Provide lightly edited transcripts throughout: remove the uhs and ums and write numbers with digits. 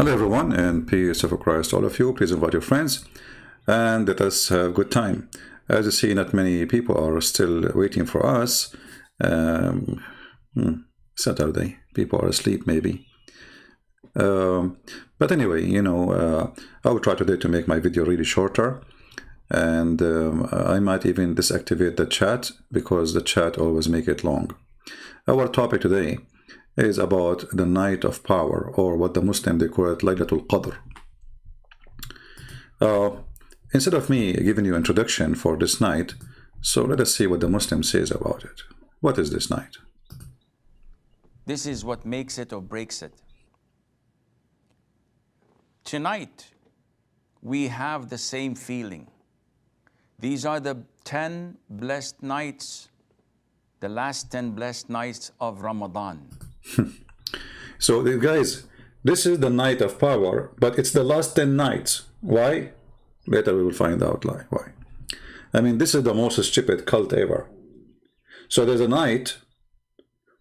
Hello everyone, and peace of Christ to all of you. Please invite your friends and let us have a good time. As you see, not many people are still waiting for us. Saturday, people are asleep maybe. But anyway, I will try today to make my video really shorter. And I might even deactivate the chat because the chat always make it long. Our topic today is about the night of power, or what the Muslim they call it Laylatul Qadr. Instead of me giving you introduction for this night, so let us see what the Muslim says about it. What is this night? This is what makes it or breaks it. Tonight, we have the same feeling. These are the 10 blessed nights, the last 10 blessed nights of Ramadan. So guys, this is the night of power, but it's the last 10 nights. Why? Later we will find out why. I mean, this is the most stupid cult ever. So there's a night,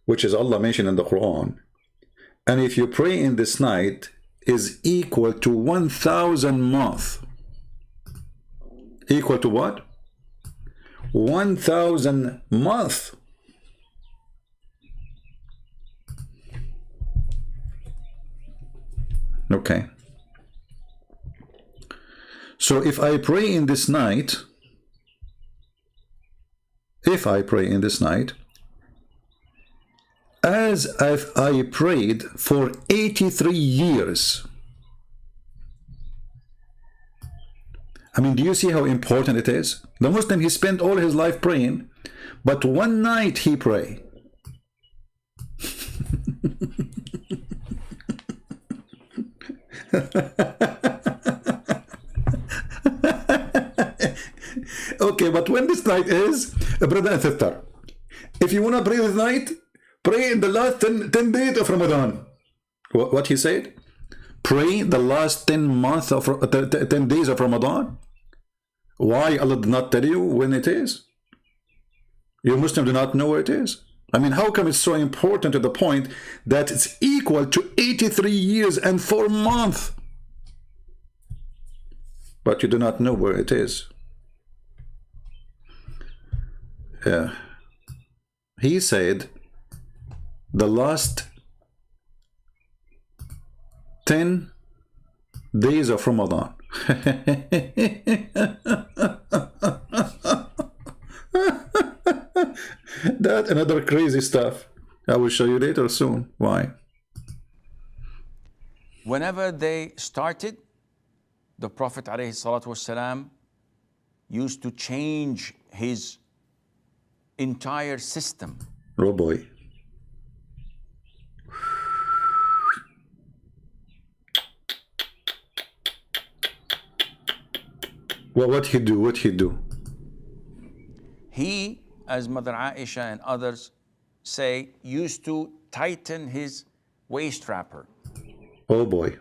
which is Allah mentioned in the Quran, and if you pray in this night, is equal to 1,000 months. Equal to what? 1,000 months. Okay. So if I pray in this night, as if I prayed for 83 years. I mean, do you see how important it is? The Muslim, he spent all his life praying, but one night he pray. Okay, but when this night is, brother and sister, if you want to pray this night, pray in the last 10 days of Ramadan. What he said? Pray the last 10 days of Ramadan. Why Allah did not tell you when it is? You Muslims do not know where it is. I mean, how come it's so important to the point that it's equal to 83 years and 4 months? But you do not know where it is. He said the last 10 days of Ramadan. That another crazy stuff. I will show you later soon. Why? Whenever they started, the Prophet ﷺ used to change his entire system. Oh boy. Well, what he do? He, as Mother Aisha and others say, used to tighten his waist wrapper. Oh boy.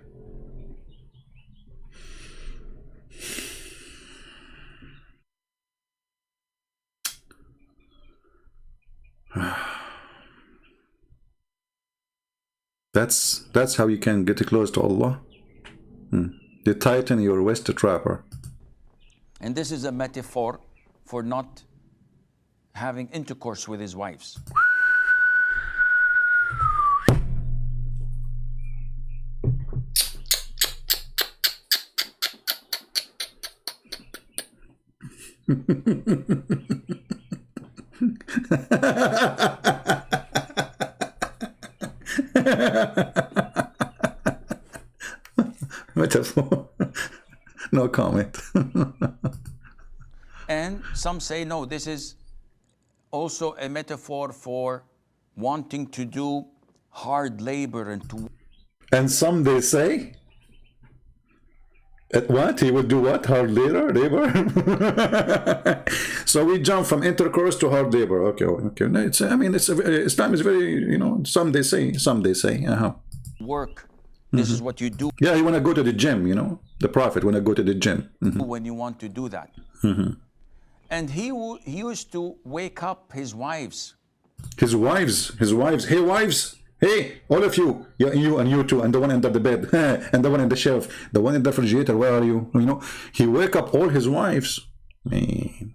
That's how you can get close to Allah. You tighten your waist wrapper. And this is a metaphor for not having intercourse with his wives. Metaphor. No comment. And some say, no, this is also a metaphor for wanting to do hard labor and to... And some they say, what? He would do what? Hard labor? So we jump from intercourse to hard labor. Okay. No, Islam is very, some they say. Work. This is what you do. Yeah, you want to go to the gym, The Prophet want to go to the gym. When you want to do that. And he used to wake up his wives. His wives. Hey, wives, Hey, all of you, you and you too, and the one under the bed, and the one in the shelf, the one in the refrigerator, where are you? You know, he wake up all his wives. Man.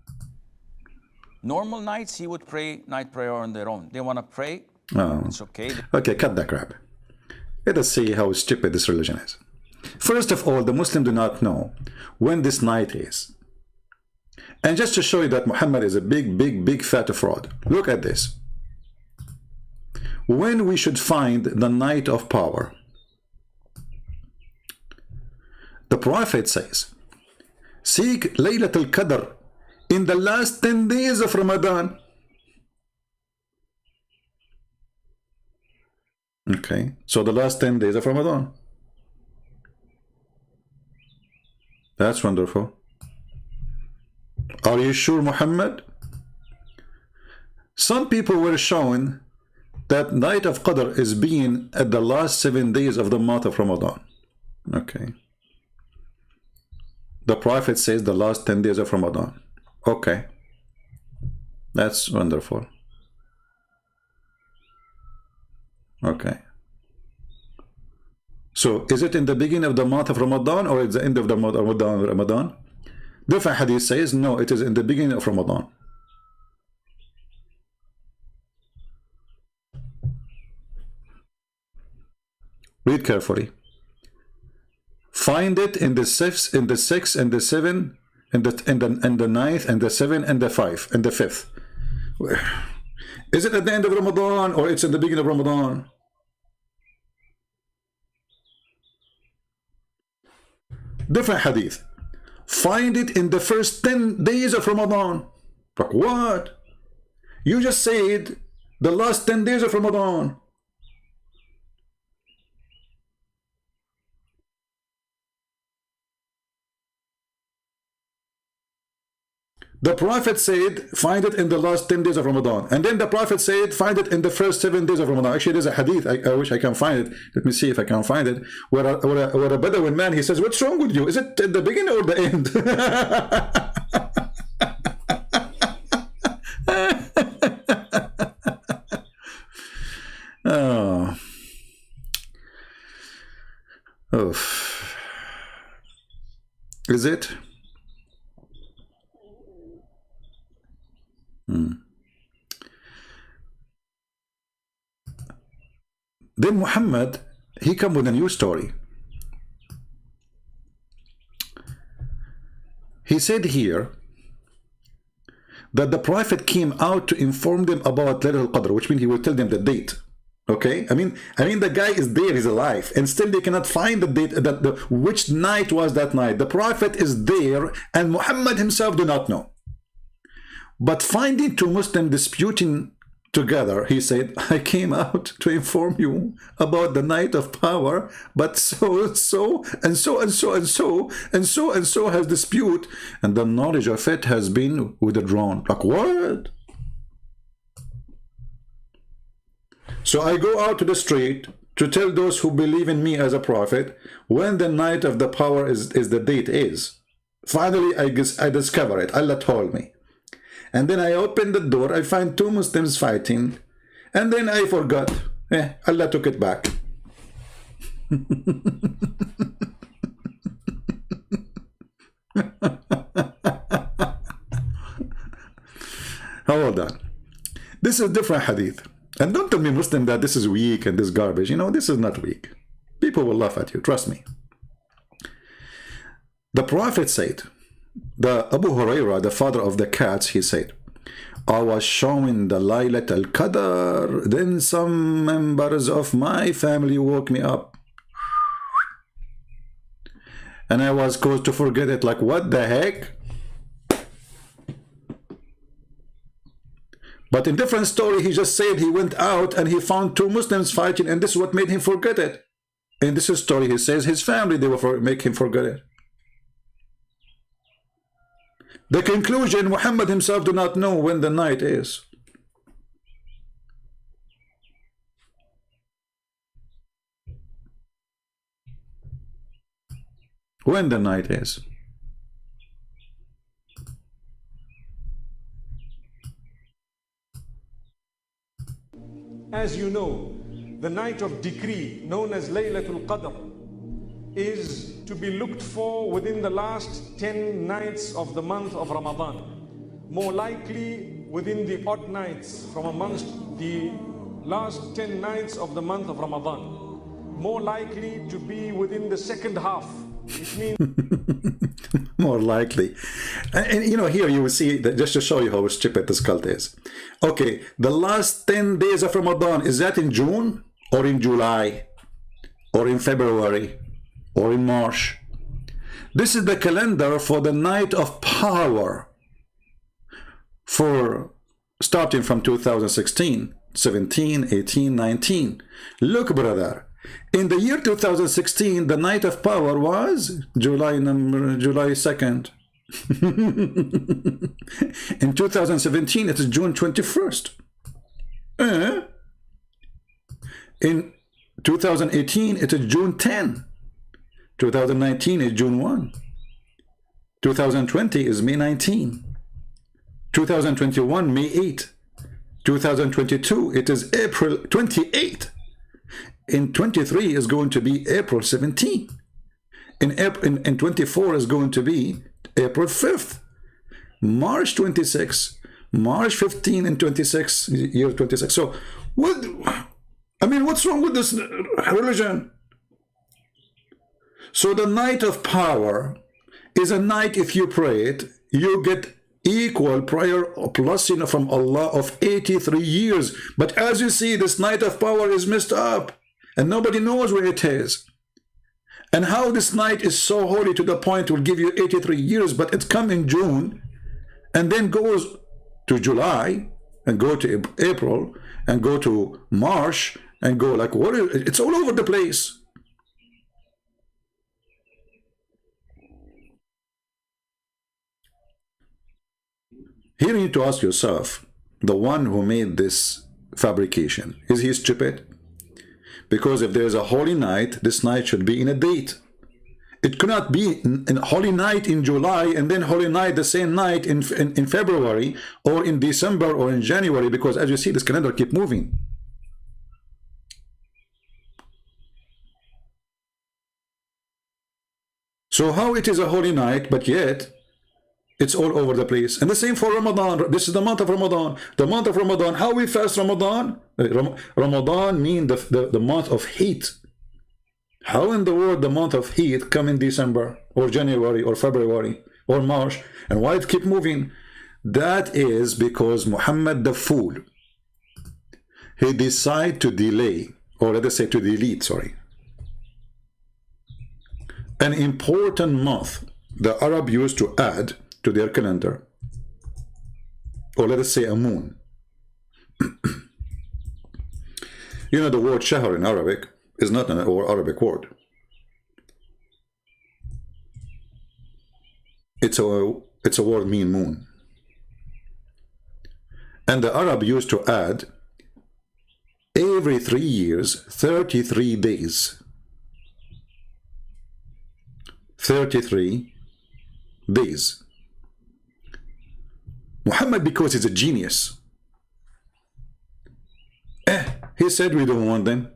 Normal nights, he would pray night prayer on their own. They want to pray, it's okay. Okay, cut that crap. Let us see how stupid this religion is. First of all, the Muslim do not know when this night is. And just to show you that Muhammad is a big fat fraud, look at this. When we should find the night of power, the Prophet says, seek Laylatul Qadr in the last 10 days of Ramadan. Okay, so the last 10 days of Ramadan. That's wonderful. Are you sure, Muhammad? Some people were shown that night of Qadr is being at the last 7 days of the month of Ramadan. Okay. The Prophet says the last 10 days of Ramadan. Okay. That's wonderful. Okay. So, is it in the beginning of the month of Ramadan or at the end of the month of Ramadan? Different hadith says, no, it is in the beginning of Ramadan. Read carefully. Find it in the sixth, and the 7, and the 9th, and the 7, and the 5, and the 5th. Is it at the end of Ramadan or it's in the beginning of Ramadan? Different hadith. Find it in the first 10 days of Ramadan. Like what? You just said the last 10 days of Ramadan. The Prophet said, find it in the last 10 days of Ramadan. And then the Prophet said, find it in the first 7 days of Ramadan. Actually, there's a hadith. I wish I can find it. Let me see if I can find it. Where a Bedouin man, he says, what's wrong with you? Is it at the beginning or the end? Oh. Oof. Is it? Then Muhammad, he come with a new story. He said here that the Prophet came out to inform them about Laylatul Qadr, which means he will tell them the date. Okay, I mean the guy is there, he's alive, and still they cannot find the date, which night was that night. The Prophet is there, and Muhammad himself do not know. But finding two Muslims disputing together, he said, I came out to inform you about the night of power, but so has dispute, and the knowledge of it has been withdrawn. Like what? So I go out to the street to tell those who believe in me as a prophet when the night of the power is the date is. Finally, I discover it. Allah told me. And then I open the door, I find two Muslims fighting, and then I forgot. Allah took it back. Hold on. This is different hadith. And don't tell me, Muslim, that this is weak and this garbage. You know, this is not weak. People will laugh at you, trust me. The Prophet said, the Abu Hurairah, the father of the cats, he said, I was showing the Laylatul Qadr, then some members of my family woke me up. And I was caused to forget it, like, what the heck? But in different story, he just said he went out and he found two Muslims fighting, and this is what made him forget it. In this story, he says his family, they will make him forget it. The conclusion, Muhammad himself do not know when the night is. When the night is. As you know, the night of decree, known as Laylatul Qadr, is to be looked for within the last 10 nights of the month of Ramadan. More likely within the odd nights from amongst the last 10 nights of the month of Ramadan. More likely to be within the second half, which means More likely. And you know, here you will see that, just to show you how stupid this cult is. Okay, the last 10 days of Ramadan, is that in June or in July or in February or in March? This is the calendar for the night of power, for starting from 2016, 17, 18, 19. Look, brother, in the year 2016, the night of power was July 2nd. In 2017, it is June 21st. In 2018, it is June 10. 2019 is June 1. 2020 is May 19. 2021, May 8. 2022, it is April 28. In 23 is going to be April 17. In 24 is going to be April 5th. March 26, March 15 and 26, year 26. So, what? I mean, what's wrong with this religion? So the night of power is a night, if you pray it, you get equal prayer plus, you know, from Allah of 83 years. But as you see, this night of power is messed up and nobody knows where it is. And how this night is so holy to the point it will give you 83 years, but it's come in June and then goes to July and go to April and go to March and go like, what is, it's all over the place. Here you need to ask yourself, the one who made this fabrication, is he stupid? Because if there's a holy night, this night should be in a date. It cannot be a holy night in July and then holy night the same night in February or in December or in January, because as you see, this calendar keep moving. So how it is a holy night, but yet it's all over the place? And the same for Ramadan. This is the month of Ramadan. The month of Ramadan, how we fast Ramadan? Ramadan means the month of heat. How in the world the month of heat come in December or January or February or March? And why it keep moving? That is because Muhammad the fool, he decided to delay, or let us say to delete, sorry, an important month the Arab used to add to their calendar, or let us say a moon. You know, the word shahr in Arabic is not an Arabic word. It's a word mean moon. And the Arab used to add every 3 years 33 days. 33 days. Muhammad, because he's a genius, he said we don't want them.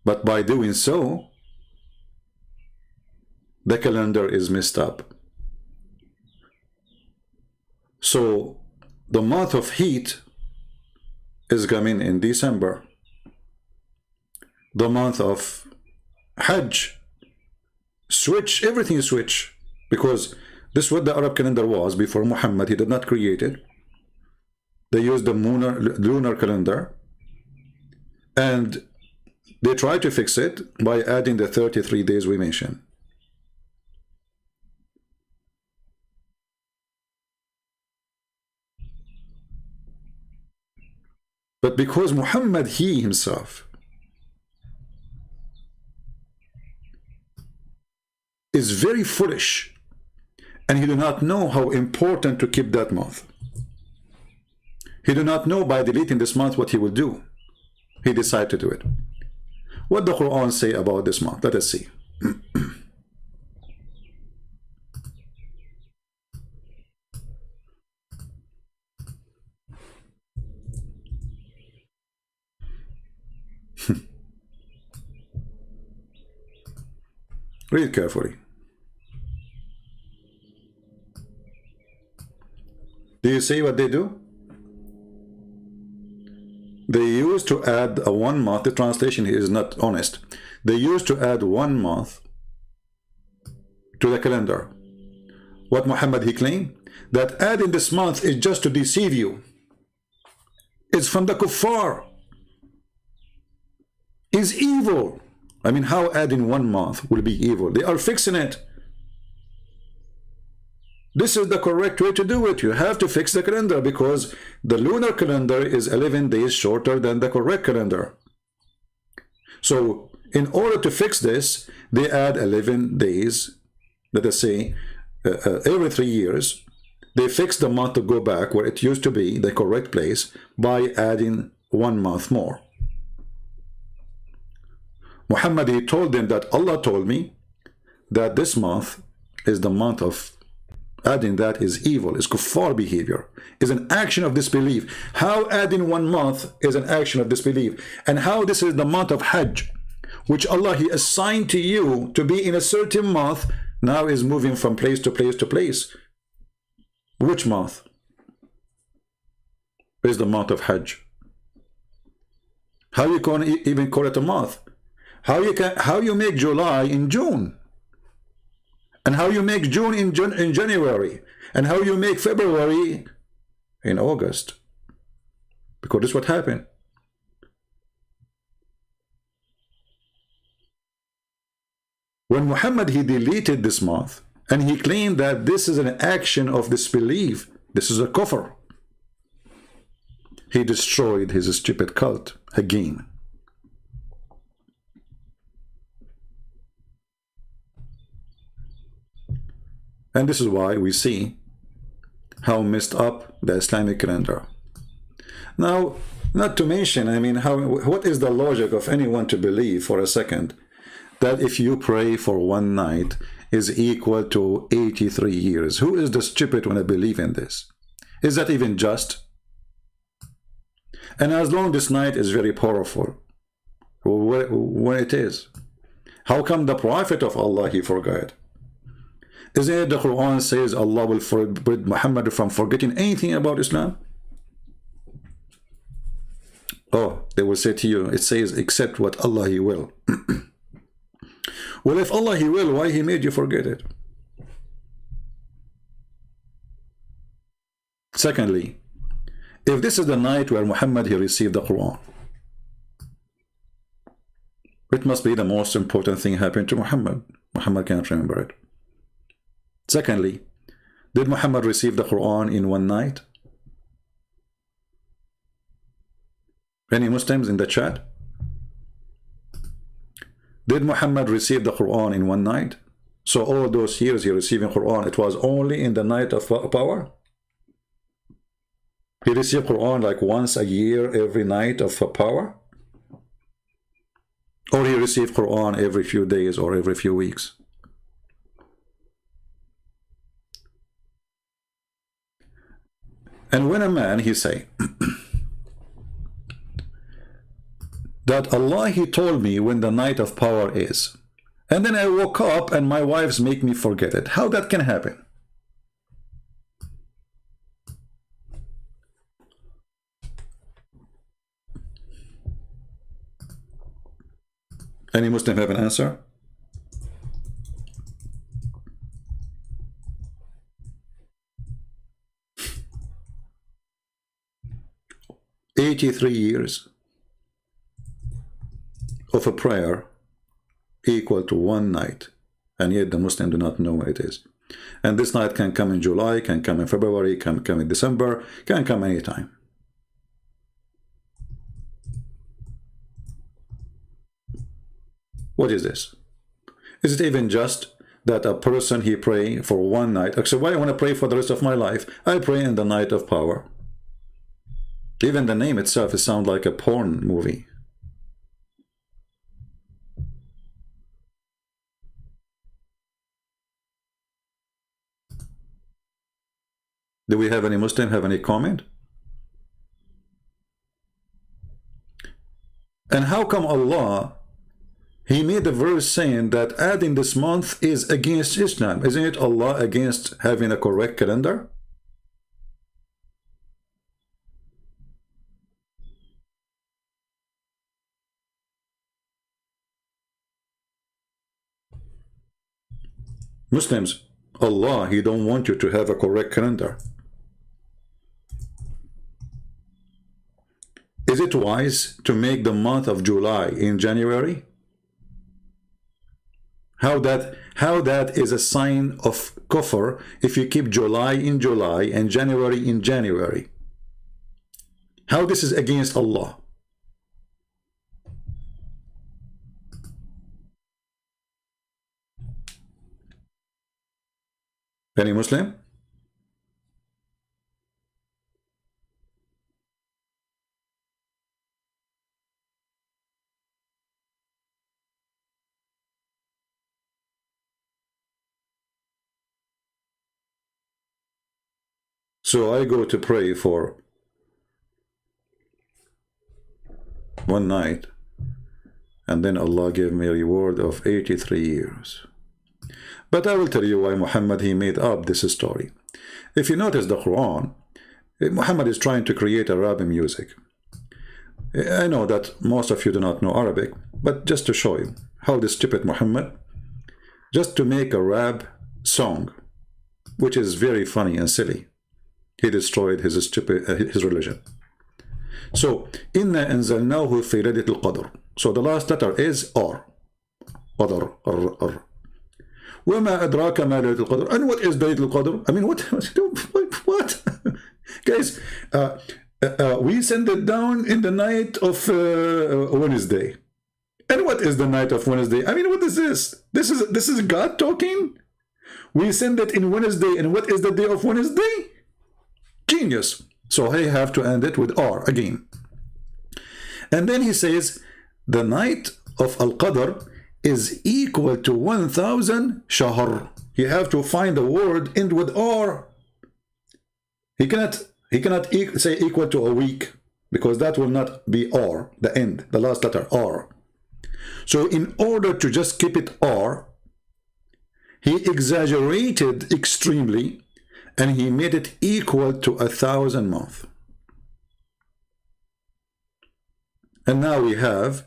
But by doing so, the calendar is messed up. So the month of heat is coming in December. The month of Hajj, switch, everything switch, because this is what the Arab calendar was before Muhammad. He did not create it. They used the lunar calendar, and they tried to fix it by adding the 33 days we mentioned. But because Muhammad, he himself, is very foolish, and he do not know how important to keep that month. He do not know by deleting this month what he will do. He decided to do it. What the Quran say about this month? Let us see. Read carefully. Do you see what they do? They used to add a 1 month. The translation here is not honest. They used to add 1 month to the calendar. What Muhammad he claimed? That adding this month is just to deceive you. It's from the kuffar. Is evil. I mean, how adding 1 month will be evil? They are fixing it. This is the correct way to do it. You have to fix the calendar because the lunar calendar is 11 days shorter than the correct calendar. So in order to fix this, they add 11 days, let us say, every 3 years. They fix the month to go back where it used to be, the correct place, by adding 1 month more. Muhammad, he told them that Allah told me that this month is the month of adding that is evil, is kuffar behavior, is an action of disbelief. How adding 1 month is an action of disbelief, and how this is the month of Hajj, which Allah he assigned to you to be in a certain month, now is moving from place to place to place. Which month is the month of Hajj? How you can even call it a month? How you make July in June? And how you make June in January? And how you make February in August? Because this is what happened. When Muhammad he deleted this month, and he claimed that this is an action of disbelief, this is a kufr, he destroyed his stupid cult again. And this is why we see how messed up the Islamic calendar. Now, not to mention, I mean, what is the logic of anyone to believe for a second that if you pray for 1 night is equal to 83 years? Who is the stupid when I believe in this? Is that even just? And as long this night is very powerful, when it is, how come the Prophet of Allah he forgot? Isn't it the Quran says Allah will forbid Muhammad from forgetting anything about Islam? Oh, they will say to you, it says except what Allah he will. Well, if Allah he will, why he made you forget it? Secondly, if this is the night where Muhammad he received the Quran, it must be the most important thing happened to Muhammad. Muhammad can't remember it. Secondly, did Muhammad receive the Quran in 1 night? Any Muslims in the chat? Did Muhammad receive the Quran in 1 night? So all those years he receiving Quran, it was only in the night of power? He received Quran like once a year, every night of power? Or he received Quran every few days or every few weeks? And when a man, he say, that Allah he told me when the night of power is, and then I woke up and my wives make me forget it. How that can happen? Any Muslim have an answer? "83 years of a prayer equal to 1 night, and yet the Muslim do not know what it is. And this night can come in July, can come in February, can come in December, can come anytime. What is this? Is it even just that a person he pray for 1 night? So why I want to pray for the rest of my life? I pray in the night of power. Even the name itself, it sounds like a porn movie. Do we have any Muslim have any comment? And how come Allah He made a verse saying that adding this month is against Islam. Isn't it Allah against having a correct calendar? Muslims, Allah, He don't want you to have a correct calendar. Is it wise to make the month of July in January? How that is a sign of kufr if you keep July in July and January in January? How this is against Allah? Any Muslim? So I go to pray for one night, and then Allah gave me a reward of 83 years. But I will tell you why Muhammad, he made up this story. If you notice the Quran, Muhammad is trying to create a rap music. I know that most of you do not know Arabic, but just to show you how this stupid Muhammad, just to make a rap song, which is very funny and silly, he destroyed his religion. So, إِنَّا أَنزَلْنَاهُ فِي لَيْلَةِ الْقَدْرِ. So the last letter is R. Qadr, R. وَمَا أَدْرَاكَ مَا لَيْلَةُ الْقَدْرِ. And what is Laylatul Qadr? I mean, what? Guys, we send it down in the night of Wednesday. And what is the night of Wednesday? I mean, what is this? This is God talking? We send it in Wednesday, and what is the day of Wednesday? Genius. So I have to end it with R again. And then he says, the night of Al-Qadr is equal to 1,000 shahr. You have to find the word end with R. He cannot say equal to a week, because that will not be R, the end, the last letter R. So in order to just keep it R, he exaggerated extremely, and he made it equal to 1,000 months. And now we have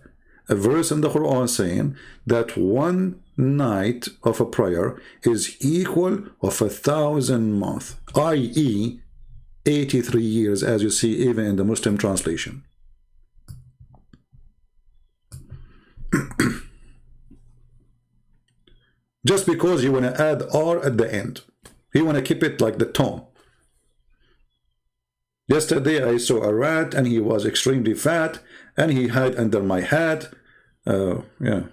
a verse in the Quran saying that one night of a prayer is equal of 1,000 months, i.e. 83 years, as you see even in the Muslim translation. Just because you want to add R at the end. You want to keep it like the tone. Yesterday I saw a rat and he was extremely fat and he hid under my hat. Yeah.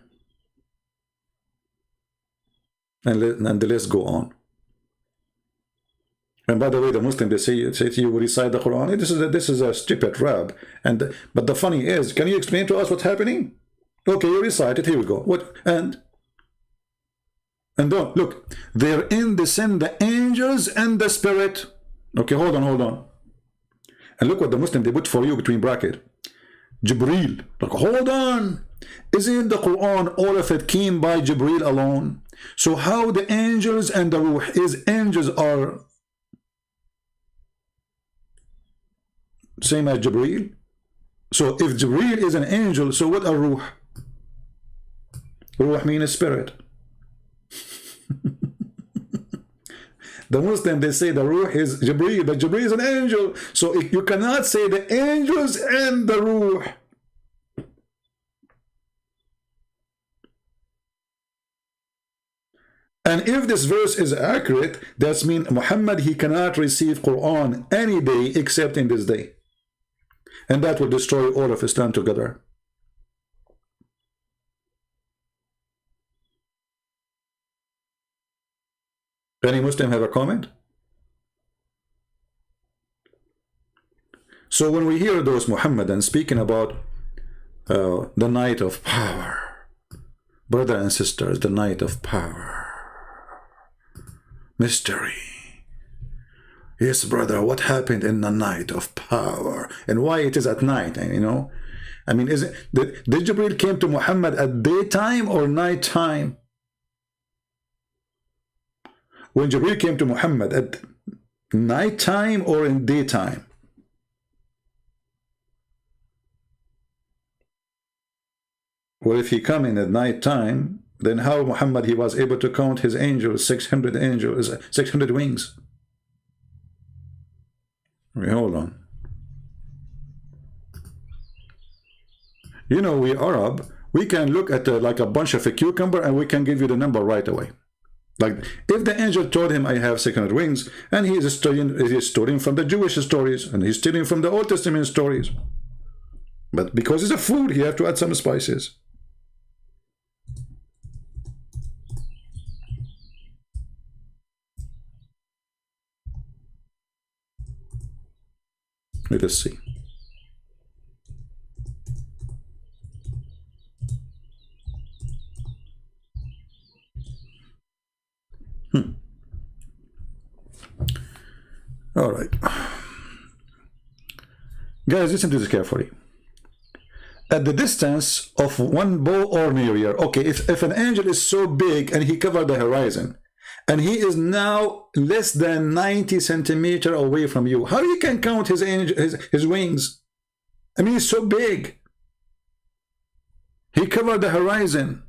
And the list go on. And by the way, the Muslim, they say to you, recite the Quran. This is a stupid rap. But the funny is, can you explain to us what's happening? Okay, you recite it. Here we go. What? And don't look. Therein descend the angels and the spirit. Okay, hold on. And look what the Muslim they put for you between bracket. Jibreel. Like, hold on. Isn't the Quran all of it came by Jibreel alone? So how the angels and the ruh is angels are same as Jibreel? So if Jibreel is an angel, so what are ruh? Ruh means spirit. The Muslim, they say the ruh is Jibreel, but Jibreel is an angel. So you cannot say the angels and the ruh. And if this verse is accurate, that means Muhammad, he cannot receive Quran any day except in this day. And that will destroy all of Islam together. Any Muslim have a comment? So when we hear those Muhammadans speaking about the night of power, brother and sisters, the night of power, mystery. Yes, brother, what happened in the night of power? And why it is at night, you know? I mean, is it did Jibreel came to Muhammad at daytime or night time? When Jibreel came to Muhammad at night time or in daytime? Well, if he come in at night time, then how Muhammad he was able to count his angels, 600 angels, 600 wings? Wait, hold on. You know, we Arab, we can look at like a bunch of a cucumber and we can give you the number right away. Like, if the angel told him I have 600 wings, and he is studying from the Jewish stories, and he's studying from the Old Testament stories. But because it's a food, he have to add some spices. Let us see. All right. Guys, listen to this carefully. At the distance of one bow or nearer. Okay, if an angel is so big and he covered the horizon, and he is now less than 90 centimeters away from you, how you can count his wings? I mean, he's so big. He covered the horizon.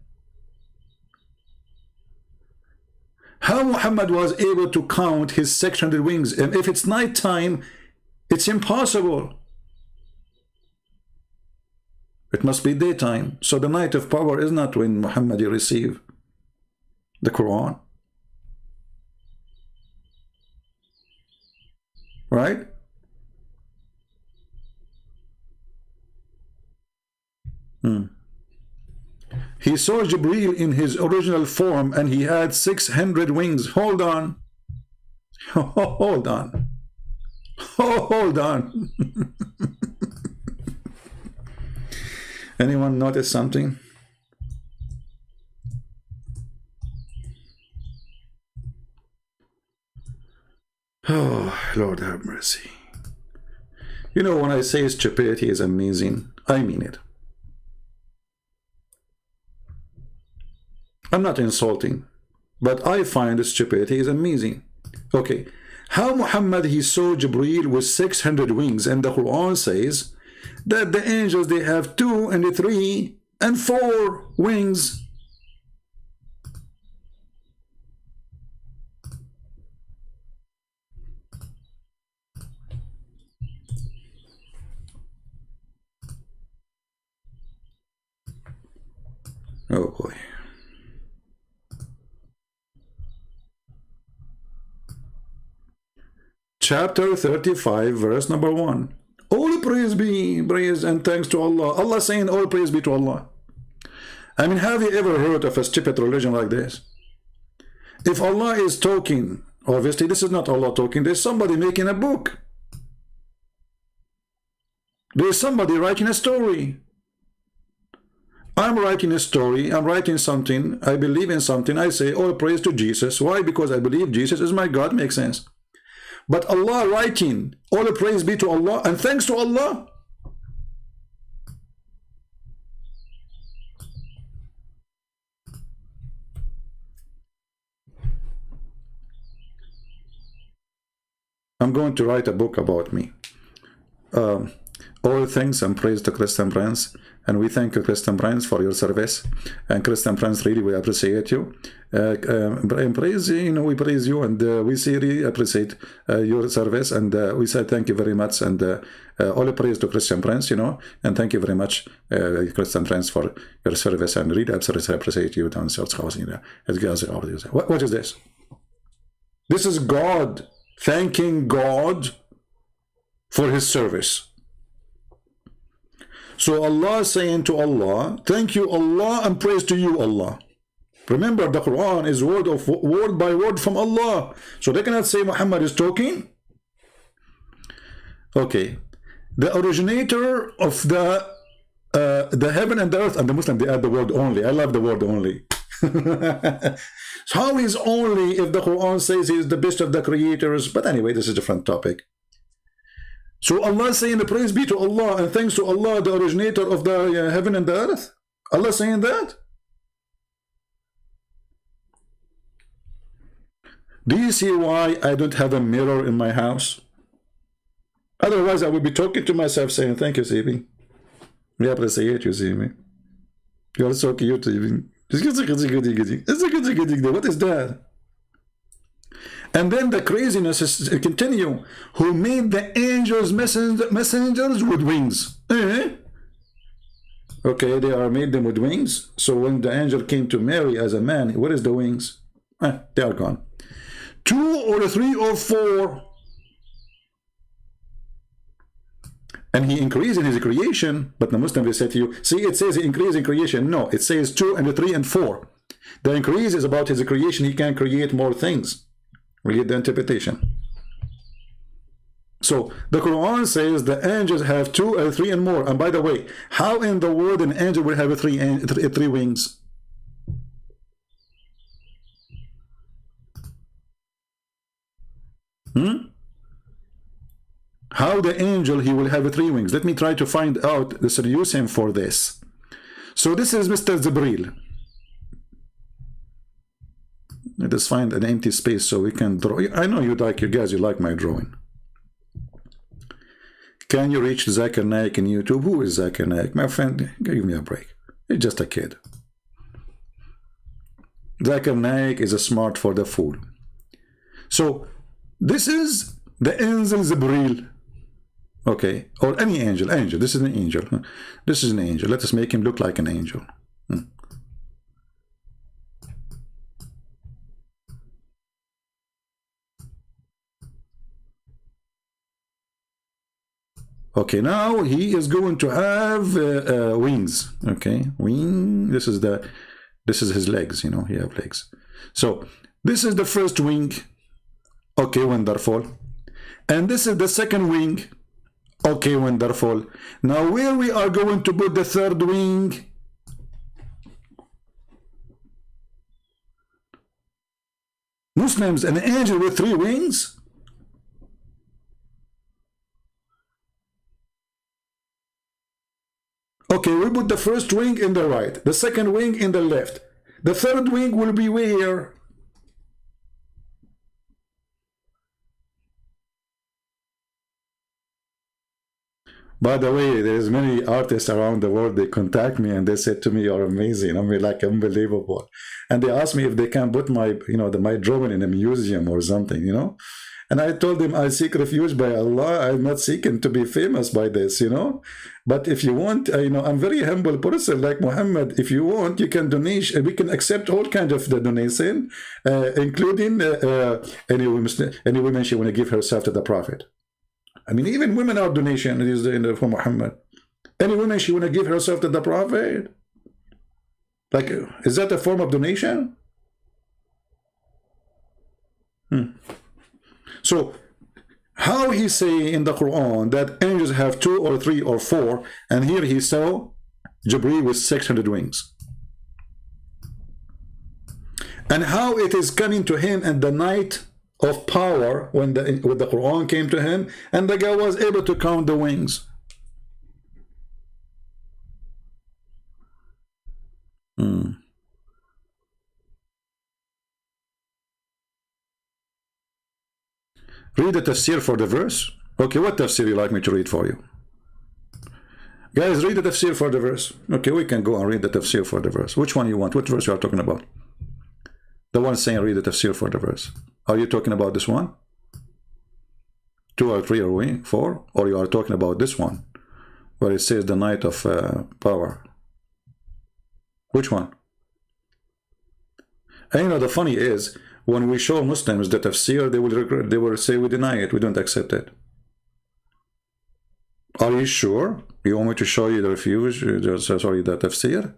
How Muhammad was able to count his 600 wings? And if it's night time, it's impossible. It must be daytime. So the night of power is not when Muhammad received the Quran. Right? He saw Jibreel in his original form and he had 600 wings. Hold on. Hold on. Hold on. Anyone notice something? Oh, Lord have mercy. You know, when I say stupidity is amazing, I mean it. I'm not insulting, but I find stupidity is amazing. Okay, how Muhammad he saw Jibreel with 600 wings, and the Quran says that the angels they have 2 and 3 and 4 wings. Oh boy. Chapter 35, verse number 1. All praise be, praise and thanks to Allah. Allah saying all praise be to Allah. I mean, have you ever heard of a stupid religion like this? If Allah is talking, obviously this is not Allah talking, there's somebody making a book. There's somebody writing a story. I'm writing a story, I'm writing something, I believe in something, I say all praise to Jesus. Why? Because I believe Jesus is my God, makes sense. But Allah writing, all praise be to Allah and thanks to Allah. I'm going to write a book about me. All thanks and praise to Christian Prince. And we thank you, Christian Prince, for your service. And Christian Prince, really, we appreciate you. And praise, you know, we praise you, and we really appreciate your service. And we say thank you very much. And all praise to Christian Prince, you know. And thank you very much, Christian Prince, for your service. And really appreciate you. What is this? This is God thanking God for his service. So Allah saying to Allah, thank you Allah and praise to you Allah. Remember, the Quran is word by word from Allah. So they cannot say Muhammad is talking. Okay. The originator of the heaven and the earth, and the Muslim, they add the word only. I love the word only. So how is only if the Quran says he is the best of the creators? But anyway, this is a different topic. So Allah saying, praise be to Allah and thanks to Allah, the originator of the heaven and the earth. Allah saying that? Do you see why I don't have a mirror in my house? Otherwise, I would be talking to myself saying, thank you, CB. We appreciate you, CB. You're so cute, CB. What is that? And then the craziness is continue. Who made the angels messengers with wings? Okay, they are made them with wings. So when the angel came to Mary as a man, where is the wings? They are gone. 2 or 3 or 4. And he increased in his creation, but the Muslim will say to you, see, it says he increased in creation. No, it says 2 and 3 and 4. The increase is about his creation. He can create more things. Read the interpretation. So the Quran says the angels have 2 and 3 and more. And by the way, how in the world an angel will have three wings? How the angel he will have 3 wings? Let me try to find out the solution for this. So this is Mr. Jibreel. Let us find an empty space so we can draw. I know you guys, you like my drawing. Can you reach Zakir Naik in YouTube? Who is Zakir Naik? My friend, give me a break. He's just a kid. Zakir Naik is a smart for the fool. So this is the angel Jibreel. Okay, or any angel. This is an angel. This is an angel. Let us make him look like an angel. Okay, now he is going to have wings. Okay, wing. This is his legs. You know, he have legs. So this is the first wing. Okay, wonderful. And this is the second wing. Okay, wonderful. Now where we are going to put the third wing? Muslims, an angel with 3 wings? Okay, we put the first wing in the right, the second wing in the left. The third wing will be where? By the way, there's many artists around the world, they contact me and they said to me, you're amazing. I mean, like, unbelievable. And they asked me if they can put my, my drawing in a museum or something, And I told them, I seek refuge by Allah. I'm not seeking to be famous by this, But if you want, I'm very humble person like Muhammad. If you want, you can donate. We can accept all kinds of the donation, including any woman she want to give herself to the Prophet. I mean, even women are donation for Muhammad. Any woman she want to give herself to the Prophet. Like, is that a form of donation? So, how he say in the Quran that angels have 2 or 3 or 4, and here he saw Jibreel with 600 wings. And how it is coming to him in the night of power when the Quran came to him, and the guy was able to count the wings. Read the tafsir for the verse. Okay, what tafsir you like me to read for you? Guys, read the tafsir for the verse. Okay, we can go and read the tafsir for the verse. Which one you want? What verse you are talking about? The one saying read the tafsir for the verse. Are you talking about this one? 2 or 3 or 4? Or you are talking about this one, where it says the night of power? Which one? And the funny is, when we show Muslims the tafsir, they will say we deny it, we don't accept it. Are you sure? You want me to show you the refuge, the tafsir?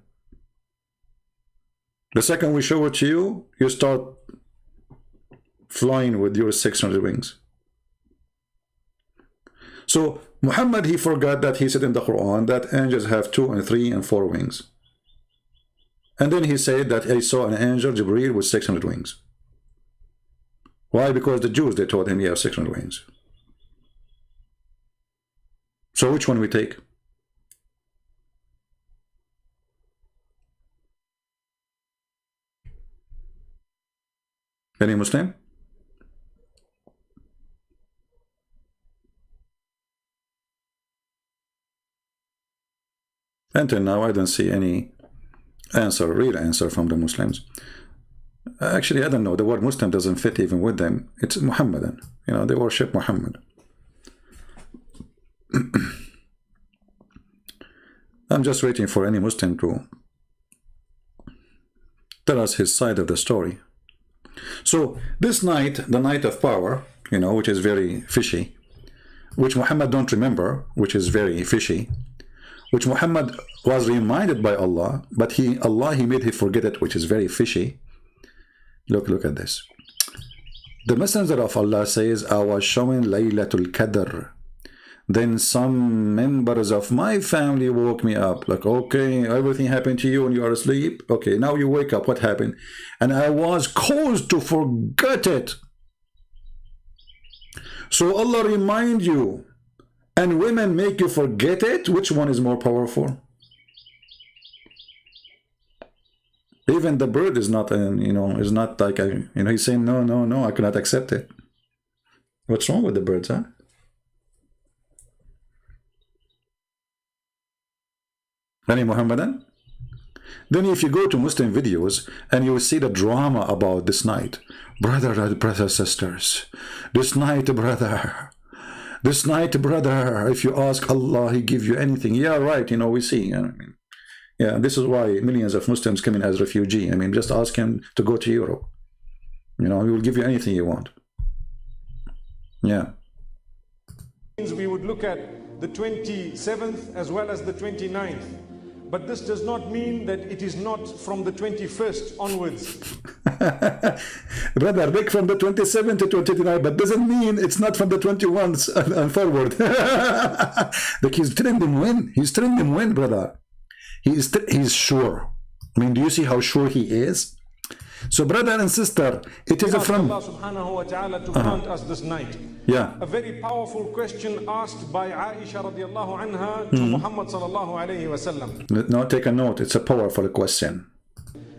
The second we show it to you, you start flying with your 600 wings. So Muhammad, he forgot that he said in the Quran that angels have 2 and 3 and 4 wings. And then he said that he saw an angel, Jibreel, with 600 wings. Why? Because the Jews, they told him he has 600 wings. So which one we take? Any Muslim? Until now, I don't see any answer, real answer from the Muslims. Actually, I don't know. The word Muslim doesn't fit even with them. It's Muhammadan. You know, they worship Muhammad. I'm just waiting for any Muslim to tell us his side of the story. So this night, the night of power, you know, which is very fishy, which Muhammad don't remember, which is very fishy, which Muhammad was reminded by Allah, but he made him forget it, which is very fishy. Look at this. The Messenger of Allah says, I was showing Laylatul Qadr. Then some members of my family woke me up. Like, okay, everything happened to you and you are asleep. Okay, now you wake up. What happened? And I was caused to forget it. So Allah remind you, and women make you forget it. Which one is more powerful? Even the bird is not, you know, is not like a, you know, he's saying no, I cannot accept it. What's wrong with the birds, huh? Any Muhammadan? Then if you go to Muslim videos and you will see the drama about this night, brothers, sisters, this night, brother, if you ask Allah, He give you anything. Yeah, right. You know, we see. You know, I mean, yeah, this is why millions of Muslims come in as refugee. I mean, just ask him to go to Europe. You know, He will give you anything you want. Yeah. We would look at the 27th as well as the 29th. But this does not mean that it is not from the 21st onwards. Brother, look from the 27th to 29, but doesn't mean it's not from the 21st and forward. Like he's telling them when. He's telling them when, brother. He's sure. I mean, do you see how sure he is? So, brother and sister, it is from Allah subhanahu wa ta'ala to grant us this night. Yeah. A very powerful question asked by Aisha radiallahu anha to Muhammad sallallahu alayhi wa sallam. No, take a note. It's a powerful question.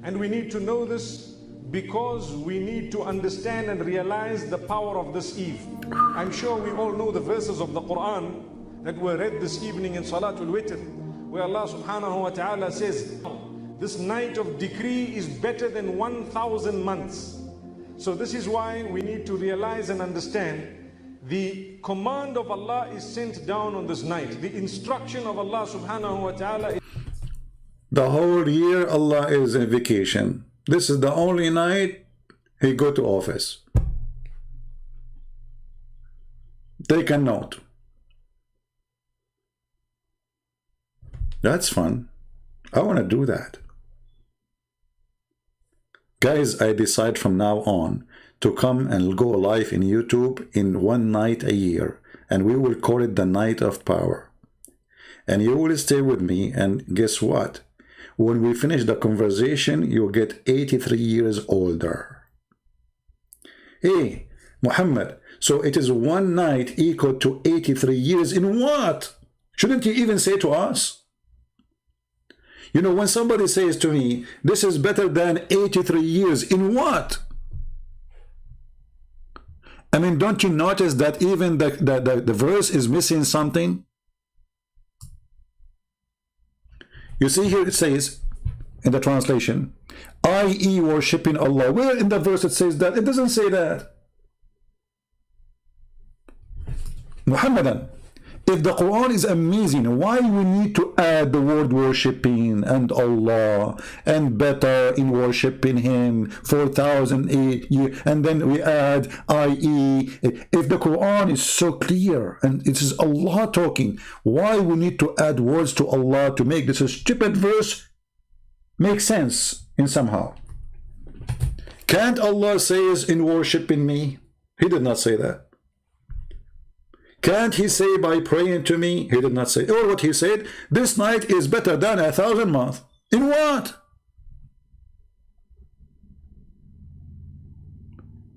And we need to know this because we need to understand and realize the power of this eve. I'm sure we all know the verses of the Quran that were read this evening in Salatul Witr, where Allah subhanahu wa ta'ala says, this night of decree is better than 1,000 months. So this is why we need to realize and understand the command of Allah is sent down on this night. The instruction of Allah subhanahu wa ta'ala. The whole year Allah is in vacation. This is the only night He go to office. Take a note. That's fun. I want to do that. Guys, I decide from now on to come and go live in YouTube in one night a year, and we will call it the Night of Power. And you will stay with me, and guess what? When we finish the conversation, you'll get 83 years older. Hey, Muhammad, so it is one night equal to 83 years in what? Shouldn't you even say to us? You know, when somebody says to me, this is better than 83 years, in what? I mean, don't you notice that even the verse is missing something? You see here it says, in the translation, i.e. worshipping Allah. Where in the verse it says that? It doesn't say that. Muhammadan, if the Quran is amazing, why we need to add the word worshipping and Allah and better in worshipping Him 4,000 years, and then we add i.e. If the Quran is so clear and it is Allah talking, why we need to add words to Allah to make this a stupid verse make sense in somehow? Can't Allah says in worshipping me? He did not say that. Can't He say by praying to me? He did not say. Or what He said, this night is better than 1,000 months. In what?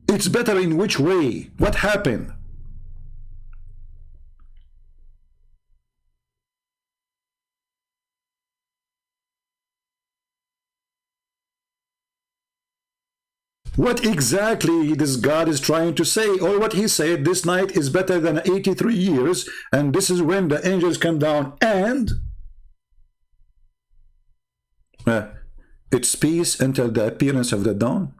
It's better in which way? What happened? what exactly this God is trying to say, or what he said, this night is better than 83 years, and this is when the angels come down, and it's peace until the appearance of the dawn.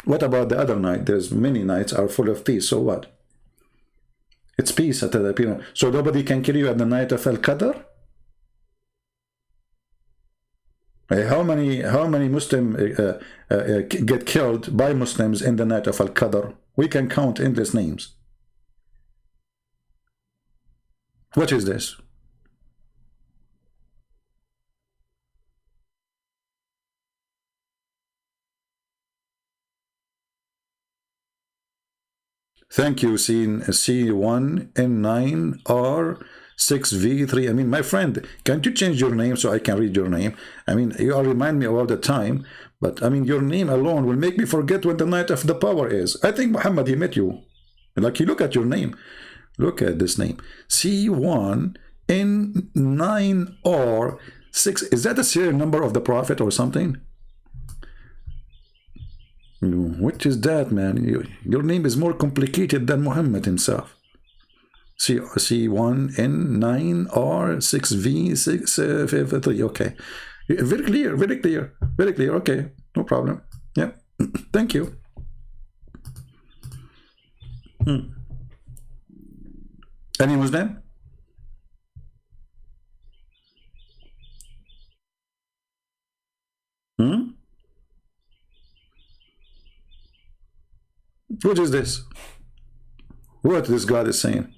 What about the other night? There's many nights are full of peace, so what? It's peace until the appearance. So nobody can kill you at the night of Al-Qadr? How many Muslims get killed by Muslims in the night of Al-Qadr? We can count endless names. What is this? Thank you, C1N9R6V3. I mean, my friend, can't you change your name so I can read your name? I mean, you all remind me all the time, but I mean, your name alone will make me forget when the night of the power is. I think Muhammad, he met you. Like, you look at your name. Look at this name. C1N9R6. Is that the serial number of the Prophet or something? What is that, man? Your name is more complicated than Muhammad himself. C1N9R6V653. Okay, very clear, very clear, very clear. Okay, no problem. Yeah, thank you. Any Muslim? What is this? What this God is saying?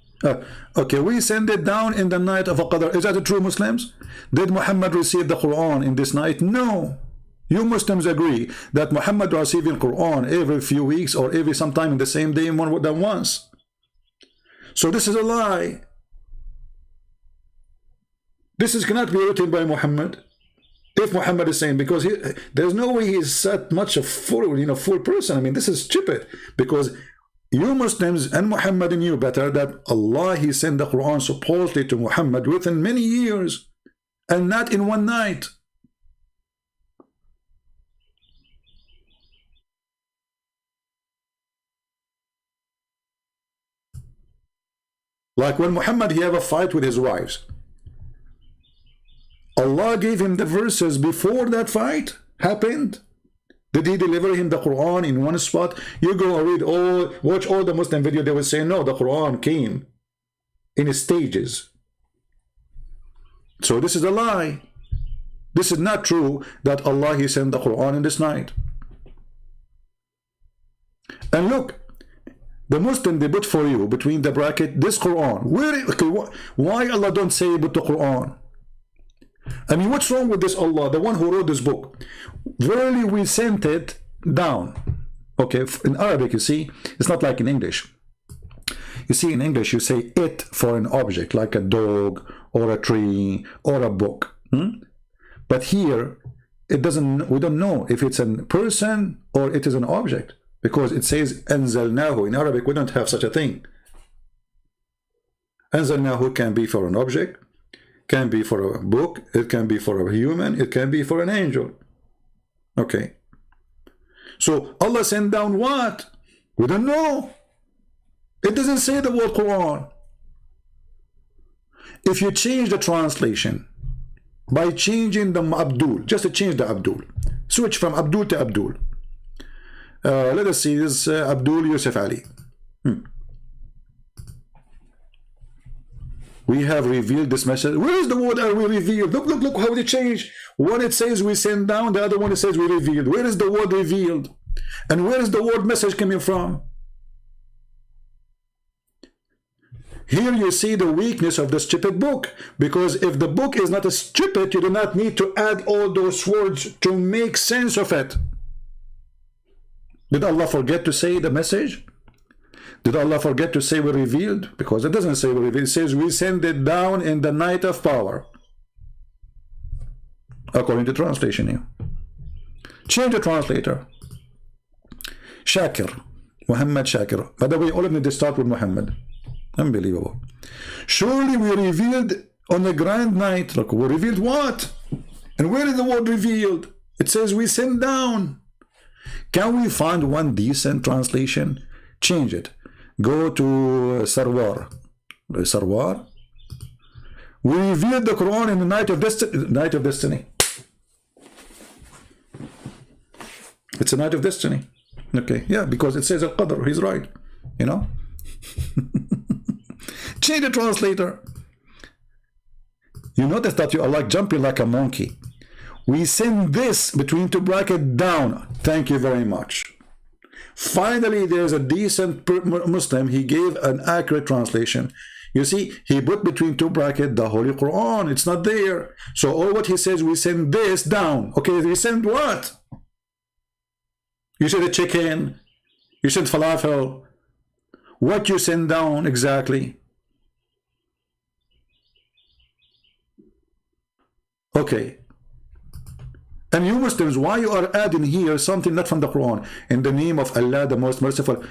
Okay, we send it down in the night of Al-Qadr. Is that the true Muslims? Did Muhammad receive the Quran in this night? No. You Muslims agree that Muhammad receiving Quran every few weeks or every sometime in the same day more than once. So this is a lie. This cannot be written by Muhammad. If Muhammad is saying, because there's no way he's that much a full person. I mean, this is stupid, because you Muslims and Muhammad knew better that Allah, he sent the Quran supposedly to Muhammad within many years and not in one night. Like when Muhammad, he have a fight with his wives, Allah gave him the verses before that fight happened. Did he deliver him the Quran in one spot? You go and read watch all the Muslim video, they will say, no, the Quran came in stages. So this is a lie. This is not true that Allah, he sent the Quran in this night. And look, the Muslim, they put for you between the bracket this Quran. Why Allah don't say but the Quran? I mean, what's wrong with this Allah, the one who wrote this book? Verily we sent it down. Okay, in Arabic, you see, it's not like in English. You see, in English, you say it for an object, like a dog or a tree or a book. But here, we don't know if it's a person or it is an object, because it says anzalnahu. In Arabic, we don't have such a thing. Anzalnahu can be for an object, can be for a book, it can be for a human, it can be for an angel. Okay. So Allah sent down what? We don't know. It doesn't say the word Quran. If you change the translation by changing the Abdul, just to change the Abdul, switch from Abdul to Abdul. Let us see this Abdul Yusuf Ali. We have revealed this message. Where is the word are we revealed? Look how they change. One it says we send down, the other one it says we revealed. Where is the word revealed? And where is the word message coming from? Here you see the weakness of the stupid book, because if the book is not a stupid, you do not need to add all those words to make sense of it. Did Allah forget to say the message? Did Allah forget to say we revealed? Because it doesn't say we revealed. It says we send it down in the night of power. According to translation here. Change the translator. Shakir. Muhammad Shakir. By the way, all of them, they start with Muhammad. Unbelievable. Surely we revealed on the grand night. Look, we revealed what? And where is the word revealed? It says we send down. Can we find one decent translation? Change it. Go to Sarwar. Sarwar. We revealed the Quran in the night of destiny. Night of destiny. It's a night of destiny. Okay, yeah, because it says Al-Qadr. He's right. You know? Change the translator. You notice that you are like jumping like a monkey. We send this between two brackets down. Thank you very much. Finally, there's a decent Muslim. He gave an accurate translation. You see, he put between two brackets the Holy Quran. It's not there. So all what he says, we send this down. Okay, we send what? You said a chicken. You said falafel. What you send down exactly? Okay. And you Muslims, why you are adding here something not from the Quran? In the name of Allah, the most merciful.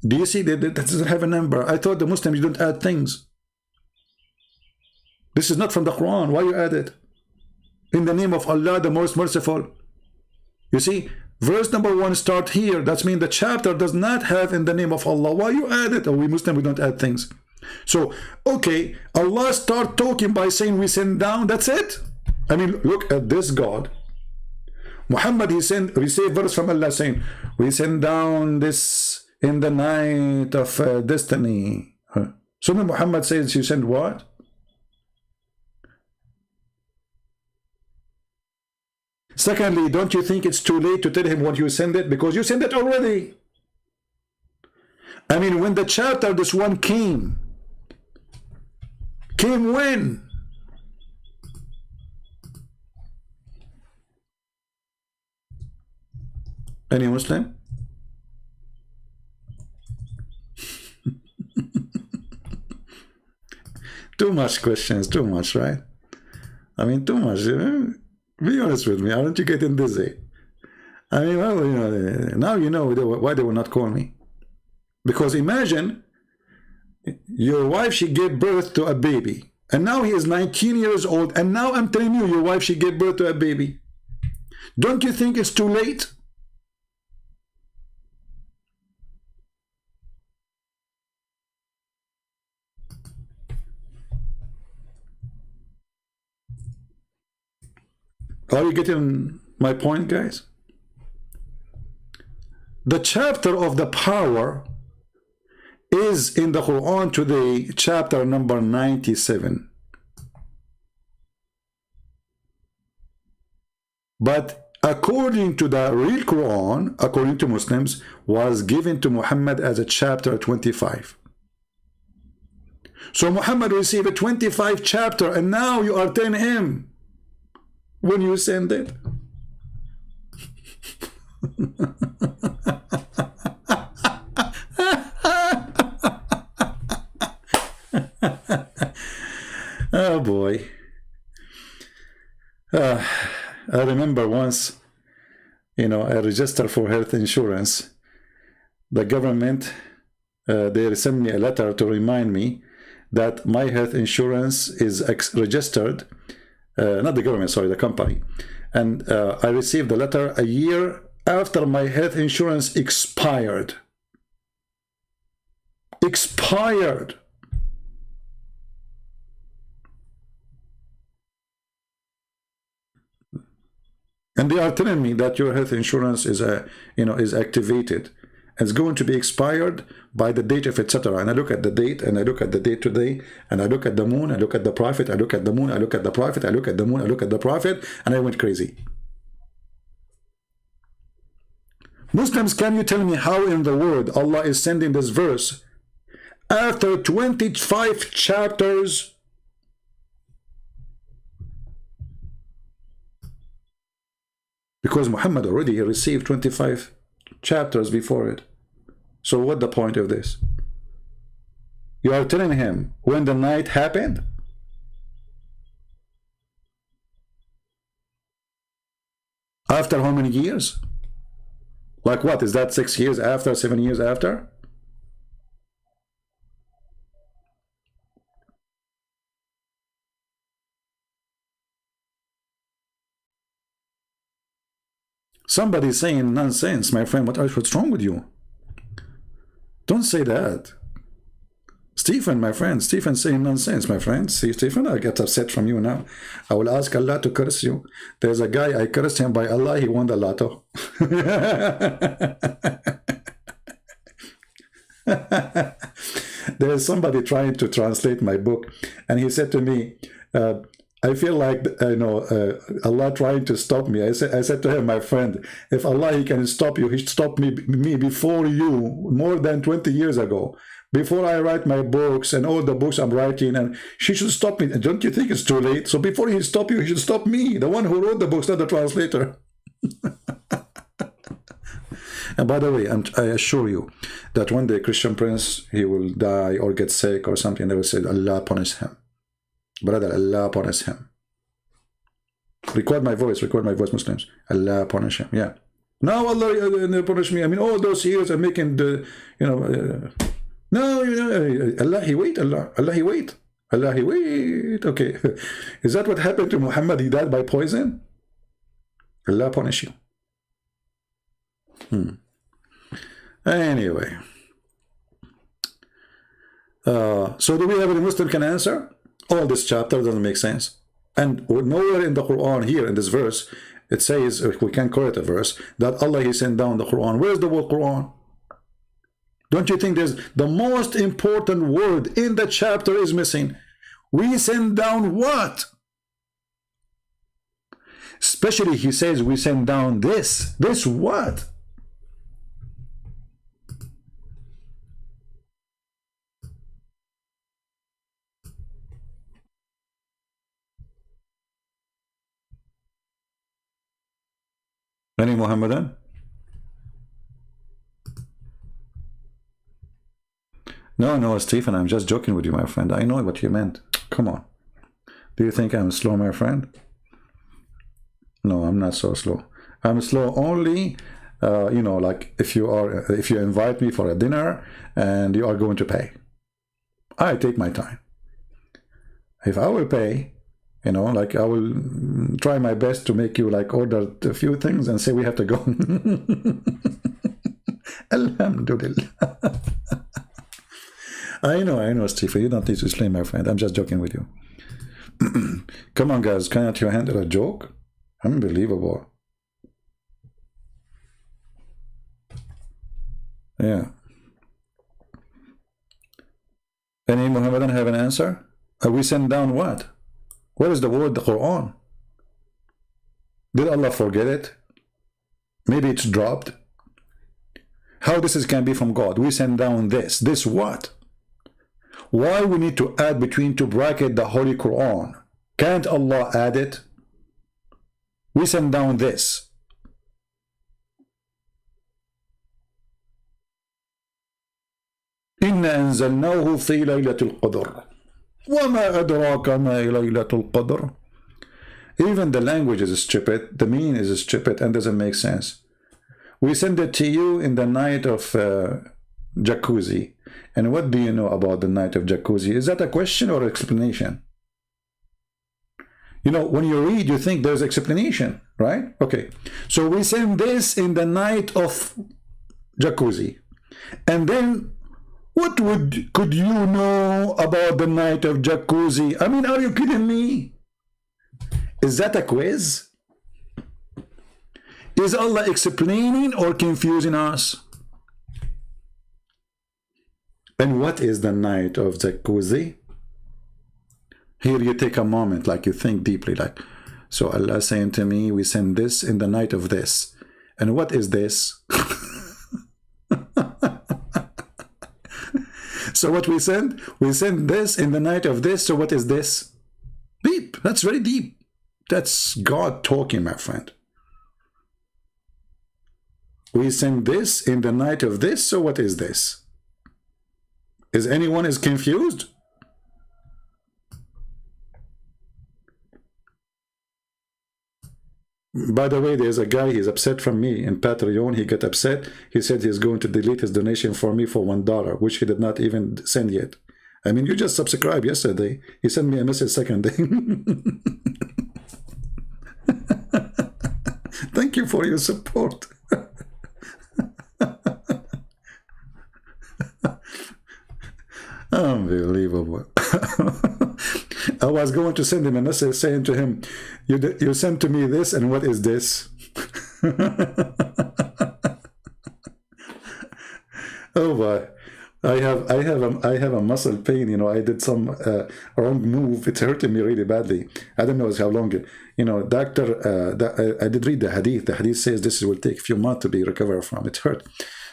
Do you see that doesn't have a number? I thought the Muslims, you don't add things. This is not from the Quran. Why you add it? In the name of Allah, the most merciful. You see, verse number 1 start here. That means the chapter does not have in the name of Allah. Why you add it? Oh, we Muslims, we don't add things. So, okay, Allah start talking by saying we send down. That's it. I mean, look at this God. Muhammad, he received verse from Allah saying, we send down this in the night of destiny. So when Muhammad says you send what? Secondly, don't you think it's too late to tell him what you send it? Because you send it already. I mean, when the chapter, this one came when? Any Muslim? Too much questions, too much, right? I mean, too much. Be honest with me. Aren't you getting dizzy? I mean, well, you know, now you know why they will not call me. Because imagine your wife, she gave birth to a baby. And now he is 19 years old. And now I'm telling you, your wife, she gave birth to a baby. Don't you think it's too late? Are you getting my point, guys? The chapter of the power is in the Quran today, chapter number 97. But according to the real Quran, according to Muslims, was given to Muhammad as a chapter 25. So Muhammad received a 25 chapter, and now you are telling him when you send it. Oh boy. I remember once, you know, I registered for health insurance. The government, they sent me a letter to remind me that my health insurance is registered. Not the government, sorry, the company. And I received the letter a year after my health insurance expired. Expired. And they are telling me that your health insurance is is activated. It's going to be expired by the date of etc. And I look at the date, and I look at the date today, and I look at the moon, I look at the prophet, I look at the moon, I look at the prophet, I look at the moon, I look at the prophet, and I went crazy. Muslims, can you tell me how in the world Allah is sending this verse after 25 chapters? Because Muhammad already received 25 chapters before it. So what the point of this? You are telling him when the night happened? After how many years? Like what? Is that 6 years after, 7 years after? Somebody's saying nonsense, my friend. What's wrong with you? Don't say that. Stephen, my friend, Stephen saying nonsense, my friend. See, Stephen, I get upset from you now. I will ask Allah to curse you. There's a guy, I cursed him by Allah, he won the lotto. There's somebody trying to translate my book, and he said to me, I feel like, Allah trying to stop me. I said to him, my friend, if Allah, he can stop you, he stopped me before you, more than 20 years ago. Before I write my books and all the books I'm writing, and she should stop me. Don't you think it's too late? So before he stop you, he should stop me, the one who wrote the books, not the translator. And by the way, I assure you that one day Christian Prince, he will die or get sick or something, they will say, Allah punish him. Brother, Allah punish him. Record my voice, Muslims. Allah punish him, yeah. Now Allah punish me. I mean, all those years I'm making the, no, Allah, he wait, Allah, he wait. Allah, he wait. Okay. Is that what happened to Muhammad? He died by poison? Allah punish you. Anyway. So do we have any Muslim can answer? All this chapter doesn't make sense. And nowhere in the Quran here, in this verse, it says, if we can correct a verse, that Allah, he sent down the Quran. Where's the word Quran? Don't you think there's the most important word in the chapter is missing? We send down what? Especially he says we send down this. This what? Any Muhammadan? No, Stephen, I'm just joking with you, my friend. I know what you meant. Come on. Do you think I'm slow, my friend? No, I'm not so slow. I'm slow only, like if you invite me for a dinner and you are going to pay. I take my time. If I will pay, like I will try my best to make you like order a few things and say we have to go. Alhamdulillah. I know, Stephen. You don't need to explain, my friend. I'm just joking with you. Come on, guys. Cannot you handle a joke? Unbelievable. Yeah. Any Muhammadan have an answer? We send down what? What is the word, the Quran? Did Allah forget it? Maybe it's dropped. How this can be from God? We send down this. This what? Why we need to add between two brackets the Holy Quran? Can't Allah add it? We send down this. إِنَّا أَنزَلْنَاهُ فِي لَيْلَةِ الْقَدْرِ وَمَا أَدْرَاكَ مَا لَيْلَةُ الْقَدْرِ. Even the language is stupid, the meaning is stupid and doesn't make sense. We send it to you in the night of Jacuzzi. And what do you know about the night of Jacuzzi? Is that a question or explanation? When you read, you think there's explanation, right? Okay. So we send this in the night of Jacuzzi. And then what could you know about the night of Jacuzzi? I mean, are you kidding me? Is that a quiz? Is Allah explaining or confusing us? And what is the night of Jacuzzi? Here you take a moment, like you think deeply, like, so Allah saying to me, we send this in the night of this. And what is this? So what we send this in the night of this. So what is this? Deep. That's very deep. That's God talking, my friend. We send this in the night of this. So what is this? Is anyone confused? By the way, there's a guy, he's upset from me in Patreon. He got upset. He said he's going to delete his donation for me for $1, which he did not even send yet. I mean, you just subscribed yesterday. He sent me a message second day. Thank you you for your support. Unbelievable. I was going to send him a message saying to him, you sent to me this, and what is this? Oh boy. I have a muscle pain. You know, I did some wrong move. It's hurting me really badly. I don't know how long. You know, doctor. I did read the hadith. The hadith says this will take a few months to be recovered from. It hurt.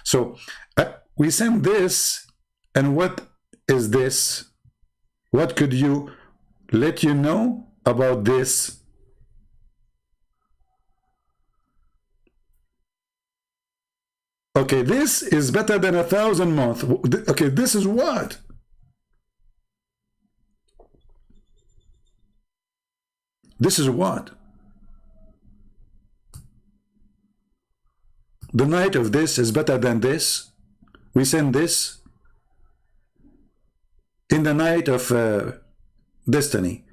So we send this, and what is this? What could you let you know about this? Okay, this is better than 1,000 months. Okay, this is what? This is what? The night of this is better than this. We send this in the night of destiny.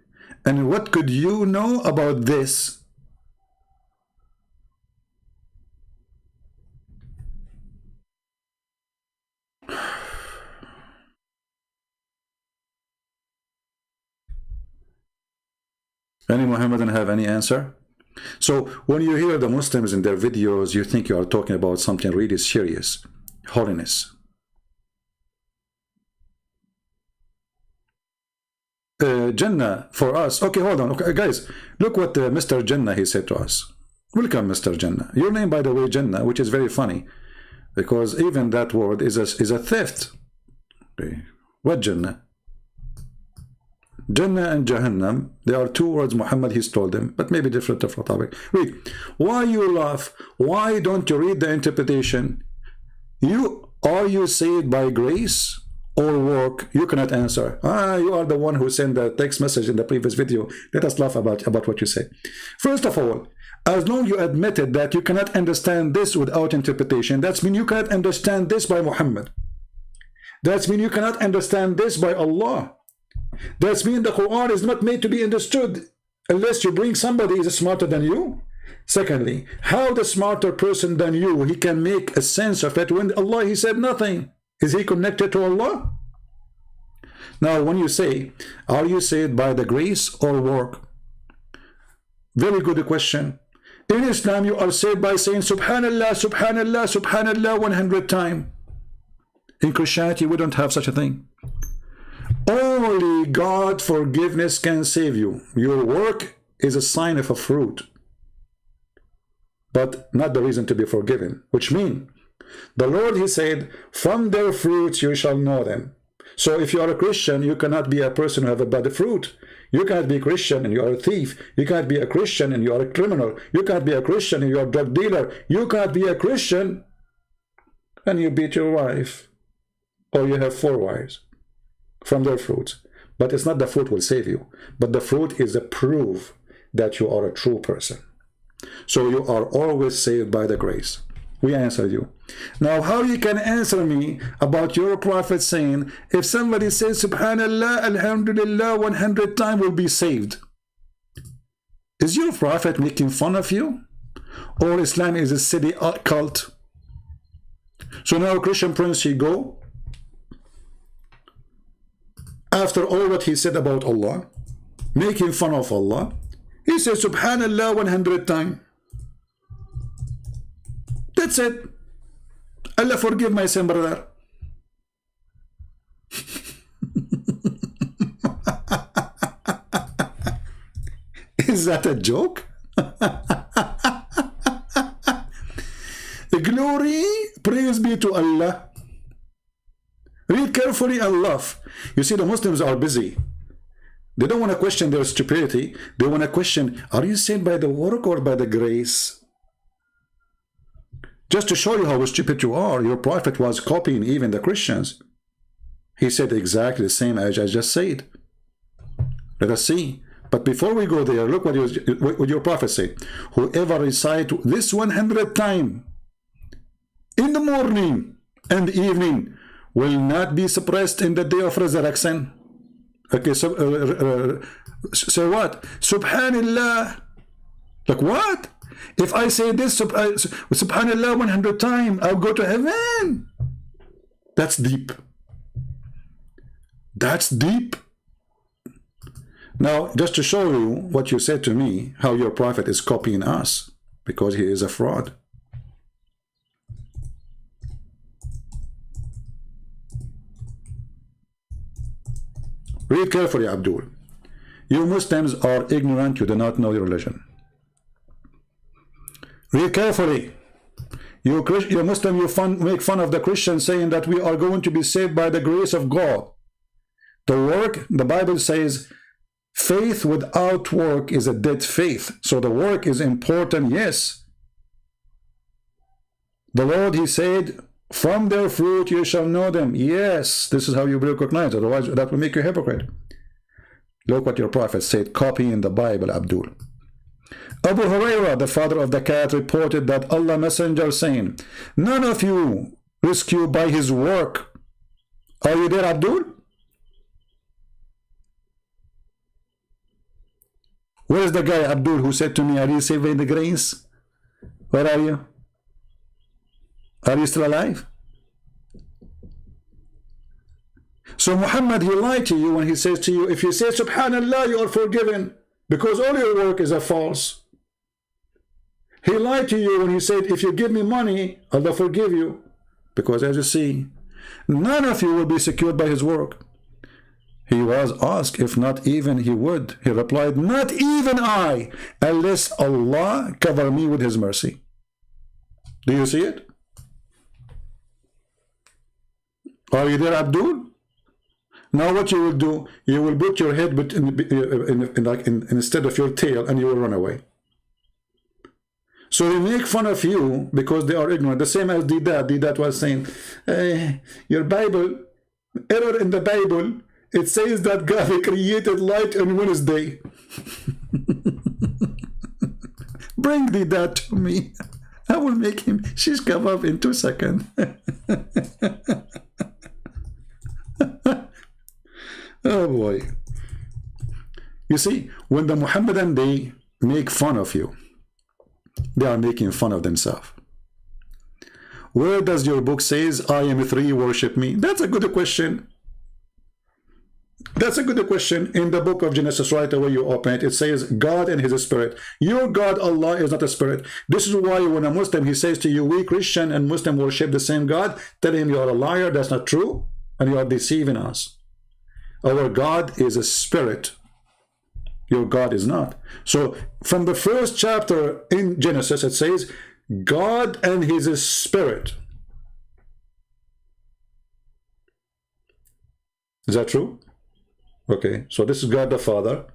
And what could you know about this? Any Mohammedan have any answer? So when you hear the Muslims in their videos, you think you are talking about something really serious. Holiness. Jannah for us. Okay, hold on. Okay, guys, look what Mr. Jannah, he said to us. Welcome, Mr. Jannah. Your name, by the way, Jannah, which is very funny, because even that word is a theft. Okay. What Jannah? Jannah and Jahannam, they are two words Muhammad he's told them, but maybe different topic. Wait, why you laugh? Why don't you read the interpretation? Are you saved by grace or work? You cannot answer. You are the one who sent the text message in the previous video. Let us laugh about what you say. First of all, as long as you admitted that you cannot understand this without interpretation, that means you cannot understand this by Muhammad. That means you cannot understand this by Allah. That means the Quran is not made to be understood unless you bring somebody who is smarter than you. Secondly, how the smarter person than you, he can make a sense of it when Allah, he said nothing. Is he connected to Allah? Now, when you say, are you saved by the grace or work? Very good question. In Islam, you are saved by saying Subhanallah, Subhanallah, Subhanallah 100 times. In Christianity, we don't have such a thing. Only God forgiveness can save you. Your work is a sign of a fruit, but not the reason to be forgiven. Which means, the Lord, he said, from their fruits you shall know them. So if you are a Christian, you cannot be a person who have a bad fruit. You cannot be a Christian and you are a thief. You cannot be a Christian and you are a criminal. You cannot be a Christian and you are a drug dealer. You cannot be a Christian and you beat your wife, or you have 4 wives. From their fruits. But it's not the fruit will save you, but the fruit is a proof that you are a true person. So you are always saved by the grace. We answered you. Now how you can answer me about your prophet saying, if somebody says Subhanallah, Alhamdulillah 100 times will be saved? Is your prophet making fun of you? Or Islam is a silly cult? So now Christian Prince, he go, after all what he said about Allah, making fun of Allah, he says Subhanallah 100 times. That's it. Allah forgive my sin, brother. Is that a joke? Glory, praise be to Allah. Read carefully and laugh. You see, the Muslims are busy. They don't want to question their stupidity. They want to question, are you saved by the work or by the grace? Just to show you how stupid you are, your prophet was copying even the Christians. He said exactly the same as I just said. Let us see. But before we go there, look what your prophet said. Whoever recite this 100 times in the morning and evening will not be suppressed in the day of resurrection. Okay, so what? Subhanallah. Like what? If I say this, subhanallah 100 times, I'll go to heaven. That's deep. That's deep. Now, just to show you what you said to me, how your prophet is copying us, because he is a fraud. Read carefully, Abdul. You Muslims are ignorant, you do not know your religion. Read carefully. You Muslim, make fun of the Christians saying that we are going to be saved by the grace of God. The work, the Bible says, faith without work is a dead faith. So the work is important, yes. The Lord, he said, from their fruit you shall know them. Yes, this is how you recognize. Otherwise, that will make you a hypocrite. Look what your prophet said, copy in the Bible, Abdul. Abu Hurairah, the father of the cat, reported that Allah Messenger saying, none of you rescued by his work. Are you there, Abdul? Where is the guy, Abdul, who said to me, are you saving the grace? Where are you? Are you still alive? So Muhammad, he lied to you when he says to you, if you say subhanallah, you are forgiven, because all your work is a false. He lied to you when he said, if you give me money, Allah forgive you, because as you see, none of you will be secured by his work. He was asked if not even he would. He replied, not even I, unless Allah cover me with his mercy. Do you see it? Are you there, Abdul? Now what you will do, you will put your head instead of your tail, and you will run away. So they make fun of you because they are ignorant. The same as Didat. Didat was saying, your Bible, error in the Bible, it says that God created light on Wednesday. Bring Didat to me. I will make him shish kebab in 2 seconds. Oh boy. You see, when the Muhammadan, they make fun of you, they are making fun of themselves. Where does your book says, I am three, worship me? That's a good question. That's a good question. In the book of Genesis, right away you open it, it says God and his spirit. Your God, Allah, is not a spirit. This is why when a Muslim, he says to you, we Christian and Muslim worship the same God, tell him you are a liar, that's not true, and you are deceiving us. Our God is a spirit. Your God is not. So from the first chapter in Genesis, it says God and his spirit. Is that true? Okay, so this is God the Father,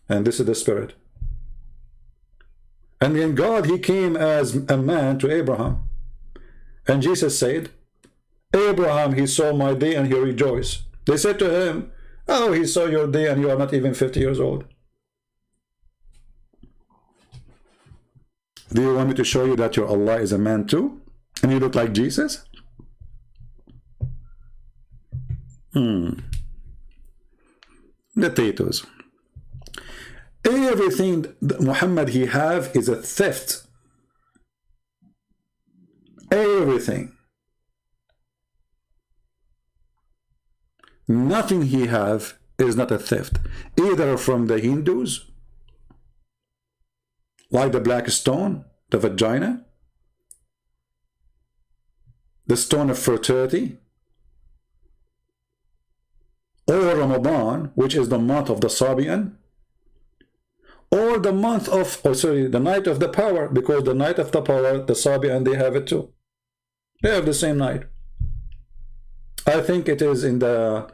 and this is the Spirit. And then God, he came as a man to Abraham. And Jesus said, Abraham, he saw my day and he rejoiced. They said to him, oh, he saw your day and you are not even 50 years old. Do you want me to show you that your Allah is a man too? And you look like Jesus? Potatoes. Everything that Muhammad he have is a theft. Everything. Nothing he have is not a theft. Either from the Hindus, like the black stone, the vagina, the stone of fertility, or Ramadan, which is the month of the Sabian, or the month of, the night of the power, because the night of the power, the Sabian, they have it too. They have the same night. I think it is in the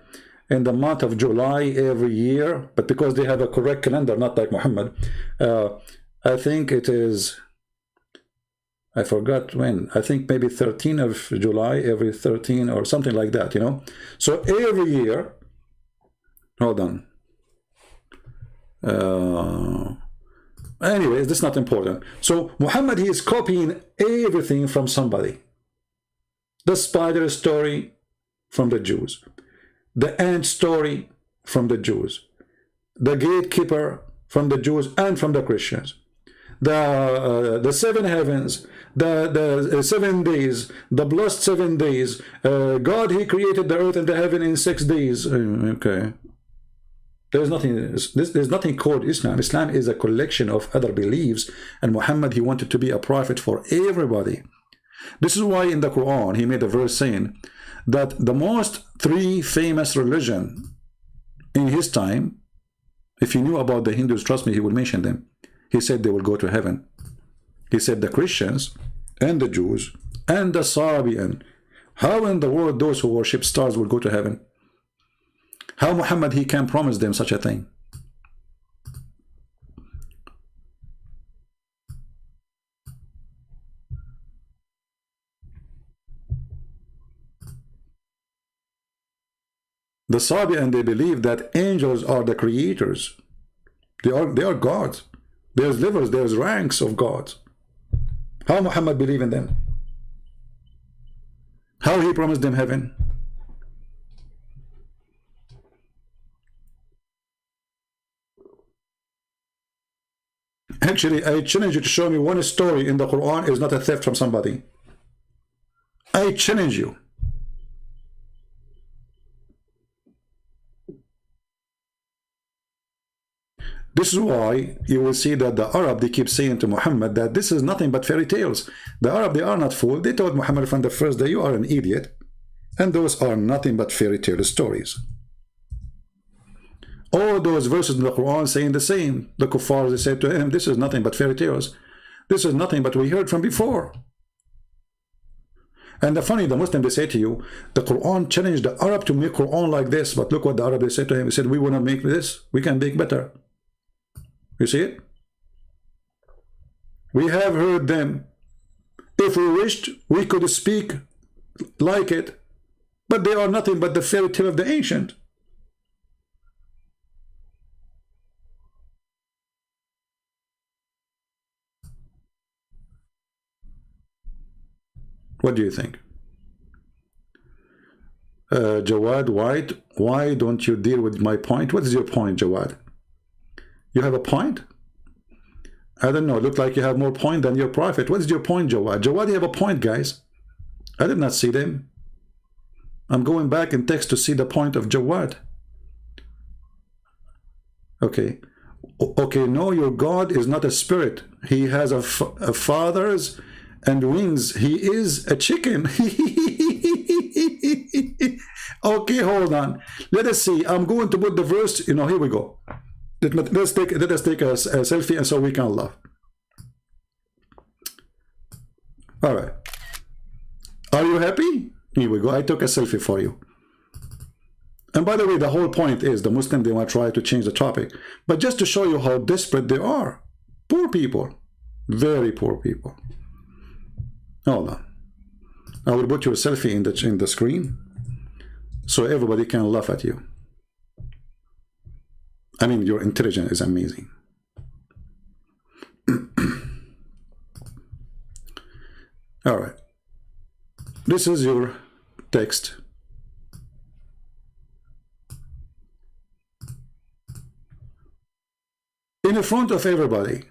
month of July every year, but because they have a correct calendar, not like Muhammad, I think it is, I forgot when, I think maybe 13 of July, every 13 or something like that, you know. So every year, hold on. Anyways, this is not important. So Muhammad, he is copying everything from somebody. The spider story from the Jews. The ant story from the Jews. The gatekeeper from the Jews and from the Christians. the 7 heavens, the 7 days, the blessed 7 days. God, he created the earth and the heaven in 6 days. Okay. There's nothing called Islam. Islam is a collection of other beliefs, and Muhammad, he wanted to be a prophet for everybody. This is why in the Quran he made a verse saying that the most 3 famous religion in his time, if you knew about the Hindus, trust me, he would mention them. He said they will go to heaven. He said the Christians and the Jews and the Sabian. How in the world those who worship stars will go to heaven? How Muhammad, he can promise them such a thing? The Sabian, they believe that angels are the creators. They are gods. There's levels, there's ranks of gods. How Muhammad believe in them? How he promised them heaven? Actually, I challenge you to show me one story in the Quran is not a theft from somebody. I challenge you. This is why you will see that the Arab, they keep saying to Muhammad that this is nothing but fairy tales. The Arab, they are not fooled. They told Muhammad from the first day, you are an idiot. And those are nothing but fairy tale stories. All those verses in the Quran saying the same. The kuffar, they said to him, this is nothing but fairy tales. This is nothing but we heard from before. And the funny, the Muslim, they say to you, the Quran challenged the Arab to make Quran like this. But look what the Arab, they said to him. He said, we want to make this. We can make better. You see it? We have heard them. If we wished, we could speak like it. But they are nothing but the fairy tale of the ancient. What do you think? Jawad White, why don't you deal with my point? What is your point, Jawad? You have a point? I don't know. Look like you have more point than your prophet. What is your point, Jawad? Jawad, you have a point, guys. I did not see them. I'm going back in text to see the point of Jawad. Okay. Okay, no, your God is not a spirit. He has a fathers and wings. He is a chicken. Okay, hold on. Let us see. I'm going to put the verse. You know, here we go. Let us take a selfie, and so we can laugh. All right. Are you happy? Here we go. I took a selfie for you. And by the way, the whole point is the Muslim, they want to try to change the topic. But just to show you how desperate they are. Poor people. Very poor people. Hold on. I will put your selfie in the screen so everybody can laugh at you. I mean, your intelligence is amazing. All right. This is your text. In front of everybody,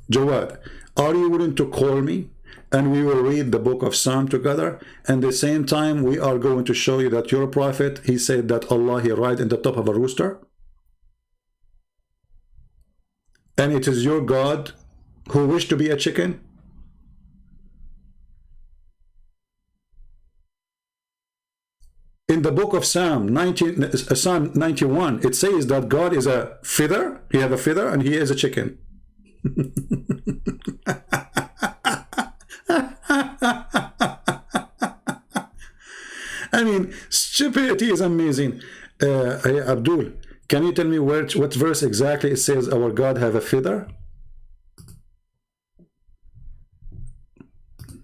Jawad, are you willing to call me and we will read the book of Psalm together? And at the same time, we are going to show you that your prophet, he said that Allah, he ride in the top of a rooster. And it is your God who wished to be a chicken? In the book of Psalm 91, it says that God is a feather. He has a feather and he is a chicken. I mean, stupidity is amazing. Abdul, can you tell me what verse exactly it says our God have a feather?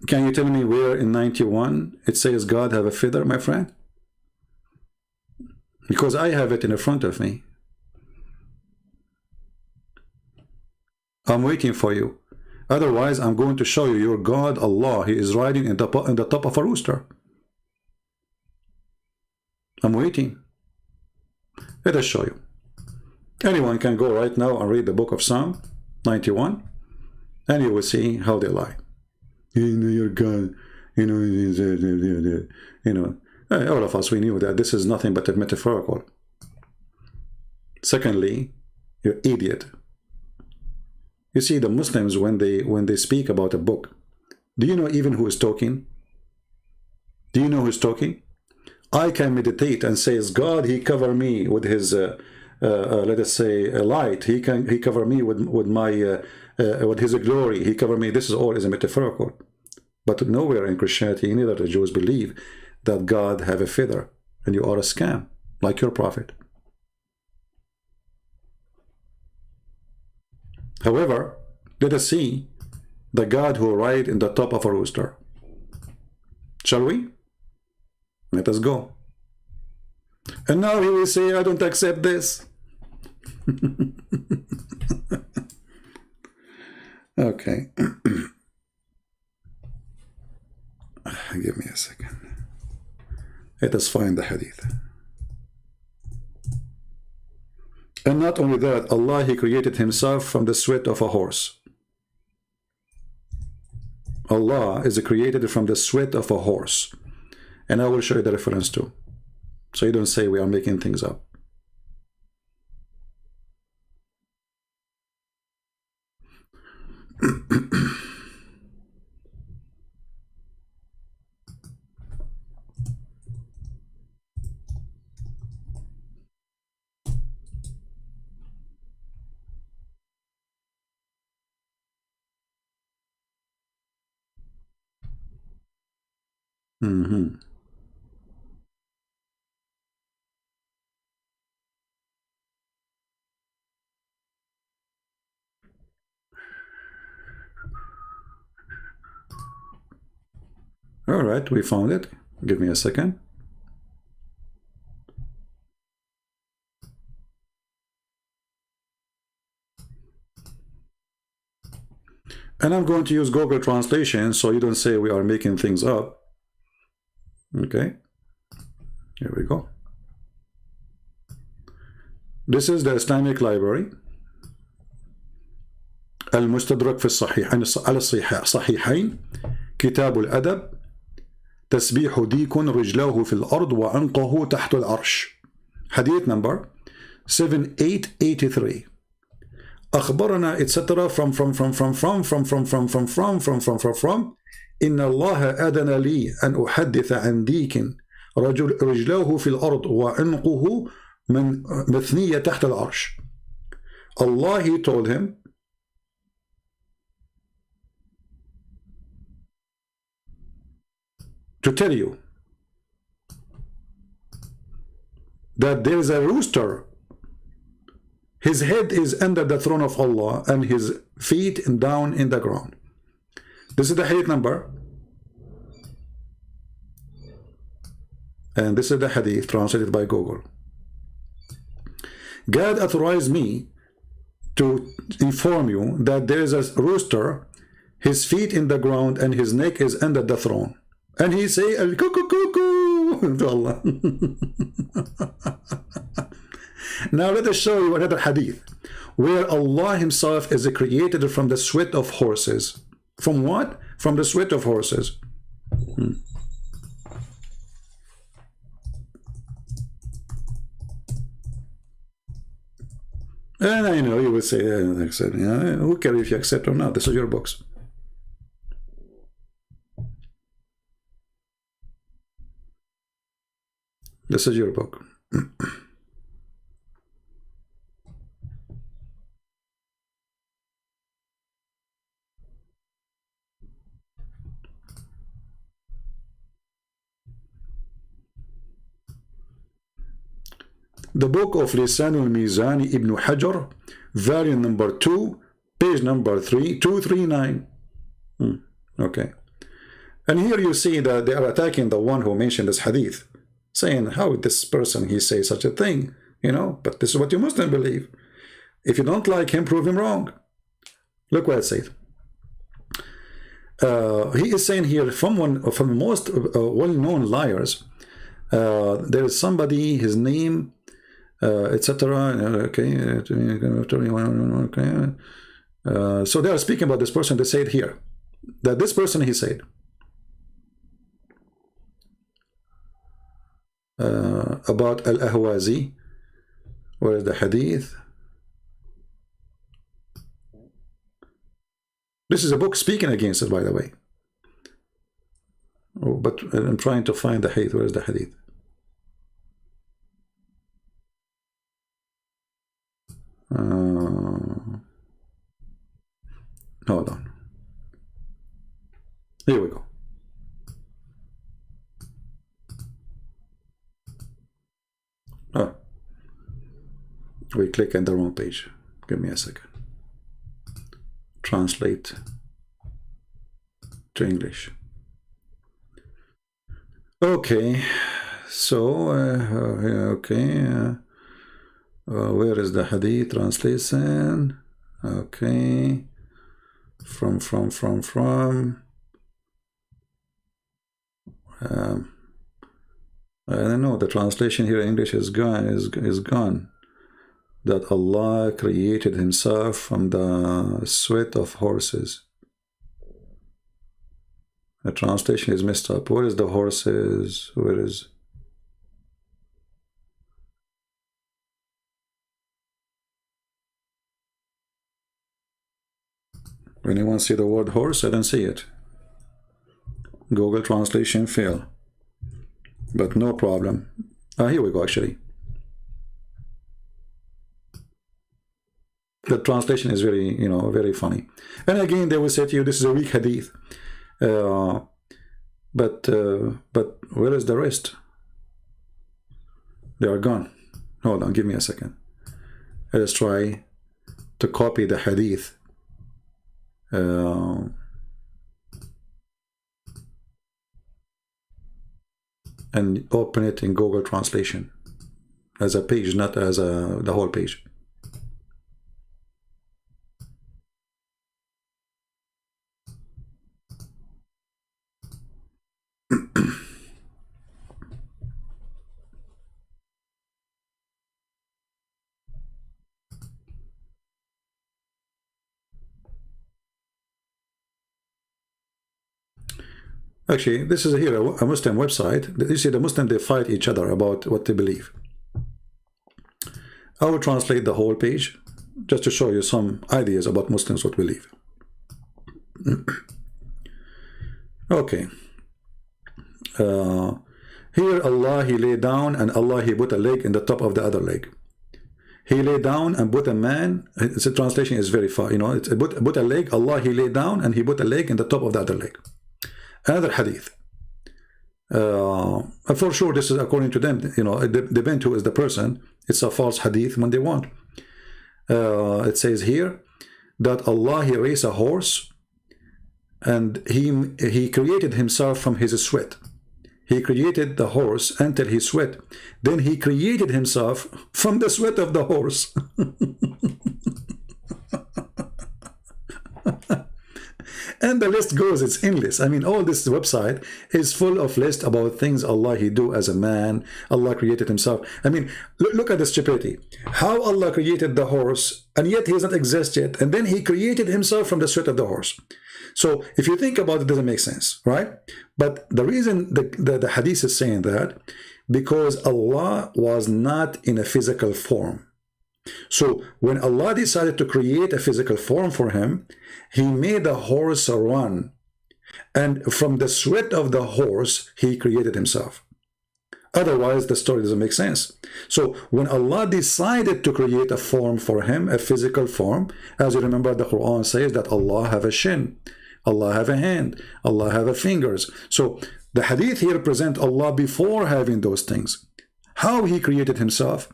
Can you tell me where in 91 it says God have a feather, my friend? Because I have it in front of me. I'm waiting for you. Otherwise, I'm going to show you your God, Allah. He is riding in the top of a rooster. I'm waiting. Let us show you. Anyone can go right now and read the book of Psalm 91. And you will see how they lie. You know, you're God. You know, all of us, we knew that this is nothing but a metaphorical. Secondly, you're idiot. You see, the Muslims, when they speak about a book, do you know even who is talking? Do you know who's talking? I can meditate and says, God, he cover me with his, let us say, a light. He cover me with my, with his glory. He cover me. This is all is a metaphorical. But nowhere in Christianity, neither the Jews believe that God have a feather and you are a scam, like your prophet. However, let us see the God who ride in the top of a rooster. Shall we? Let us go. And now he will say, I don't accept this. Okay. Give me a second. Let us find the hadith. And not only that, Allah, he created himself from the sweat of a horse. Allah is created from the sweat of a horse. And I will show you the reference too. So you don't say we are making things up. All right, we found it. Give me a second. And I'm going to use Google Translation so you don't say we are making things up. Okay. Here we go. This is the Islamic Library. المستدرك في الصحيحين على الصحيحين كتاب الأدب تسبيح ديك رجلاه في الأرض وعنقه تحت العرش. Hadith number 7883. أخبرنا etc. from إن الله أذن لي أن أحدث عن ديك رجلاه في الأرض وعنقه مثنية تحت العرش. Allah, he told him to tell you that there is a rooster. His head is under the throne of Allah and his feet down in the ground. This is the hadith number. And this is the hadith translated by Google. God authorized me to inform you that there is a rooster, his feet in the ground and his neck is under the throne. And he say, al-cuckoo to Allah. Now let us show you another hadith where Allah himself is created from the sweat of horses. From what? From the sweat of horses. And I know you will say, who cares if you accept or not? This is your books. This is your book. The book of Lisan al-Mizani Ibn Hajar, volume number 2, page number 239. Okay. And here you see that they are attacking the one who mentioned this hadith, saying, how this person, he say such a thing, but this is what you Muslim believe. If you don't like him, prove him wrong. Look what it says. He is saying here, from the most well-known liars, there is somebody, his name, etc. Okay, So they are speaking about this person. They say it here, that this person, he said, about Al-Ahwazi. Where is the hadith? This is a book speaking against it, by the way. Oh, but I'm trying to find the hadith. Where is the hadith? Hold on. Here we go. Oh, we click on the wrong page. Give me a second. Translate to English. Okay, so where is the hadith translation? Okay, from I don't know, the translation here in English is gone. That Allah created himself from the sweat of horses. The translation is messed up. Where is the horses? Where is... Anyone see the word horse? I don't see it. Google translation fail. But no problem. Here we go, actually. The translation is very, very funny. And again, they will say to you, this is a weak hadith. But where is the rest? They are gone. Hold on, give me a second. Let's try to copy the hadith. And open it in Google Translation as a page, not as the whole page. Actually, this is here a Muslim website. You see, the Muslims, they fight each other about what they believe. I will translate the whole page just to show you some ideas about Muslims what believe. Okay. Here Allah, he lay down, and Allah, he put a leg in the top of the other leg. He lay down and put a man. The translation is very far. It's put a leg. Allah, he lay down and he put a leg in the top of the other leg. Another hadith. For sure, this is according to them. It depends who is the person. It's a false hadith when they want. It says here that Allah, he raised a horse, and he created himself from his sweat. He created the horse until he sweat. Then he created himself from the sweat of the horse. And the list goes, it's endless. I mean, all this website is full of lists about things Allah, he do as a man. Allah created himself. I mean, look at the stupidity. How Allah created the horse, and yet he does not exist yet. And then he created himself from the sweat of the horse. So if you think about it, it doesn't make sense, right? But the reason the hadith is saying that, because Allah was not in a physical form. So when Allah decided to create a physical form for him, he made the horse run. And from the sweat of the horse, he created himself. Otherwise, the story doesn't make sense. So when Allah decided to create a form for him, a physical form, as you remember, the Quran says that Allah have a shin, Allah have a hand, Allah have a fingers. So the hadith here present Allah before having those things. How he created himself?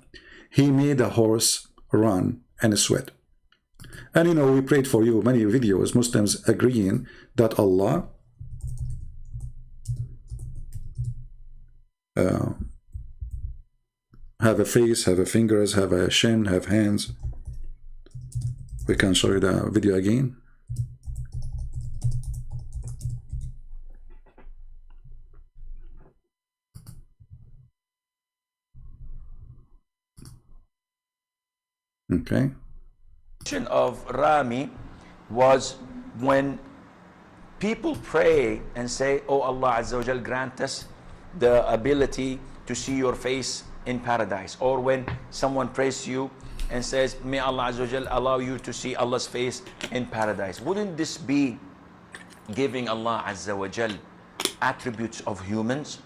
He made a horse run and sweat. And we prayed for you many videos, Muslims agreeing that Allah have a face, have a fingers, have a shin, have hands. We can show you the video again. Okay. Of Rami was when people pray and say, oh Allah Azza wa Jal, grant us the ability to see your face in paradise. Or when someone prays to you and says, may Allah Azza wa Jal allow you to see Allah's face in paradise. Wouldn't this be giving Allah Azza wa Jal attributes of humans?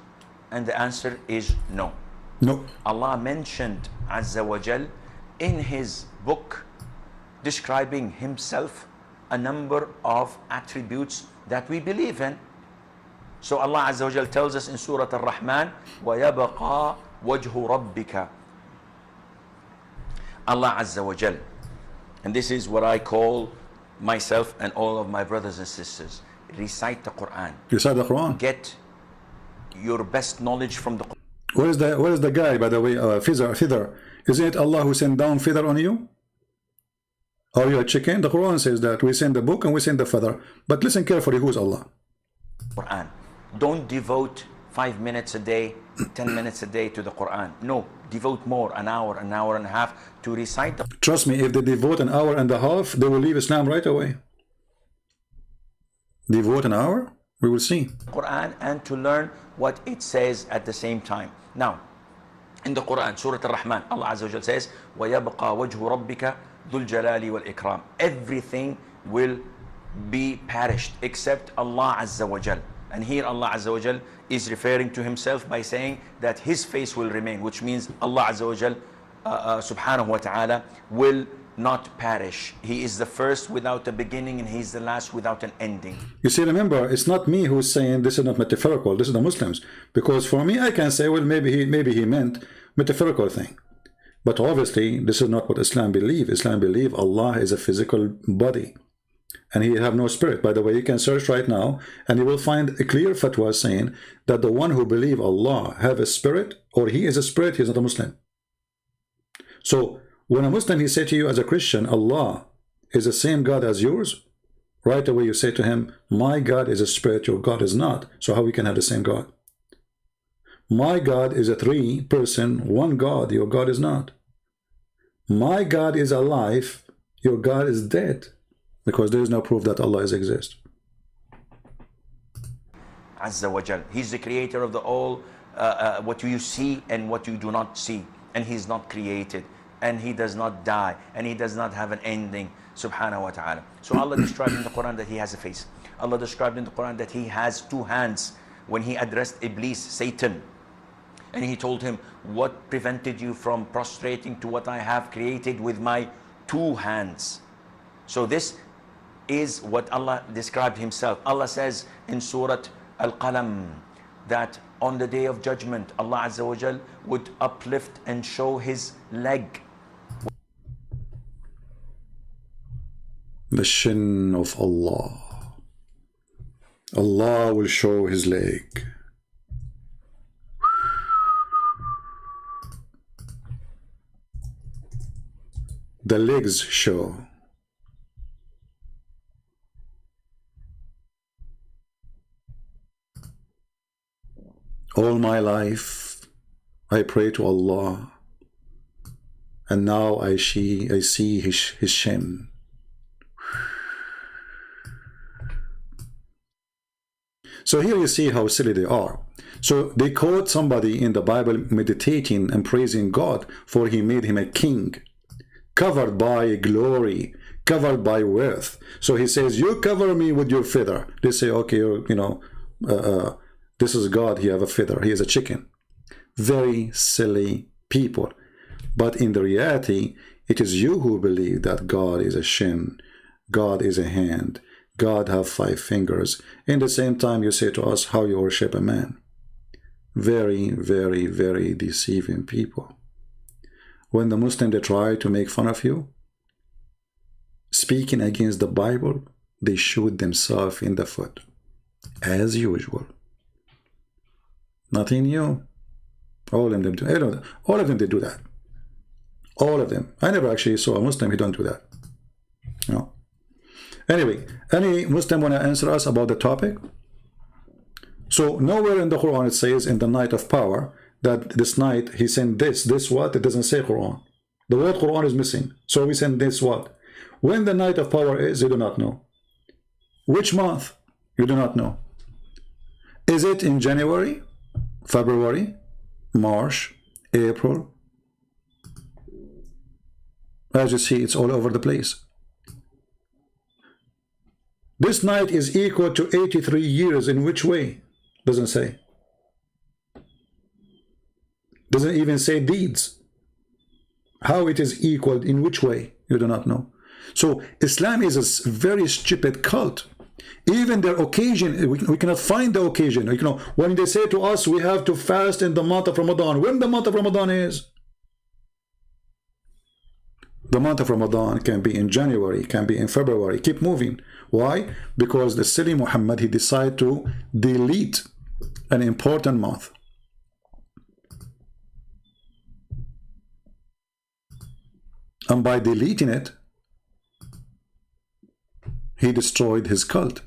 And the answer is no. No. Allah mentioned Azza wa Jal in his book describing himself a number of attributes that we believe in. So Allah Azza wa Jal tells us in Surah Ar-Rahman, وَيَبَقَى وَجْهُ رَبِّكَ. Allah Azza wa Jal, and this is what I call myself and all of my brothers and sisters, recite the Quran. Recite the Quran. Get your best knowledge from the Quran. Where is the guy, by the way, feather? Isn't it Allah who sent down feather on you? Are you a chicken? The Quran says that we send the book and we send the feather. But listen carefully, who is Allah? Quran. Don't devote 5 minutes a day, 10 minutes a day to the Quran. No, devote more, an hour and a half to recite the Trust me, if they devote an hour and a half, they will leave Islam right away. Devote an hour? We will see. Quran and to learn what it says at the same time. Now, in the Quran, Surah Ar-Rahman, Allah Azza wa Jal says, وَيَبْقَى وَجْهُ رَبِّكَ ذُو الْجَلَالِ وَالْإِكْرَامِ. Everything will be perished except Allah Azza wa Jal. And here Allah Azza wa Jal is referring to himself by saying that his face will remain, which means Allah Azza wa Jal subhanahu wa ta'ala will not perish. He is the first without a beginning and he is the last without an ending. You see, remember, it's not me who's saying this is not metaphorical. This is the Muslims. Because for me, I can say, well, maybe he meant metaphorical thing. But obviously, this is not what Islam believe. Islam believe Allah is a physical body. And he have no spirit. By the way, you can search right now and you will find a clear fatwa saying that the one who believe Allah have a spirit or he is a spirit, he is not a Muslim. So when a Muslim, he say to you as a Christian, Allah is the same God as yours, right away you say to him, my God is a spirit, your God is not. So how we can have the same God? My God is a 3-person, one God, your God is not. My God is alive, your God is dead. Because there is no proof that Allah exists. Azza wa Jal. He's the creator of the all, what you see and what you do not see. And he's not created. And he does not die. And he does not have an ending. Subhanahu wa ta'ala. So Allah described in the Quran that he has a face. Allah described in the Quran that he has 2 hands. When he addressed Iblis, Satan. And he told him, what prevented you from prostrating to what I have created with my 2 hands? So this is what Allah described himself. Allah says in Surah Al-Qalam that on the day of judgment, Allah Azza wa Jal would uplift and show his leg. The shin of Allah. Allah will show his leg. The legs show. All my life, I pray to Allah, and now I see his shin. So here you see how silly they are. So they quote somebody in the Bible meditating and praising God for he made him a king, covered by glory, covered by worth. So he says, you cover me with your feather. They say, okay, this is God, he have a feather, he is a chicken. Very silly people. But in the reality, it is you who believe that God is a shin, God is a hand, God have 5 fingers. In the same time, you say to us how you worship a man. Very, very, very deceiving people. When the Muslim, they try to make fun of you, speaking against the Bible, they shoot themselves in the foot. As usual. Nothing new. All of them do. All of them, they do that. All of them. I never actually saw a Muslim who don't do that. No. Anyway, any Muslim want to answer us about the topic? So nowhere in the Quran it says in the night of power that this night he sent this what? It doesn't say Quran. The word Quran is missing. So we send this what? When the night of power is, you do not know. Which month? You do not know. Is it in January, February, March, April? As you see, it's all over the place. This night is equal to 83 years. In which way? Doesn't say. Doesn't even say deeds. How it is equal, in which way? You do not know. So Islam is a very stupid cult. Even their occasion, we cannot find the occasion. You know, when they say to us, we have to fast in the month of Ramadan. When the month of Ramadan is? The month of Ramadan can be in January, can be in February. Keep moving. Why? Because the silly Muhammad, he decided to delete an important month. And by deleting it, he destroyed his cult.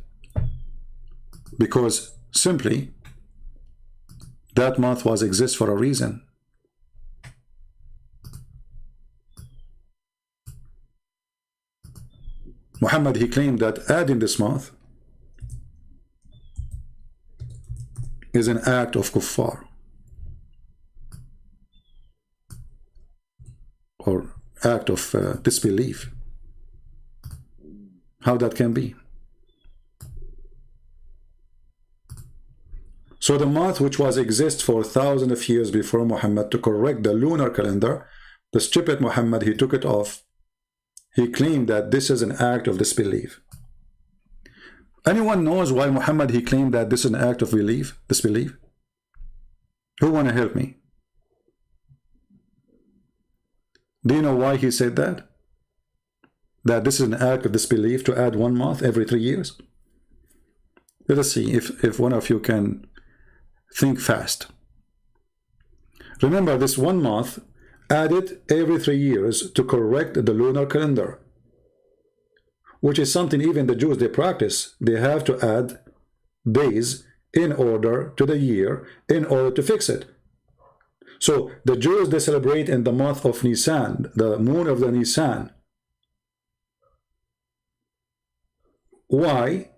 Because simply, that month was exist for a reason. Muhammad, he claimed that adding this month is an act of kuffar, or act of disbelief. How that can be? So the month which was exist for thousands of years before Muhammad to correct the lunar calendar, the stupid Muhammad, he took it off. He claimed that this is an act of disbelief. Anyone knows why Muhammad, he claimed that this is an act of disbelief? Who want to help me? Do you know why he said that? That this is an act of disbelief to add one month every 3 years? Let us see if one of you can think fast. Remember, this 1 month added every 3 years to correct the lunar calendar, which is something even the Jews, they practice. They have to add days in order to the year in order to fix it. So the Jews, they celebrate in the month of Nisan, the moon of the Nisan. Why?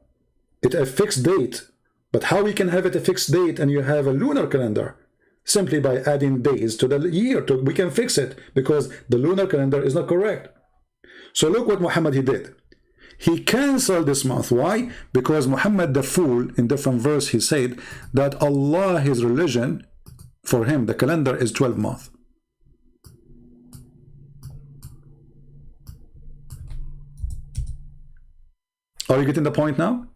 It's a fixed date. But how we can have it a fixed date and you have a lunar calendar? Simply by adding days to the year. We can fix it because the lunar calendar is not correct. So look what Muhammad he did. He canceled this month. Why? Because Muhammad the fool, in different verse, he said that Allah, his religion, for him, the calendar is 12 months. Are you getting the point now?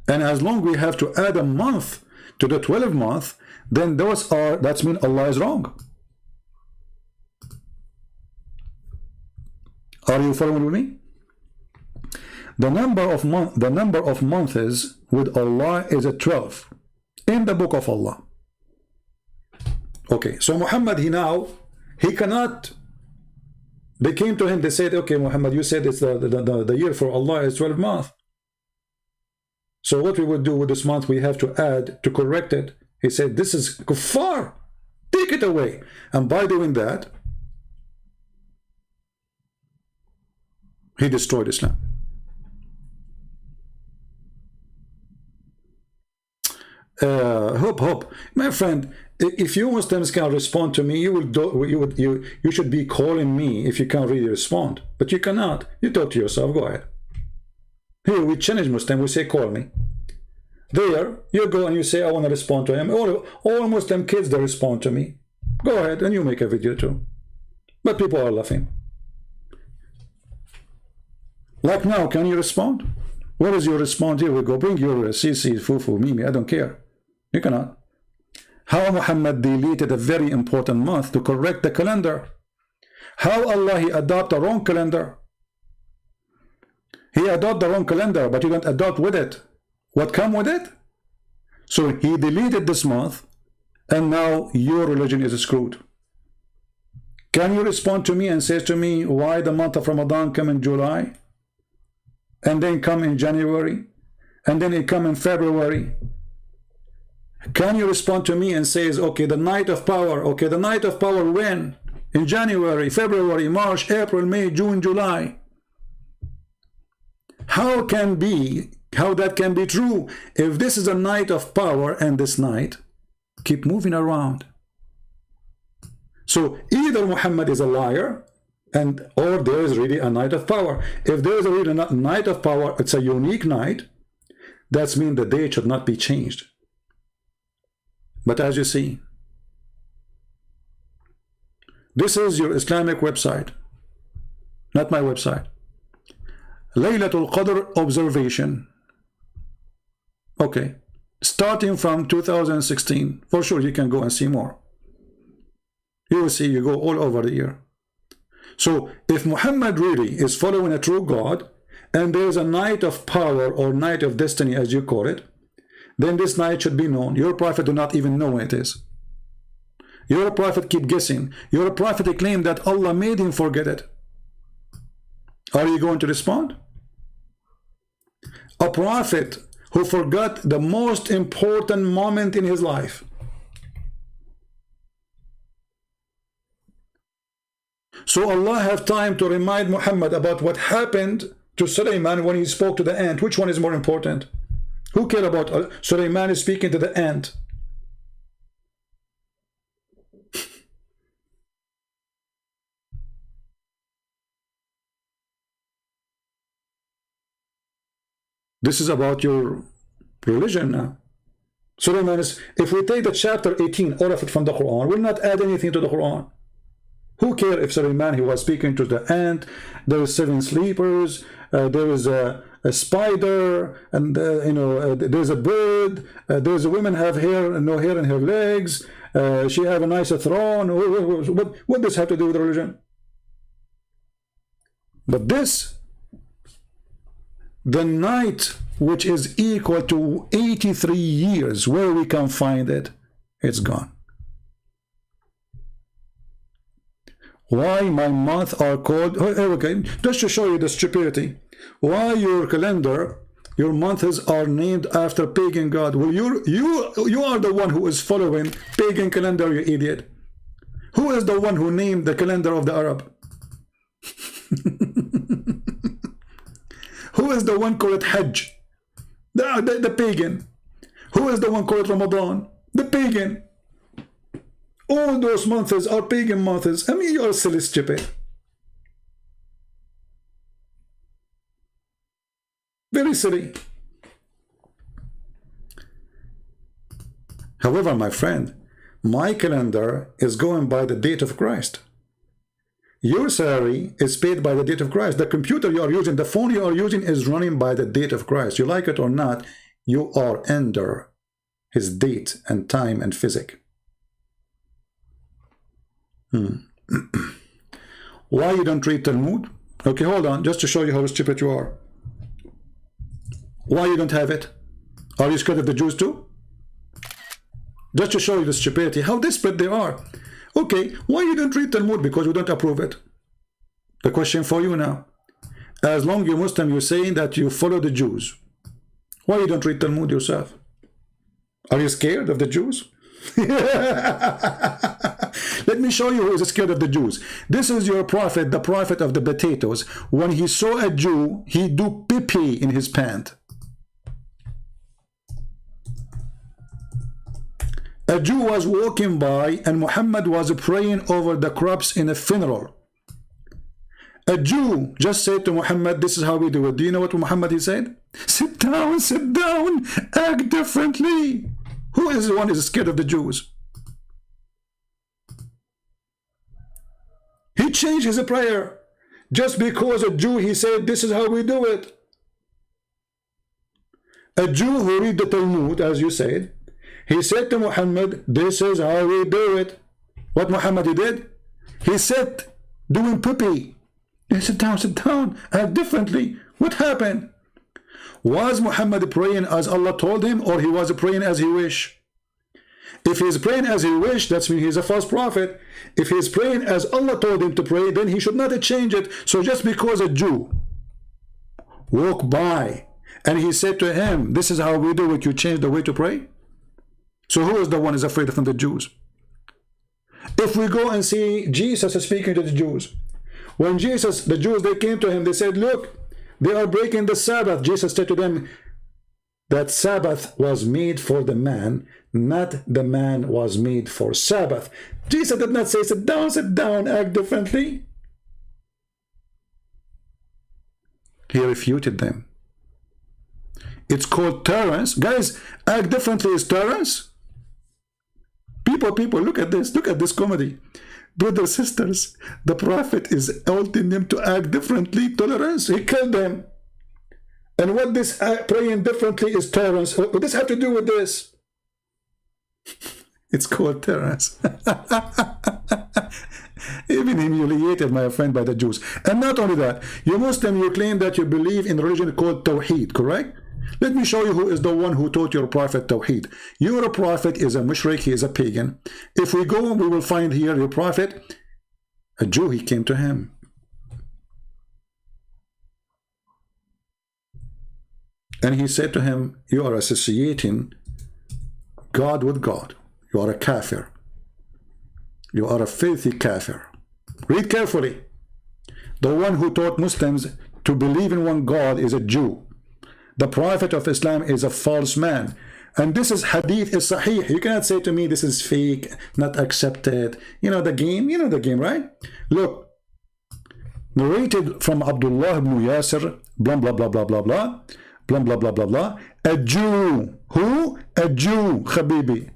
And as long we have to add a month to the 12 month, then that's mean Allah is wrong. Are you following with me? The number of months with Allah is a 12 in the book of Allah. Okay, so Muhammad, he cannot. They came to him, they said, okay, Muhammad, you said it's the year for Allah is 12 months. So what we would do with this month, we have to add to correct it. He said, this is kuffar. Take it away. And by doing that, he destroyed Islam. Hope, my friend. If you Muslims can respond to me, you should be calling me if you can't really respond. But you cannot. You talk to yourself. Go ahead. Here we challenge Muslim. We say, call me. There you go and you say, I want to respond to him. All Muslim kids, they respond to me. Go ahead and you make a video too. But people are laughing. Like now, can you respond? What is your response? Here we go. Bring your CC, Fufu, Mimi. I don't care. You cannot. How Muhammad deleted a very important month to correct the calendar. How Allah, he adopted the wrong calendar. He adopted the wrong calendar, but you don't adopt with it. What come with it? So he deleted this month, and now your religion is screwed. Can you respond to me and say to me why the month of Ramadan come in July, and then come in January, and then it come in February, Can you respond to me and says, okay, the night of power, okay, the night of power when? In January, February, March, April, May, June, July. How that can be true if this is a night of power and this night keep moving around? So either Muhammad is a liar or there is really a night of power. If there is a really night of power, it's a unique night. That means the date should not be changed. But as you see, this is your Islamic website, not my website. Laylatul Qadr observation. Okay, starting from 2016. For sure you can go and see more. You will see, you go all over the year. So if Muhammad really is following a true God, and there is a night of power or night of destiny as you call it, then this night should be known. Your prophet do not even know when it is. Your prophet keep guessing. Your prophet claim that Allah made him forget it. Are you going to respond? A prophet who forgot the most important moment in his life. So Allah have time to remind Muhammad about what happened to Sulaiman when he spoke to the ant. Which one is more important? Who cares about Sulaiman is speaking to the ant? This is about your religion now. Sulaiman is, if we take the chapter 18, all of it from the Quran, we'll not add anything to the Quran. Who cares if Sulaiman, he was speaking to the ant, there is 7 sleepers, there is a spider, and there's a bird, there's a woman have hair and no hair in her legs, she have a nice throne. What does have to do with religion? But this, the night which is equal to 83 years, where we can find it, it's gone. Why my months are called, okay, just to show you the stupidity, why your calendar, your months are named after pagan god. Well, you are the one who is following pagan calendar, you idiot. Who is the one who named the calendar of the Arab? Who is the one called Hajj? The pagan. Who is the one called Ramadan? The pagan. All those months are pagan months. I mean, you are silly stupid. Very silly. However, my friend, my calendar is going by the date of Christ. Your salary is paid by the date of Christ. The computer you are using, the phone you are using is running by the date of Christ. You like it or not, you are under his date and time and physics. Why you don't read Talmud? Okay, hold on, just to show you how stupid you are. Why you don't have it? Are you scared of the Jews too? Just to show you the stupidity, how desperate they are. Okay, why you don't read Talmud? Because you don't approve it. The question for you now, as long as you're Muslim, you're saying that you follow the Jews. Why you don't read Talmud yourself? Are you scared of the Jews? Let me show you who is scared of the Jews. This is your prophet, the prophet of the potatoes. When he saw a Jew, he do pee-pee in his pant. A Jew was walking by and Muhammad was praying over the crops in a funeral. A Jew just said to Muhammad, this is how we do it. Do you know what Muhammad he said? Sit down, act differently. Who is the one who is scared of the Jews? He changed his prayer just because a Jew, he said, this is how we do it. A Jew who read the Talmud, as you said, he said to Muhammad, this is how we do it. What Muhammad he did? He said, doing pee-pee. He said, sit down, act differently. What happened? Was Muhammad praying as Allah told him, or he was praying as he wished? If he is praying as he wished, that means he is a false prophet. If he is praying as Allah told him to pray, then he should not change it. So just because a Jew walked by and he said to him, this is how we do it, you change the way to pray? So who is the one who is afraid from the Jews? If we go and see Jesus speaking to the Jews, when Jesus, the Jews, they came to him, they said, look, they are breaking the Sabbath. Jesus said to them that Sabbath was made for the man, not the man was made for Sabbath. Jesus did not say, sit down, act differently. He refuted them. It's called tolerance. Guys, act differently is tolerance. People, look at this comedy. Brothers, sisters, the prophet is urging them to act differently, tolerance. He killed them. And what this praying differently is tolerance. What does this have to do with this? It's called tolerance. Even humiliated, my friend, by the Jews. And not only that, you Muslim, you claim that you believe in a religion called Tawheed, correct? Let me show you who is the one who taught your prophet Tawheed. Your prophet is a mushrik, he is a pagan. If we go, we will find here your prophet, a Jew, he came to him. And he said to him, you are associating God with God. You are a kafir. You are a filthy kafir. Read carefully. The one who taught Muslims to believe in one God is a Jew. The prophet of Islam is a false man. And this is hadith is sahih. You cannot say to me this is fake, not accepted. You know the game, right? Look, narrated from Abdullah ibn Yasir, blah, blah, blah, blah, blah, blah, blah, blah, blah, blah, blah. A Jew. Who? A Jew, Habibi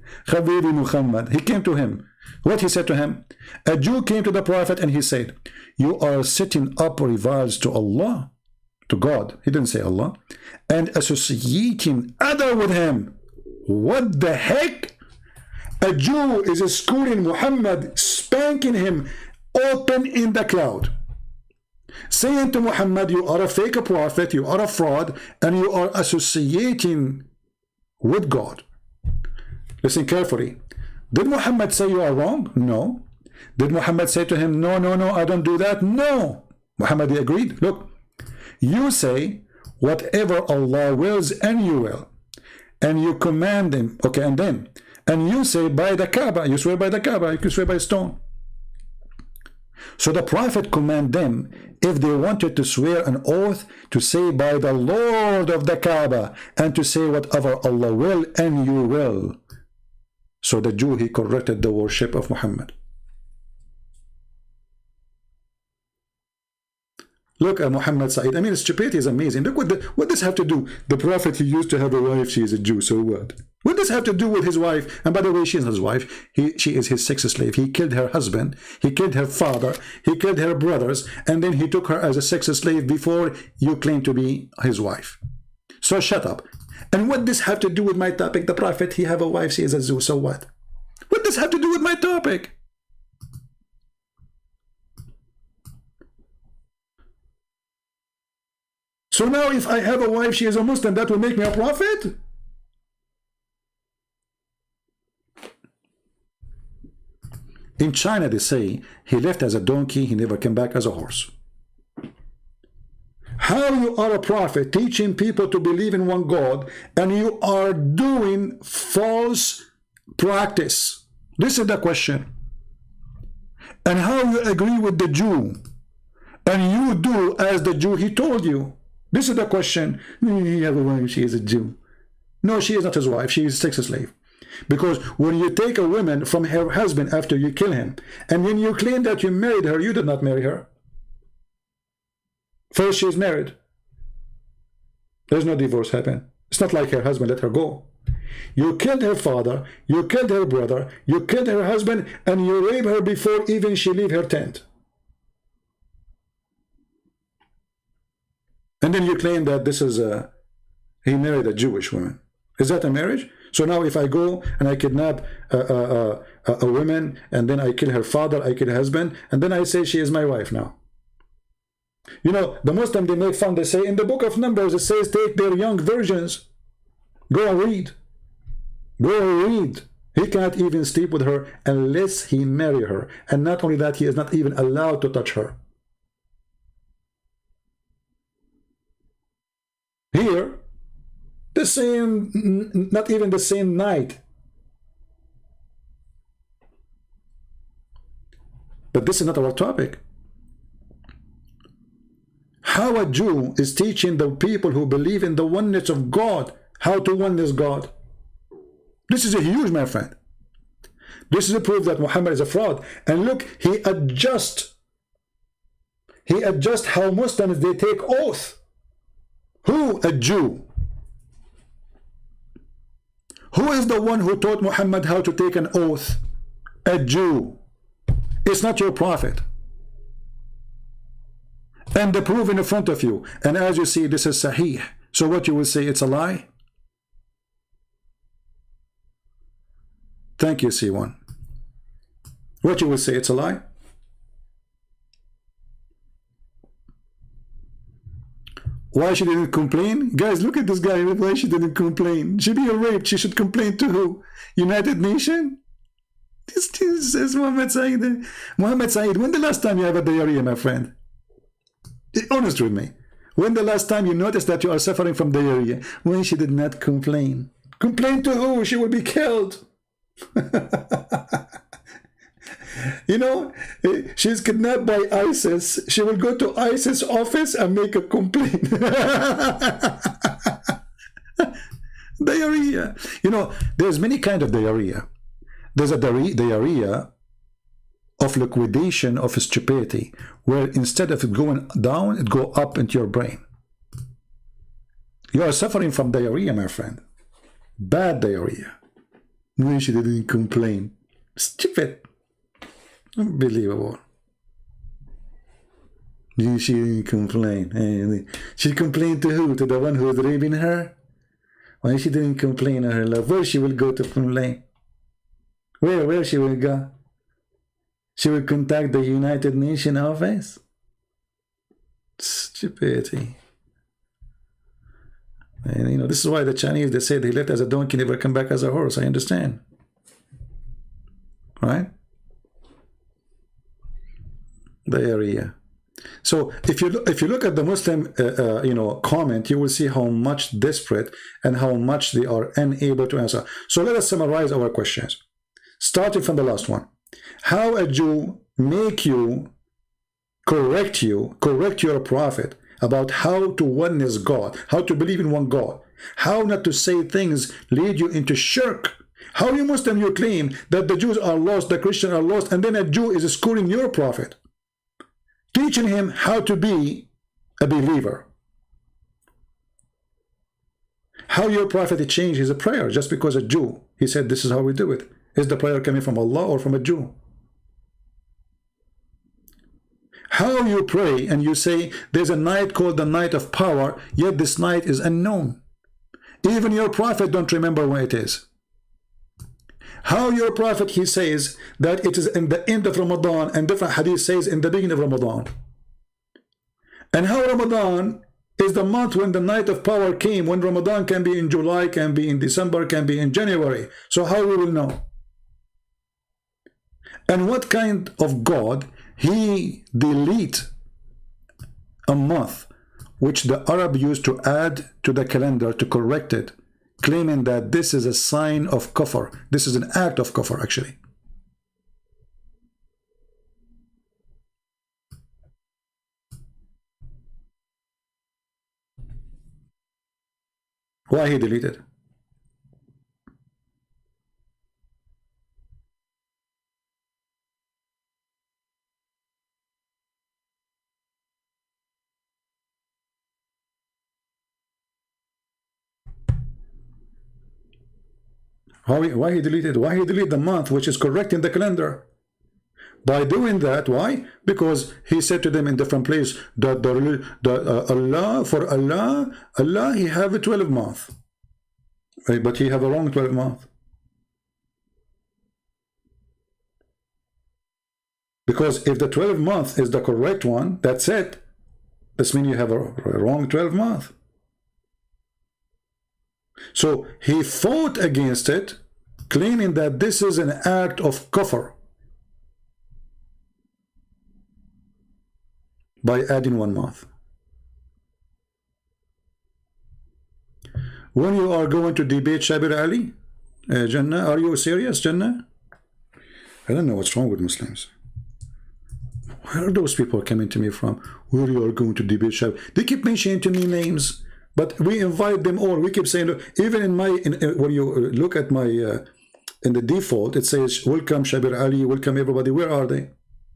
Muhammad. He came to him. What he said to him? A Jew came to the prophet and he said, you are setting up rivals to Allah, to God. He didn't say Allah. And associating other with him. What the heck? A Jew is schooling Muhammad, spanking him open in the cloud, saying to Muhammad, you are a fake prophet, you are a fraud, and you are associating with God. Listen carefully. Did Muhammad say you are wrong? No. Did Muhammad say to him, no, I don't do that? No. Muhammad agreed. Look, you say whatever Allah wills, and you will, and you command him, okay, and you say by the Kaaba, you swear by the Kaaba, you swear by stone. So the prophet commanded them, if they wanted to swear an oath, to say by the Lord of the Kaaba, and to say whatever Allah will, and you will. So the Jew, he corrected the worship of Muhammad. Look at Muhammad Sa'id. I mean, his stupidity is amazing. Look what does have to do? The prophet, he used to have a wife, she is a Jew, so what? What does have to do with his wife? And by the way, she is not his wife. She is his sex slave. He killed her husband. He killed her father. He killed her brothers. And then he took her as a sex slave before you claim to be his wife. So shut up. And what does have to do with my topic? The prophet, he have a wife, she is a Jew, so what? What does have to do with my topic? So now if I have a wife, she is a Muslim, that will make me a prophet? In China, they say, he left as a donkey, he never came back as a horse. How you are a prophet teaching people to believe in one God, and you are doing false practice? This is the question. And how you agree with the Jew, and you do as the Jew he told you? This is the question. You have a wife, she is a Jew. No, she is not his wife, she is a sex slave. Because when you take a woman from her husband after you kill him, and when you claim that you married her, you did not marry her. First, she is married. There's no divorce happen. It's not like her husband let her go. You killed her father, you killed her brother, you killed her husband, and you rape her before even she leave her tent. And then you claim that this is he married a Jewish woman. Is that a marriage? So now if I go and I kidnap a woman, and then I kill her father, I kill her husband, and then I say she is my wife now. You know, the Muslim, they make fun, they say, in the book of Numbers, it says, take their young virgins. Go and read. Go and read. He cannot even sleep with her unless he marry her. And not only that, he is not even allowed to touch her. Here, the same, not even the same night, But this is not our topic. How a Jew is teaching the people who believe in the oneness of God how to oneness God. This is a huge, my friend. This is a proof that Muhammad is a fraud. And look, he adjusts how Muslims, they take oath. Who? A Jew. Who is the one who taught Muhammad how to take an oath? A Jew. It's not your prophet. And the proof in front of you. And as you see, this is Sahih. So what you will say, it's a lie? Thank you, C1. What you will say, it's a lie? Why she didn't complain? Guys, look at this guy. Why she didn't complain? She be raped. She should complain to who? United Nations? This is Muhammad Saeed. Muhammad Saeed, when the last time you have a diarrhea, my friend? Be honest with me. When the last time you noticed that you are suffering from diarrhea? When she did not complain. Complain to who? She will be killed. You know, she's kidnapped by ISIS. She will go to ISIS office and make a complaint. Diarrhea. You know, there's many kinds of diarrhea. There's a diarrhea of liquidation of stupidity, where instead of it going down, it go up into your brain. You are suffering from diarrhea, my friend. Bad diarrhea. When she didn't complain. Stupid. Unbelievable. She didn't complain. She complained to who? To the one who was raping her? Why she didn't complain to her love? Where she will go to complain? Where she will go? She will contact the United Nations office? Stupidity. And you know, this is why the Chinese, they say they left as a donkey, never come back as a horse. I understand. Right? Diarrhea. So if you look at the Muslim you know, comment, you will see how much desperate and how much they are unable to answer. So let us summarize our questions, starting from the last one. How a Jew make you correct your prophet about how to oneness God, how to believe in one God, how not to say things lead you into shirk. How you Muslim, you claim that the Jews are lost, the Christians are lost, and then a Jew is schooling your prophet, teaching him how to be a believer. How your prophet changed his prayer just because a Jew, he said this is how we do it. Is the prayer coming from Allah or from a Jew? How you pray and you say there's a night called the night of power, yet this night is unknown. Even your prophet don't remember when it is. How your prophet, he says that it is in the end of Ramadan, and different hadith says in the beginning of Ramadan. And how Ramadan is the month when the night of power came, when Ramadan can be in July, can be in December, can be in January. So how we will know? And what kind of God he delete a month which the Arab used to add to the calendar to correct it, claiming that this is a sign of kufr. This is an act of kufr, actually. Why he deleted? Why he deleted? Why he deleted the month which is correct in the calendar? By doing that, why? Because he said to them in different places that Allah, he have a 12 month, right? But he have a wrong 12 month. Because if the 12 month is the correct one, that's it. This means you have a wrong 12 month. So he fought against it, claiming that this is an act of kufr by adding 1 month. When you are going to debate Shabir Ali, Jannah, are you serious, Jannah? I don't know what's wrong with Muslims. Where are those people coming to me from? Where you are going to debate Shabir? They keep mentioning to me names, but we invite them all. We keep saying, look, even in my, when you look at my, in the default, it says, welcome Shabir Ali, welcome everybody. Where are they?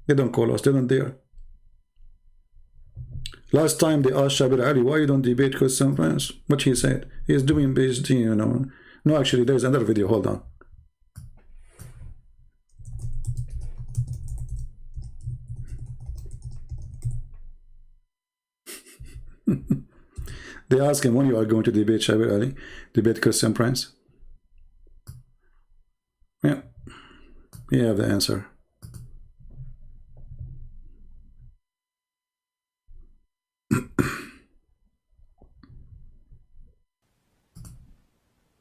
They don't call us, they don't dare. Last time they asked Shabir Ali, why you don't debate Christian friends? What he said, he's doing PhD, you know. No, actually, there's another video, hold on. They ask him when you are going to debate Shabir Ali, debate Christian Prince. Yeah, you have the answer.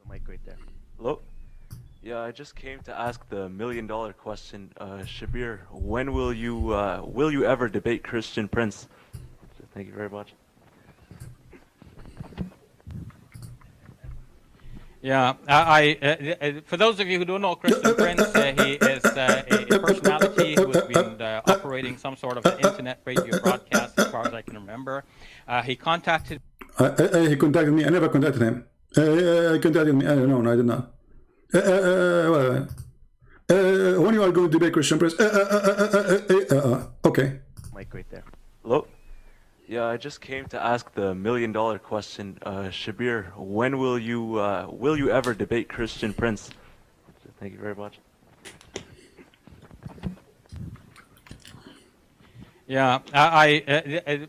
Mic right there. Hello? Yeah, I just came to ask the million-dollar question. Shabir, when will you ever debate Christian Prince? Thank you very much. Yeah, for those of you who don't know Christian Prince, he is a personality who has been operating some sort of an internet radio broadcast as far as I can remember. He contacted... He contacted me. I never contacted him. He contacted me. No, I did not. When you are going to debate Christian Prince? Okay. Mic right there. Hello? Yeah, I just came to ask the million-dollar question. Shabir, when will you ever debate Christian Prince? Thank you very much. Yeah,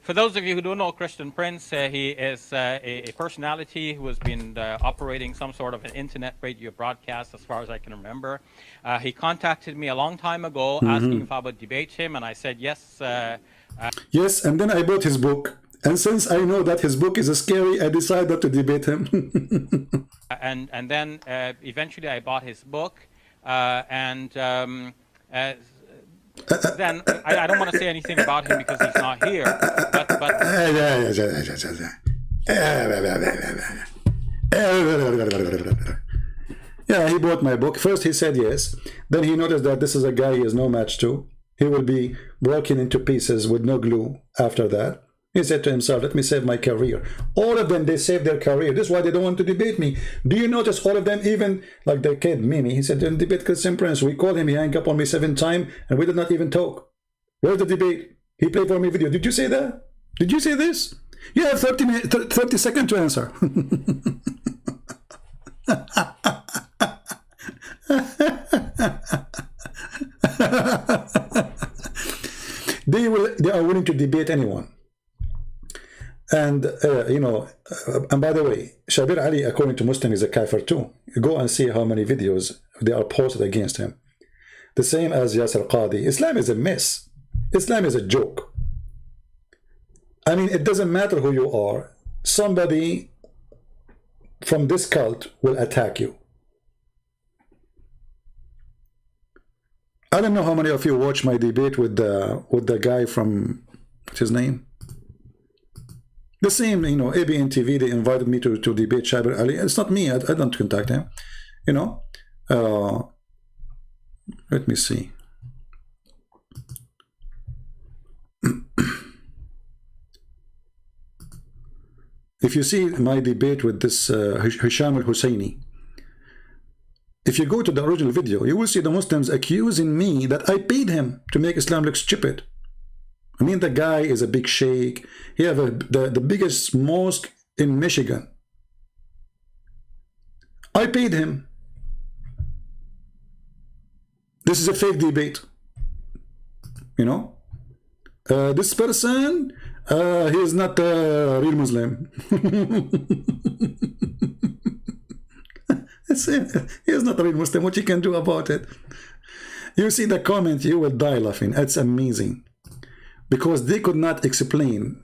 for those of you who don't know Christian Prince, he is a personality who has been operating some sort of an internet radio broadcast as far as I can remember. He contacted me a long time ago asking if I would debate him, and I said yes. Yes, and then I bought his book. And since I know that his book is scary, I decided to debate him. and then eventually I bought his book, then I don't want to say anything about him because he's not here. But yeah, he bought my book. First he said yes. Then he noticed that this is a guy he is no match to. He will be broken into pieces with no glue after that. He said to himself, let me save my career. All of them, they saved their career. This is why they don't want to debate me. Do you notice all of them, even like the kid, Mimi, he said, don't debate Christian Prince. We called him, he hung up on me 7 times, and we did not even talk. Where's the debate? He played for me video. Did you say that? Did you say this? You have 30 seconds to answer. They are willing to debate anyone. And, and by the way, Shabir Ali, according to Muslim, is a kafir too. Go and see how many videos they are posted against him. The same as Yasser Qadi. Islam is a mess. Islam is a joke. I mean, it doesn't matter who you are. Somebody from this cult will attack you. I don't know how many of you watched my debate with the guy from, what's his name? The same, ABN TV, they invited me to debate Shabir Ali. It's not me, I don't contact him. Let me see. If you see my debate with this Hisham al-Husseini, if you go to the original video, you will see the Muslims accusing me that I paid him to make Islam look stupid. I mean, the guy is a big sheikh. He has the biggest mosque in Michigan. I paid him. This is a fake debate. This person, he is not a real Muslim. He is not a real Muslim. What you can do about it? You see the comment, you will die laughing. It's amazing. Because they could not explain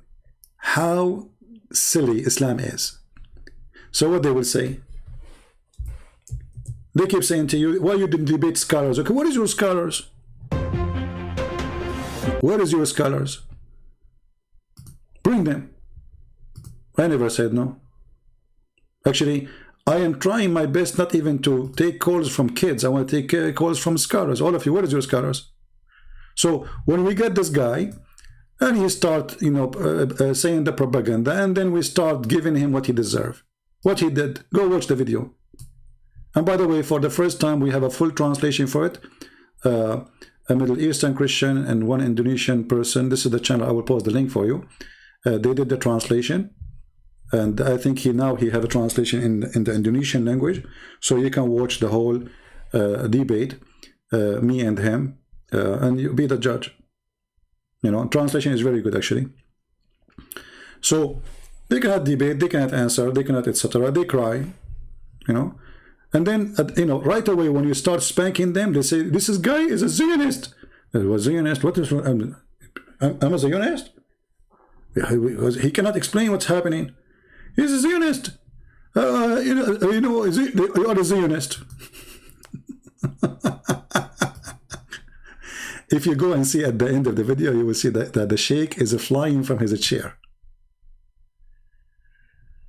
how silly Islam is. So what they will say? They keep saying to you, why you didn't debate scholars? Okay, what is your scholars? Where is your scholars? Bring them. I never said no. Actually, I am trying my best not even to take calls from kids. I want to take calls from scholars. All of you, where is your scholars? So when we get this guy, and he start, you know, saying the propaganda, and then we start giving him what he deserves. What he did, go watch the video. And by the way, for the first time, we have a full translation for it. A Middle Eastern Christian and one Indonesian person. This is the channel. I will post the link for you. They did the translation, and I think now he have a translation in the Indonesian language, so you can watch the whole debate, me and him, and you be the judge. You know, translation is very good actually. So they cannot debate, they cannot answer, they cannot etc. They cry, you know, and then you know, right away when you start spanking them, they say this guy is a Zionist. It was Zionist. What is? I'm a Zionist. He cannot explain what's happening. He's a Zionist. You know, you are a Zionist. If you go and see at the end of the video, you will see that the sheikh is flying from his chair.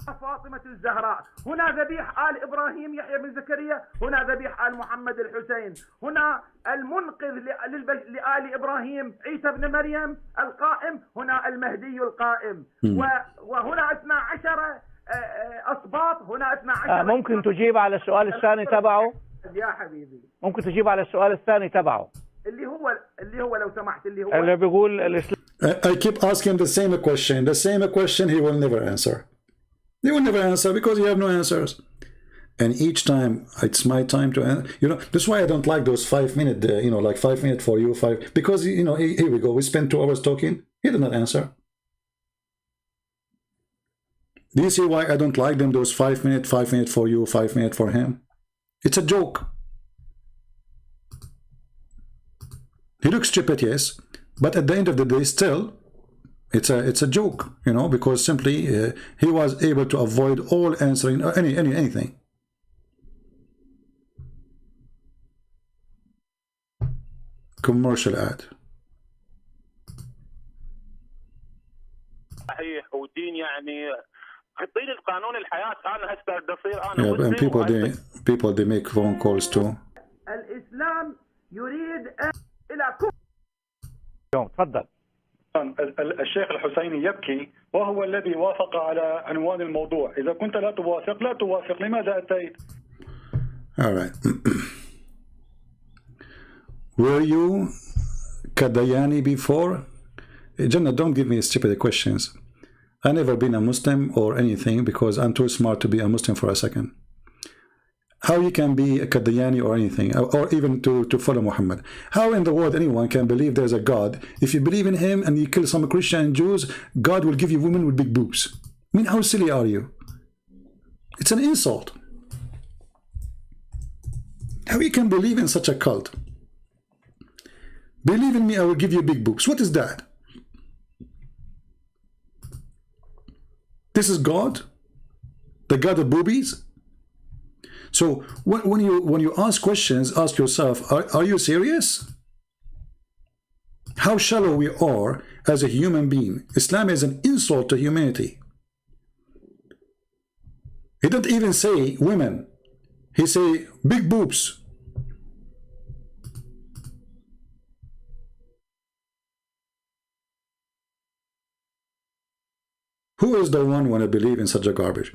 فاطمة الزهراء، هنا ذبيح آل إبراهيم يحيى بن زكريا، هنا ذبيح آل محمد الحسين، هنا المنقذ لآل إبراهيم عيسى بن مريم القائم، هنا المهدي القائم، وهنا 12 أسباط، هنا 12. ممكن تجيب على السؤال الثاني تبعه؟ يا حبيبي ممكن تجيب على السؤال الثاني تبعه اللي هو لو سمحت اللي بيقول الإسلام. I keep asking the same question he will never answer. He will never answer because you have no answers. And each time it's my time to answer. You know, that's why I don't like those 5 minute, you know, like 5 minutes for you, because, you know, here we go. We spend 2 hours talking. He did not answer. Do you see why I don't like them, those 5 minutes for you, 5 minutes for him? It's a joke. He looks stupid, yes, but at the end of the day, still, it's a joke, you know, because simply he was able to avoid all answering anything. Commercial ad. صحيح ودين يعني حطيني القانون الحياة أنا هسه بدي أصير أنا Yeah, and people they make phone calls too. الإسلام يريد إلى كفر. تفضل. الشيخ الحسيني يبكي وهو الذي وافق على عنوان الموضوع. إذا كنت لا توافق لماذا أتيت؟ All right. Were you Kadayani before? Jannah, don't give me stupid questions. I've never been a Muslim or anything because I'm too smart to be a Muslim for a second. How you can be a Kadayani or anything, or even to follow Muhammad? How in the world anyone can believe there's a God? If you believe in him and you kill some Christian and Jews, God will give you women with big boobs. I mean, how silly are you? It's an insult. How you can believe in such a cult? Believe in me, I will give you big boobs. What is that? This is God? The God of boobies? So when you ask questions, ask yourself, are you serious? How shallow we are as a human being. Islam is an insult to humanity. He didn't even say women. He say big boobs. Who is the one want to believe in such a garbage?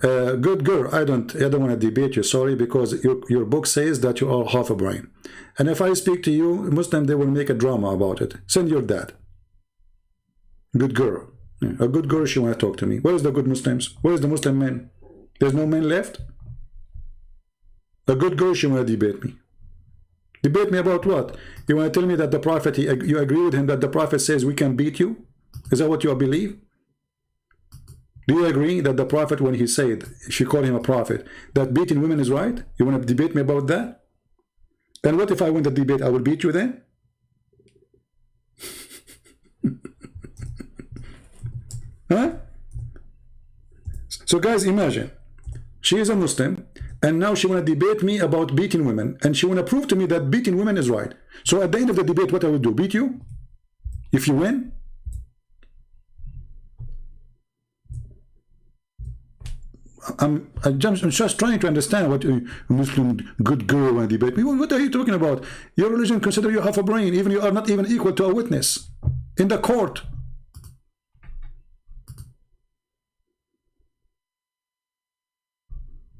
Good girl, I don't want to debate you, sorry, because your book says that you are half a brain. And if I speak to you, Muslim, they will make a drama about it. Send your dad. Good girl. Yeah, a good girl, she want to talk to me. Where's the good Muslims? Where's the Muslim men? There's no men left? A good girl, she want to debate me. Debate me about what? You want to tell me that the Prophet, you agree with him that the Prophet says we can beat you? Is that what you believe? Do you agree that the Prophet, when he said, if you call him a prophet, that beating women is right? You want to debate me about that? And what if I win the debate? I will beat you then? Huh? So guys, imagine, she is a Muslim, and now she want to debate me about beating women, and she want to prove to me that beating women is right. So at the end of the debate, what I will do? Beat you? If you win? I'm just trying to understand what a Muslim good girl and debate me. What are you talking about? Your religion consider you half a brain, even you are not even equal to a witness in the court.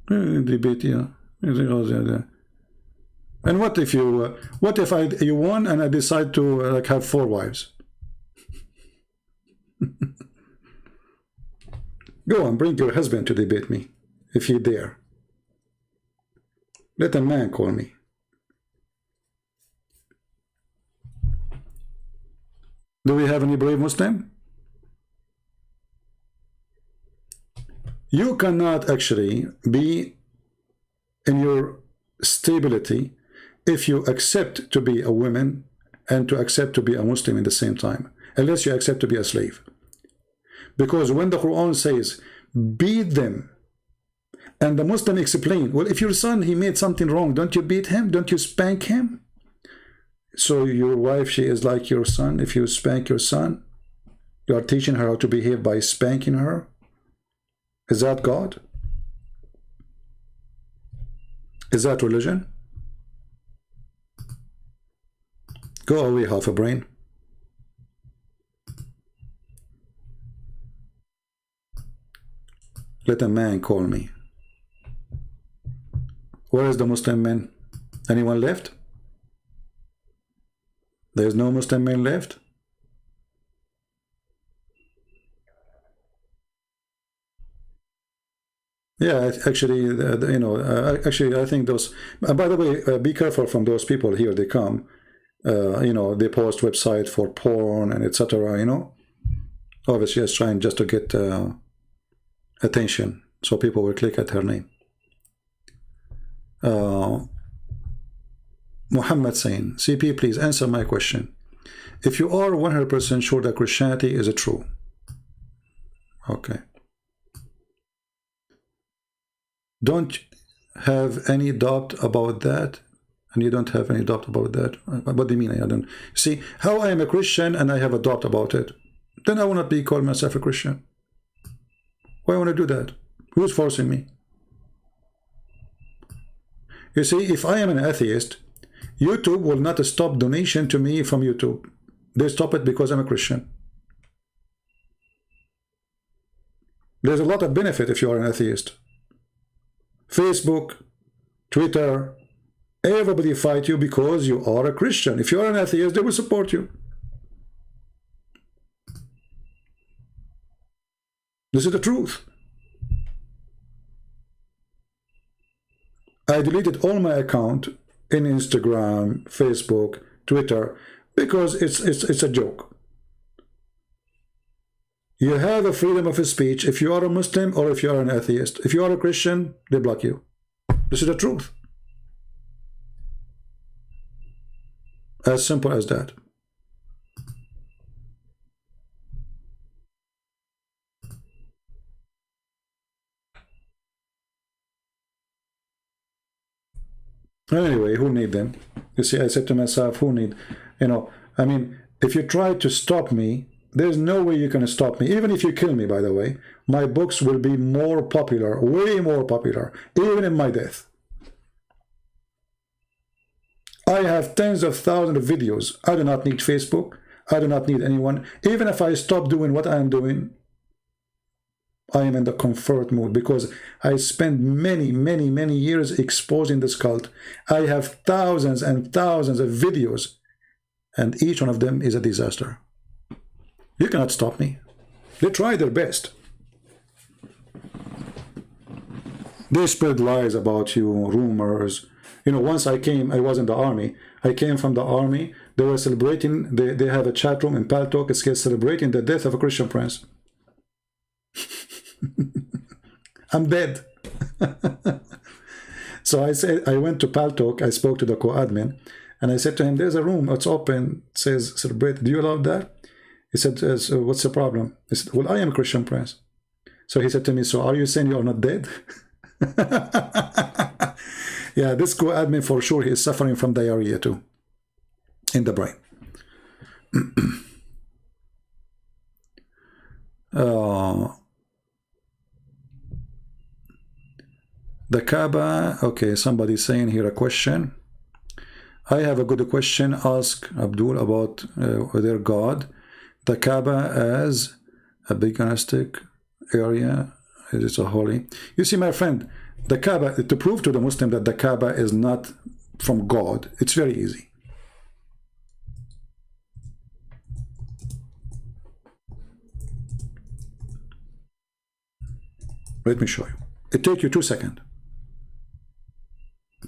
Debate, yeah. And what if you you won and I decide to like have 4 wives? Go on, bring your husband to debate me if you dare. Let a man call me. Do we have any brave Muslim? You cannot actually be in your stability if you accept to be a woman and to accept to be a Muslim in the same time, unless you accept to be a slave. Because when the Quran says, beat them, and the Muslim explain, well, if your son, he made something wrong, don't you beat him? Don't you spank him? So your wife, she is like your son. If you spank your son, you are teaching her how to behave by spanking her. Is that God? Is that religion? Go away, half a brain. Let a man call me. Where is the Muslim man? Anyone left? There is no Muslim man left? Yeah, actually, you know, actually, I think those. By the way, be careful from those people here. They come, you know, they post website for porn and etc. You know, obviously, just trying just to get attention, so people will click at her name. Muhammad saying, CP, please answer my question. If you are 100% sure that Christianity is true, okay. Don't have any doubt about that, and you don't have any doubt about that. What do you mean? I don't see how I am a Christian and I have a doubt about it. Then I will not be called myself a Christian. Why want to do that? Who's forcing me? You see, if I am an atheist, YouTube will not stop donation to me from YouTube. They stop it because I'm a Christian. There's a lot of benefit if you are an atheist. Facebook, Twitter, everybody fight you because you are a Christian. If you are an atheist, they will support you. This is the truth. I deleted all my account in Instagram, Facebook, Twitter, because it's a joke. You have a freedom of speech if you are a Muslim or if you are an atheist. If you are a Christian, they block you. This is the truth. As simple as that. Anyway, who need them? You see, I said to myself, who need, you know, I mean, if you try to stop me, there's no way you can stop me. Even if you kill me, by the way, my books will be more popular, way more popular, even in my death. I have tens of thousands of videos. I do not need Facebook. I do not need anyone. Even if I stop doing what I am doing, I am in the comfort mood because I spent many years exposing this cult. I have thousands and thousands of videos, and each one of them is a disaster. You cannot stop me. They try their best. They spread lies about you, rumors. You know, once I was in the army. I came from the army. They were celebrating, they have a chat room in Paltalk. It's celebrating the death of a Christian prince. I'm dead. So I said, I went to Paltalk, I spoke to the co-admin, and I said to him, there's a room, it's open, it says celebrate, do you allow that? He said, so what's the problem? I said, well, I am a Christian prince. So he said to me, so are you saying you are not dead? Yeah, this co-admin for sure, he is suffering from diarrhea too, in the brain. The Kaaba, okay, somebody's saying here a question. I have a good question. Ask Abdul about their God. The Kaaba as a paganistic area. It is a holy. You see, my friend, the Kaaba, to prove to the Muslim that the Kaaba is not from God, it's very easy. Let me show you. It takes you 2 seconds.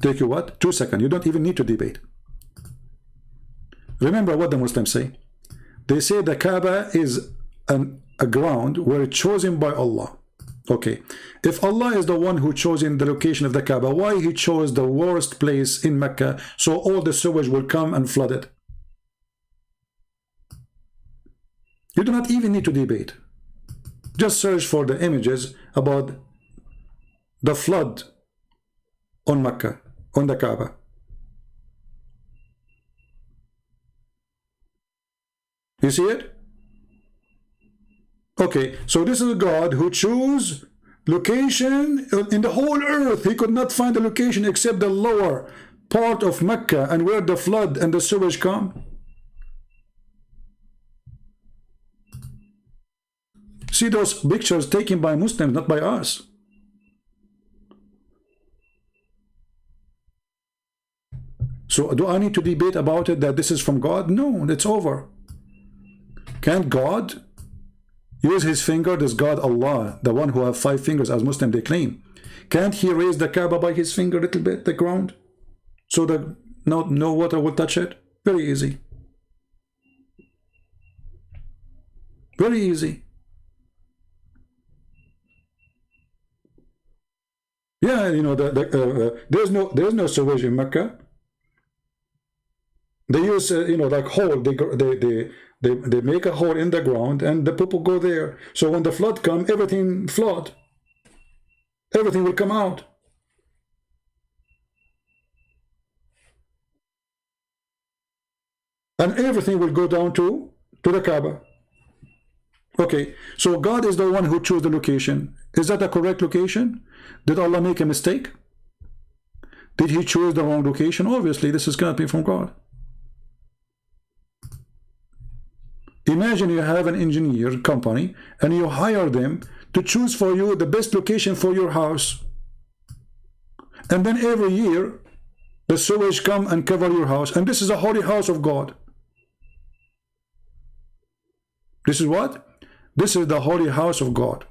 Take you what? 2 seconds. You don't even need to debate. Remember what the Muslims say. They say the Kaaba is a ground where it's chosen by Allah. Okay. If Allah is the one who chose in the location of the Kaaba, why he chose the worst place in Mecca so all the sewage will come and flood it? You do not even need to debate. Just search for the images about the flood on Mecca, on the Kaaba. You see it? Okay, so this is a God who chose location in the whole earth. He could not find a location except the lower part of Mecca and where the flood and the sewage come. See those pictures taken by Muslims, not by us. So do I need to debate about it that this is from God? No, it's over. Can't God use his finger? This God Allah, the one who have 5 fingers as Muslim they claim, can't he raise the Kaaba by his finger a little bit, the ground, so that no water will touch it? Very easy. Very easy. Yeah, you know, there's no sewage in Mecca. They use you know, like hole. They make a hole in the ground and the people go there. So when the flood comes, everything flood. Everything will come out. And everything will go down to the Kaaba. Okay, so God is the one who chose the location. Is that a correct location? Did Allah make a mistake? Did he choose the wrong location? Obviously, this is going to be from God. Imagine you have an engineer company and you hire them to choose for you the best location for your house. And then every year, the sewage come and cover your house. And this is a holy house of God. This is what? This is the holy house of God.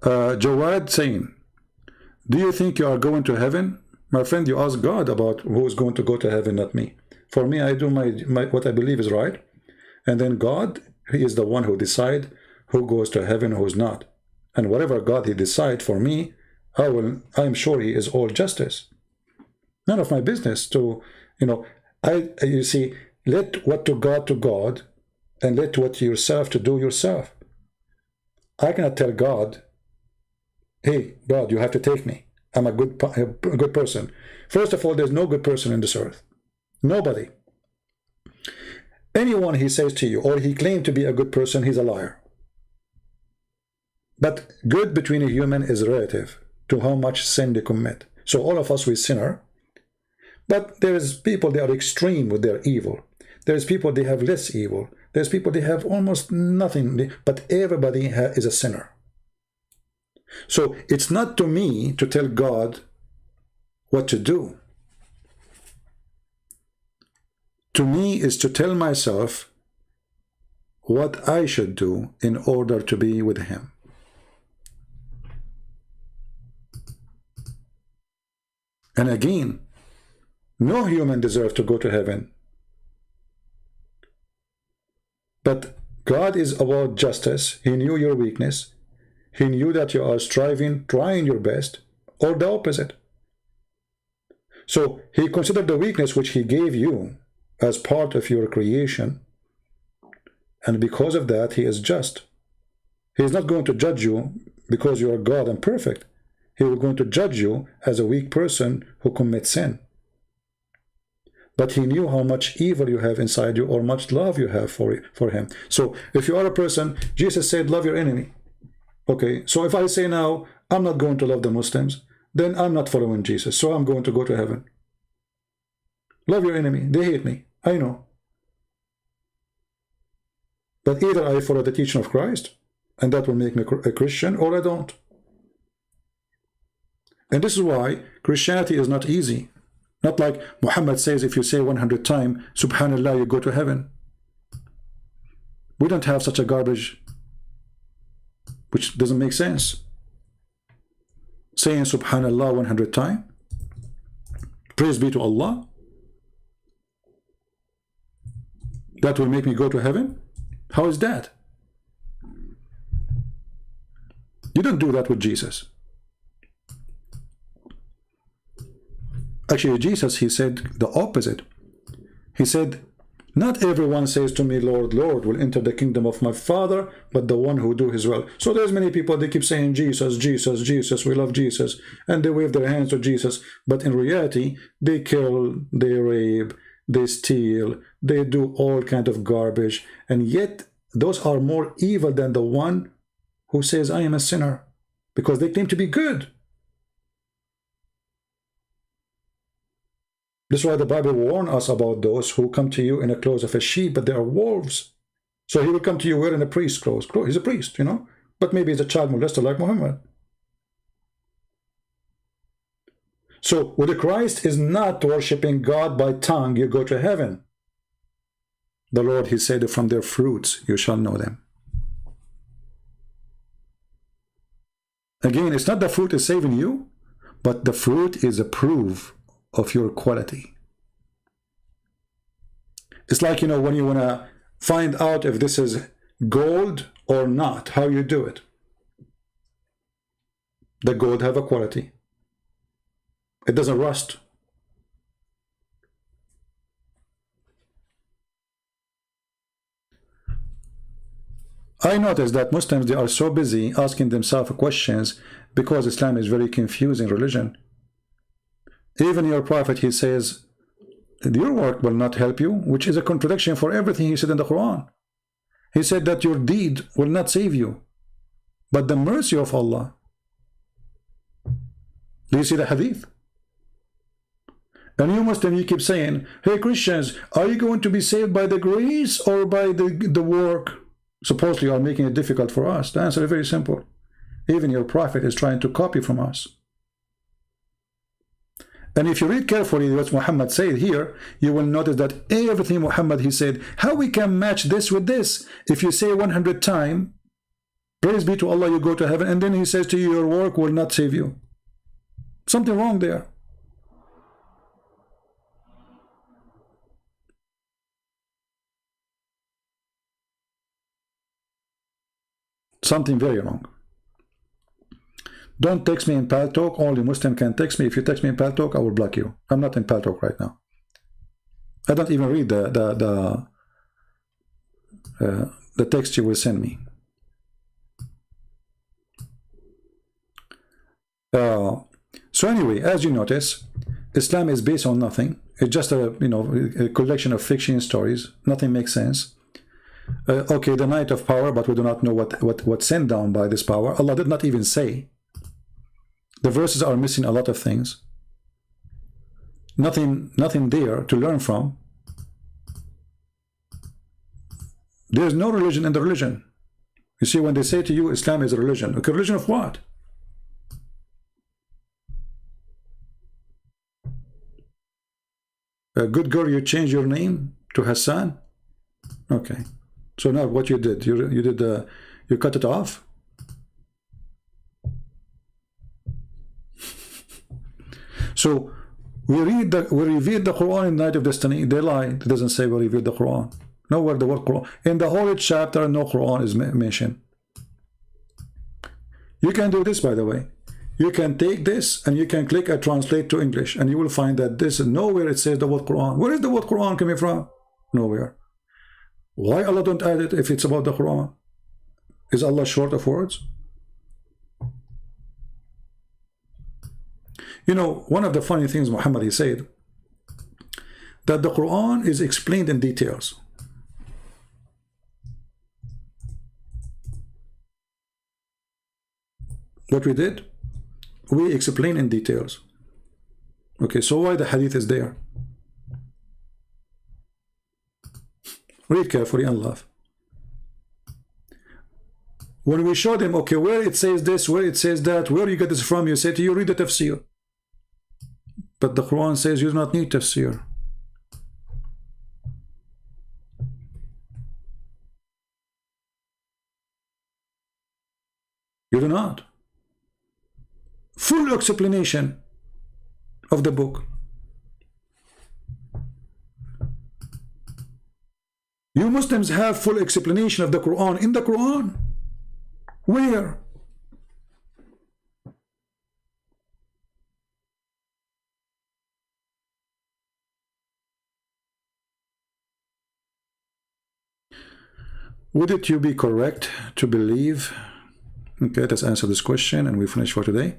Jawad saying, do you think you are going to heaven? My friend, you ask God about who is going to go to heaven, not me. For me, I do my what I believe is right. And then God, he is the one who decides who goes to heaven, who's not. And whatever God he decides for me, I'm sure he is all justice. None of my business to, you know, you see, let what to God, and let what yourself to do yourself. I cannot tell God, hey, God, you have to take me. I'm a good person. First of all, there's no good person in this earth. Nobody. Anyone he says to you, or he claims to be a good person, he's a liar. But good between a human is relative to how much sin they commit. So all of us, we sinner. But there's people, they are extreme with their evil. There's people, they have less evil. There's people, they have almost nothing. But everybody is a sinner. So it's not to me to tell God what to do. To me is to tell myself what I should do in order to be with him. And again, no human deserves to go to heaven. But God is about justice. He knew your weakness. He knew that you are striving, trying your best, or the opposite. So he considered the weakness which he gave you as part of your creation. And because of that, he is just. He is not going to judge you because you are God and perfect. He is going to judge you as a weak person who commits sin. but he knew how much evil you have inside you or much love you have for him. So if you are a person, Jesus said, love your enemy. Okay, so if I say now, I'm not going to love the Muslims, then I'm not following Jesus, so I'm going to go to heaven. Love your enemy. They hate me. I know. But either I follow the teaching of Christ, and that will make me a Christian, or I don't. And this is why Christianity is not easy. Not like Muhammad says, if you say 100 times, Subhanallah, you go to heaven. We don't have such a garbage, which doesn't make sense. Saying Subhanallah 100 times, praise be to Allah, that will make me go to heaven? How is that? You don't do that with Jesus. Actually, Jesus, he said the opposite. He said, not everyone says to me, Lord, Lord, will enter the kingdom of my Father, but the one who do his will. So there's many people, they keep saying, Jesus, Jesus, Jesus, we love Jesus, and they wave their hands to Jesus, but in reality, they kill, they rape, they steal, they do all kind of garbage, and yet those are more evil than the one who says, I am a sinner, because they claim to be good. That's why the Bible warns us about those who come to you in the clothes of a sheep, but they are wolves. So he will come to you wearing a priest's clothes. He's a priest, you know, but maybe he's a child molester like Muhammad. So with Christ is not worshiping God by tongue, you go to heaven. The Lord, he said, from their fruits you shall know them. Again, it's not the fruit is saving you, but the fruit is a proof of your quality. It's like, you know, when you want to find out if this is gold or not, how you do it. The gold have a quality. It doesn't rust. I noticed that Muslims, they are so busy asking themselves questions because Islam is very confusing religion. Even your prophet, he says, your work will not help you, which is a contradiction for everything he said in the Quran. He said that your deed will not save you, but the mercy of Allah. Do you see the hadith? And you Muslim, you keep saying, hey Christians, are you going to be saved by the grace or by the work? Supposedly you are making it difficult for us. The answer is very simple. Even your prophet is trying to copy from us. And if you read carefully what Muhammad said here, you will notice that everything Muhammad, he said, how we can match this with this? If you say 100 times, praise be to Allah, you go to heaven, and then he says to you, your work will not save you. Something wrong there. Something very wrong. Don't text me in Paltalk. Only Muslim can text me. If you text me in Paltalk, I will block you. I'm not in Paltalk right now. I don't even read the text you will send me. So anyway, as you notice, Islam is based on nothing. It's just a collection of fiction stories. Nothing makes sense. Okay, the night of power, but we do not know what sent down by this power. Allah did not even say. The verses are missing a lot of things. Nothing there to learn from. There's no religion in the religion. You see, when they say to you, Islam is a religion. Okay, religion of what? A good girl, you change your name to Hassan? Okay. So now what you did? You cut it off? So we revealed the Quran in Night of Destiny. They lie. It doesn't say we revealed the Quran. Nowhere the word Quran. In the whole chapter, no Quran is mentioned. You can do this, by the way. You can take this and you can click and translate to English, and you will find that this nowhere it says the word Quran. Where is the word Quran coming from? Nowhere. Why Allah don't add it if it's about the Quran? Is Allah short of words? You know, one of the funny things Muhammad, he said, that the Quran is explained in details. What we did, we explain in details. Okay, so why the hadith is there? Read carefully and laugh. When we show them, okay, where it says this, where it says that, where you get this from, you say to you, read the tafsir. But the Quran says you do not need tafsir. You do not. Full explanation of the book. You Muslims have full explanation of the Quran in the Quran. Where? Would it you be correct to believe? Okay, let's answer this question and we finish for today.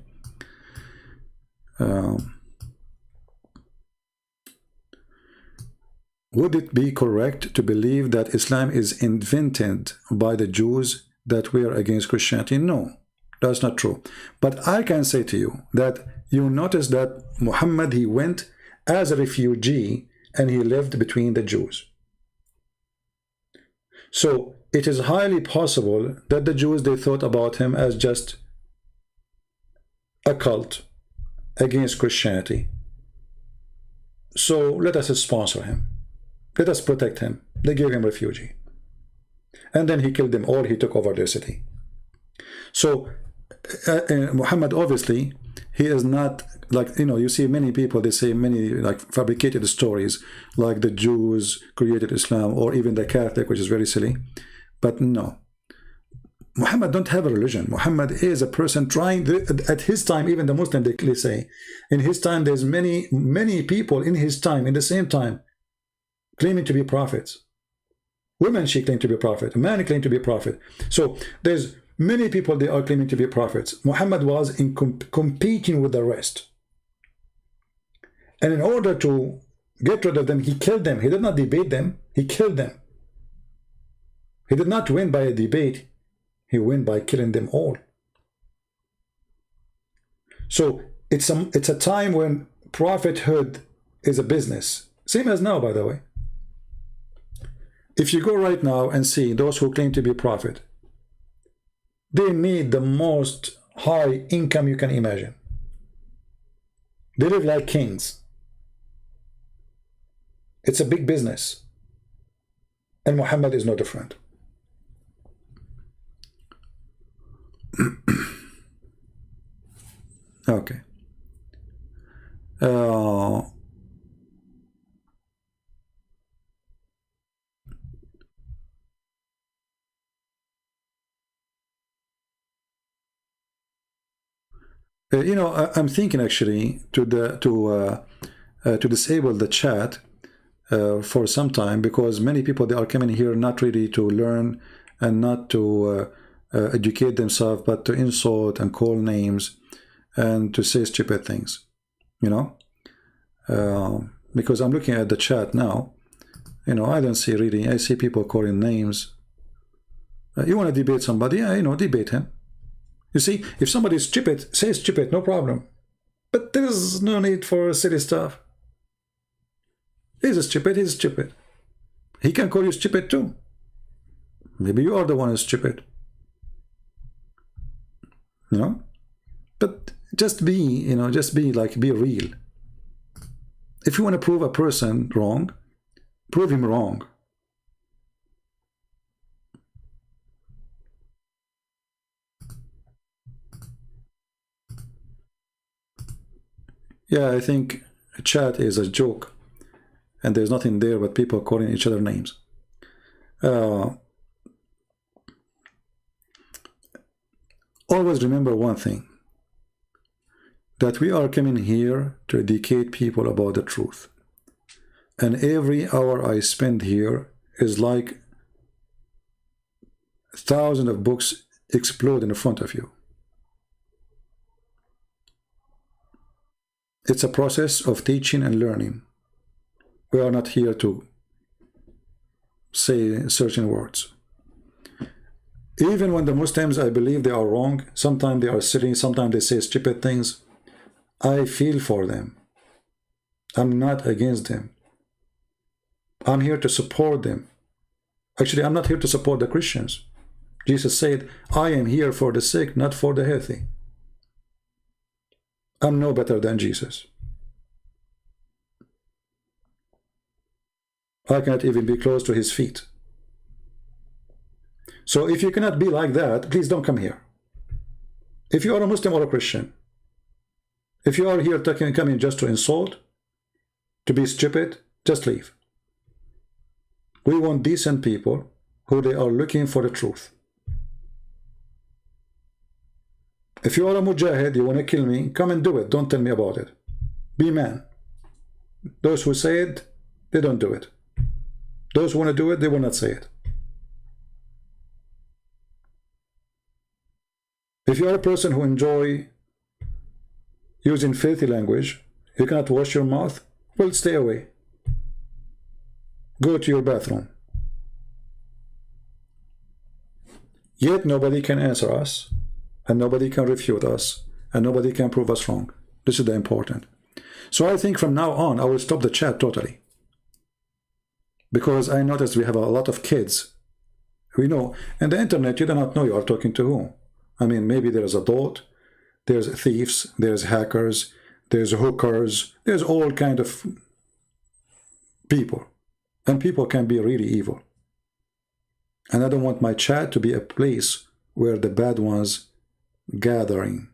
Would it be correct to believe that Islam is invented by the Jews that were against Christianity? No, that's not true. But I can say to you that you notice that Muhammad, he went as a refugee and he lived between the Jews. So it is highly possible that the Jews, they thought about him as just a cult against Christianity. So let us sponsor him. Let us protect him. They gave him refugee. And then he killed them all. He took over their city. So Muhammad, obviously, he is not like, you know, you see many people, they say many like fabricated stories, like the Jews created Islam, or even the Catholic, which is very silly. But no. Muhammad don't have a religion. Muhammad is a person trying at his time, even the Muslim, they say, in his time, there's many people in his time, in the same time, claiming to be prophets. Women, she claimed to be a prophet. A man claimed to be a prophet. So there's many people, they are claiming to be prophets. Muhammad was in competing with the rest. And in order to get rid of them, he killed them. He did not debate them. He killed them. He did not win by a debate. He won by killing them all. So it's a time when prophethood is a business. Same as now, by the way. If you go right now and see those who claim to be prophet, they need the most high income you can imagine. They live like kings. It's a big business. And Muhammad is no different. Okay. You know, I'm thinking actually to disable the chat for some time, because many people, they are coming here not ready to learn and not to educate themselves, but to insult and call names and to say stupid things, you know. Because I'm looking at the chat now, you know, I don't see really, I see people calling names. You want to debate somebody? Yeah, you know, debate him. You see, if somebody is stupid, say stupid, no problem. But there's no need for silly stuff. He's stupid, he's stupid. He can call you stupid too. Maybe you are the one who's stupid. You know? But just be, you know, just be like, be real. If you want to prove a person wrong, prove him wrong. Yeah, I think chat is a joke, and there's nothing there but people calling each other names. Always remember one thing, that we are coming here to educate people about the truth. And every hour I spend here is like thousands of books explode in front of you. It's a process of teaching and learning. We are not here to say certain words. Even when the Muslims, I believe they are wrong, sometimes they are silly, sometimes they say stupid things, I feel for them. I'm not against them. I'm here to support them. Actually, I'm not here to support the Christians. Jesus said, I am here for the sick, not for the healthy. I'm no better than Jesus. I cannot even be close to his feet. So if you cannot be like that, please don't come here. If you are a Muslim or a Christian, if you are here coming just to insult, to be stupid, just leave. We want decent people who they are looking for the truth. If you are a mujahid, you want to kill me, come and do it. Don't tell me about it. Be man. Those who say it, they don't do it. Those who want to do it, they will not say it. If you are a person who enjoy using filthy language, you cannot wash your mouth, well, stay away. Go to your bathroom. Yet nobody can answer us, and nobody can refute us, and nobody can prove us wrong. This is the important. So I think from now on, I will stop the chat totally. Because I noticed we have a lot of kids. We know, and the internet, you do not know you are talking to whom. I mean, maybe there's adult, there's thieves, there's hackers, there's hookers, there's all kind of people. And people can be really evil. And I don't want my chat to be a place where the bad ones gathering.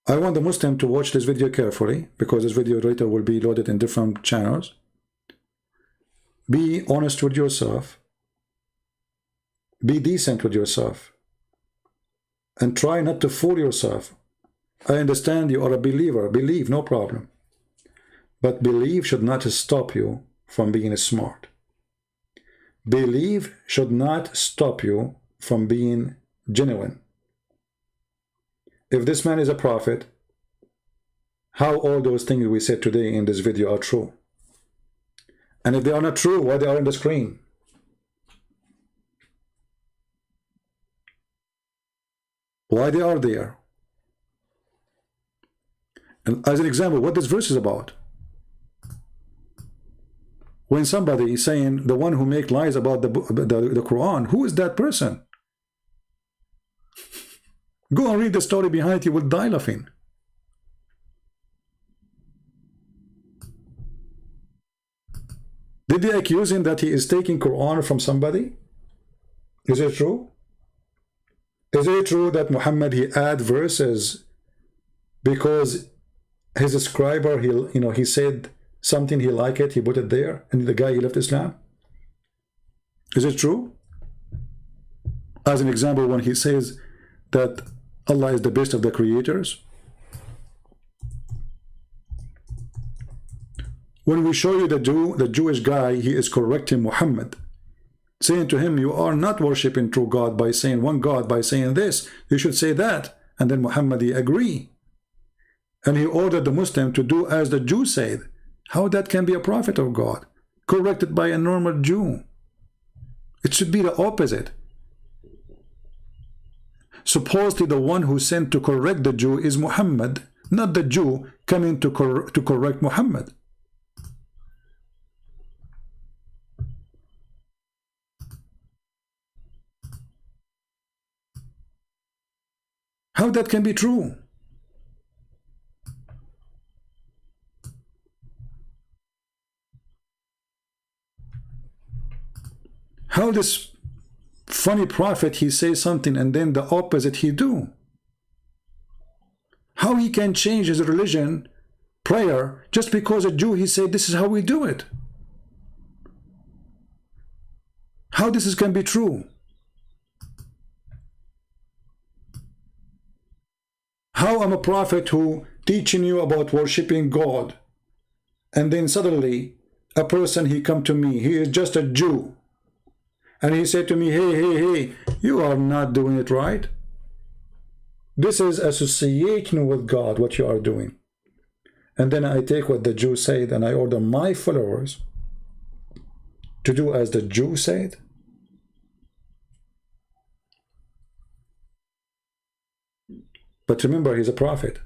I want the Muslim to watch this video carefully, because this video later will be loaded in different channels. Be honest with yourself. Be decent with yourself. And try not to fool yourself. I understand you are a believer. Believe, no problem. But belief should not stop you from being smart. Belief should not stop you from being genuine. If this man is a prophet, how all those things we said today in this video are true? And if they are not true, why they are on the screen? Why they are there? And as an example, what this verse is about. When somebody is saying the one who makes lies about the Quran, who is that person? Go and read the story behind it, you will die laughing. Did they accuse him that he is taking Quran from somebody? Is it true? Is it true that Muhammad, he add verses because his scriber, he said something, he liked it, he put it there, and the guy, he left Islam? Is it true? As an example, when he says that Allah is the best of the creators. When we show you the Jewish guy, he is correcting Muhammad, saying to him, you are not worshipping true God by saying one God, by saying this, you should say that. And then Muhammad, he agree. And he ordered the Muslim to do as the Jew said. How that can be a prophet of God, corrected by a normal Jew? It should be the opposite. Supposedly the one who sent to correct the Jew is Muhammad, not the Jew coming to correct Muhammad. How that can be true? How this funny prophet, he says something and then the opposite he do? How he can change his religion, prayer, just because a Jew, he said this is how we do it? How this can be true? How I'm a prophet who teaching you about worshiping God, and then suddenly a person, he come to me, he is just a Jew, and he said to me, hey, you are not doing it right. This is associating with God, what you are doing. And then I take what the Jew said and I order my followers to do as the Jew said. But remember, he's a prophet.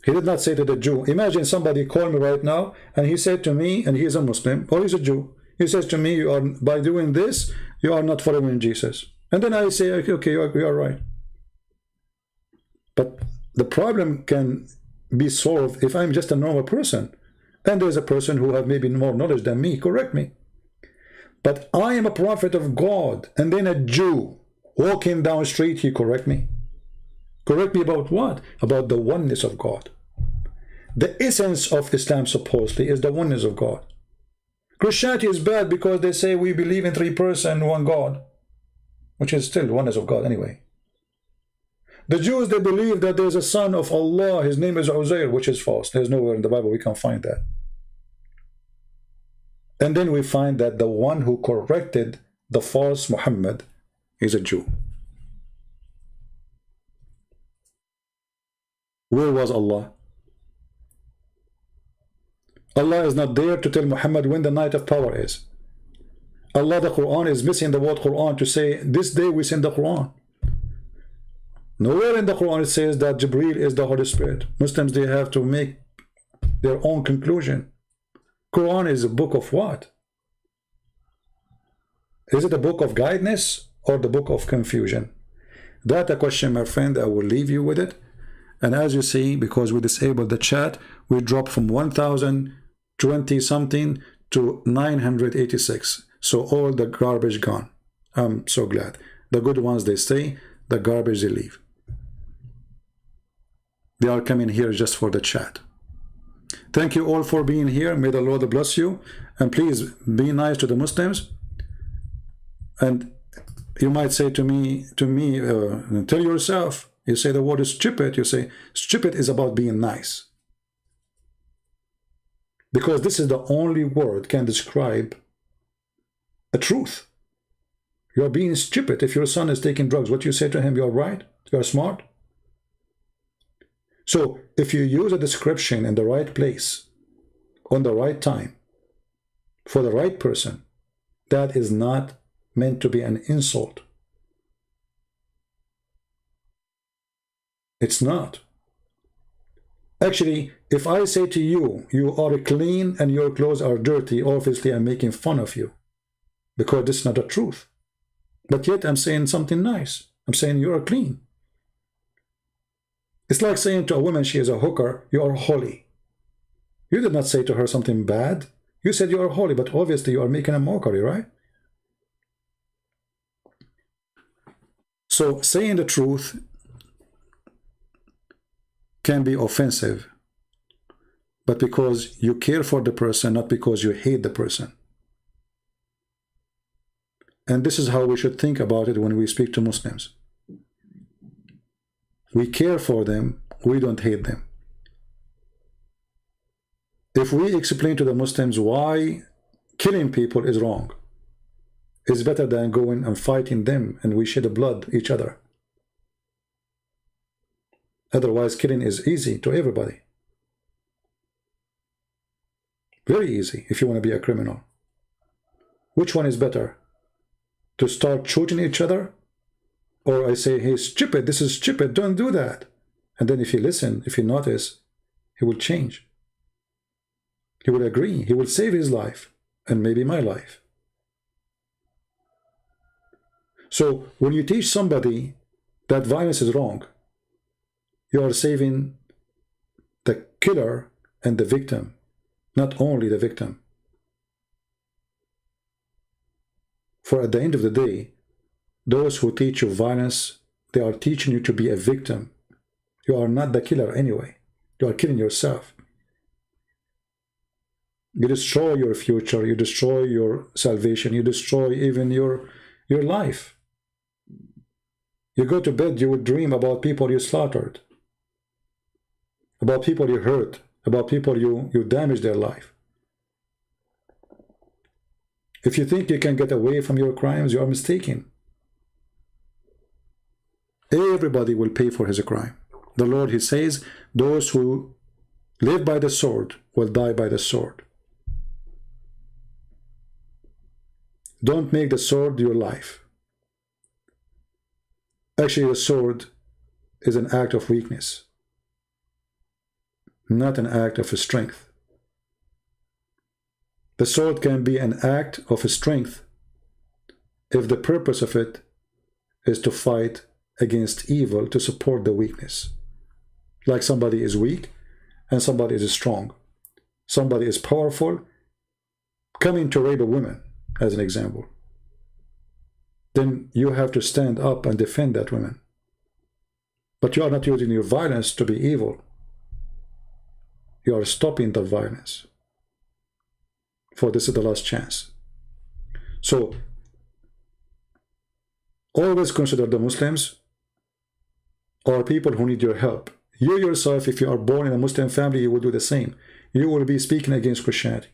He did not say to the Jew. Imagine somebody called me right now and he said to me, and he is a Muslim or he's a Jew. He says to me, you are, by doing this, you are not following Jesus. And then I say, okay, you are right. But the problem can be solved if I'm just a normal person. And there's a person who have maybe more knowledge than me, correct me. But I am a prophet of God, and then a Jew walking down the street, he correct me. Correct me about what? About the oneness of God. The essence of Islam supposedly is the oneness of God. Christianity is bad because they say we believe in 3 persons, one God, which is still oneness of God anyway. The Jews, they believe that there's a son of Allah, his name is Uzair, which is false. There's nowhere in the Bible we can find that. And then we find that the one who corrected the false Muhammad is a Jew. Where was Allah? Allah is not there to tell Muhammad when the night of power is. Allah, the Quran, is missing the word Quran to say, this day we send the Quran. Nowhere in the Quran it says that Jibreel is the Holy Spirit. Muslims, they have to make their own conclusion. Quran is a book of what? Is it a book of guidance or the book of confusion? That a question, my friend. I will leave you with it. And as you see, because we disabled the chat, we dropped from 1,020 something to 986. So all the garbage gone. I'm so glad. The good ones, they stay. The garbage, they leave. They are coming here just for the chat. Thank you all for being here. May the Lord bless you. And please be nice to the Muslims. And you might say to me, tell yourself, you say the word is stupid. You say, stupid is about being nice. Because this is the only word can describe a truth. You're being stupid. If your son is taking drugs, what you say to him, you're right, you're smart. So if you use a description in the right place, on the right time, for the right person, that is not meant to be an insult. It's not. Actually, if I say to you, you are clean and your clothes are dirty, obviously I'm making fun of you. Because this is not the truth. But yet I'm saying something nice. I'm saying you are clean. It's like saying to a woman she is a hooker, you are holy. You did not say to her something bad. You said you are holy, but obviously you are making a mockery, right? So saying the truth can be offensive, but because you care for the person, not because you hate the person. And this is how we should think about it when we speak to Muslims. We care for them, we don't hate them. If we explain to the Muslims why killing people is wrong, it's better than going and fighting them and we shed blood each other. Otherwise, killing is easy to everybody. Very easy if you want to be a criminal. Which one is better? To start shooting each other? Or I say, hey, stupid, this is stupid, don't do that. And then if you listen, if you notice, he will change. He will agree, he will save his life, and maybe my life. So when you teach somebody that violence is wrong, you are saving the killer and the victim, not only the victim. For at the end of the day, those who teach you violence, they are teaching you to be a victim. You are not the killer anyway. You are killing yourself. You destroy your future, you destroy your salvation, you destroy even your life. You go to bed, you would dream about people you slaughtered, about people you hurt, about people you damaged their life. If you think you can get away from your crimes, you are mistaken. Everybody will pay for his crime. The Lord, he says, those who live by the sword will die by the sword. Don't make the sword your life. Actually, the sword is an act of weakness, not an act of strength. The sword can be an act of strength if the purpose of it is to fight against evil, to support the weakness. Like somebody is weak and somebody is strong. Somebody is powerful, coming to rape a woman, as an example. Then you have to stand up and defend that woman. But you are not using your violence to be evil. You are stopping the violence. For this is the last chance. So, always consider the Muslims or people who need your help. You yourself, if you are born in a Muslim family, you will do the same. You will be speaking against Christianity.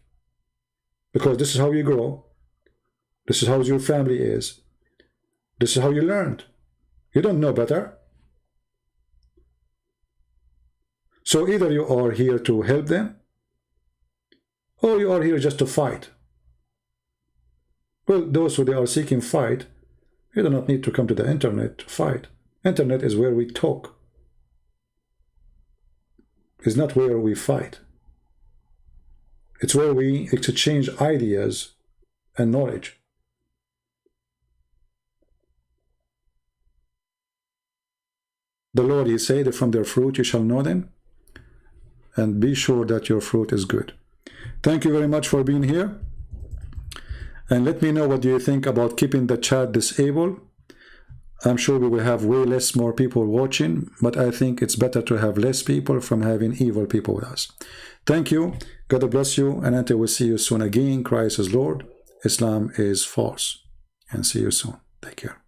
Because this is how you grow. This is how your family is. This is how you learned. You don't know better. So either you are here to help them, or you are here just to fight. Well, those who they are seeking fight, you do not need to come to the internet to fight. Internet is where we talk. It's not where we fight. It's where we exchange ideas and knowledge. The Lord, he said, from their fruit you shall know them, and be sure that your fruit is good. Thank you very much for being here. And let me know what do you think about keeping the chat disabled. I'm sure we will have way less more people watching, but I think it's better to have less people from having evil people with us. Thank you. God bless you. And until we see you soon again, Christ is Lord. Islam is false. And see you soon. Take care.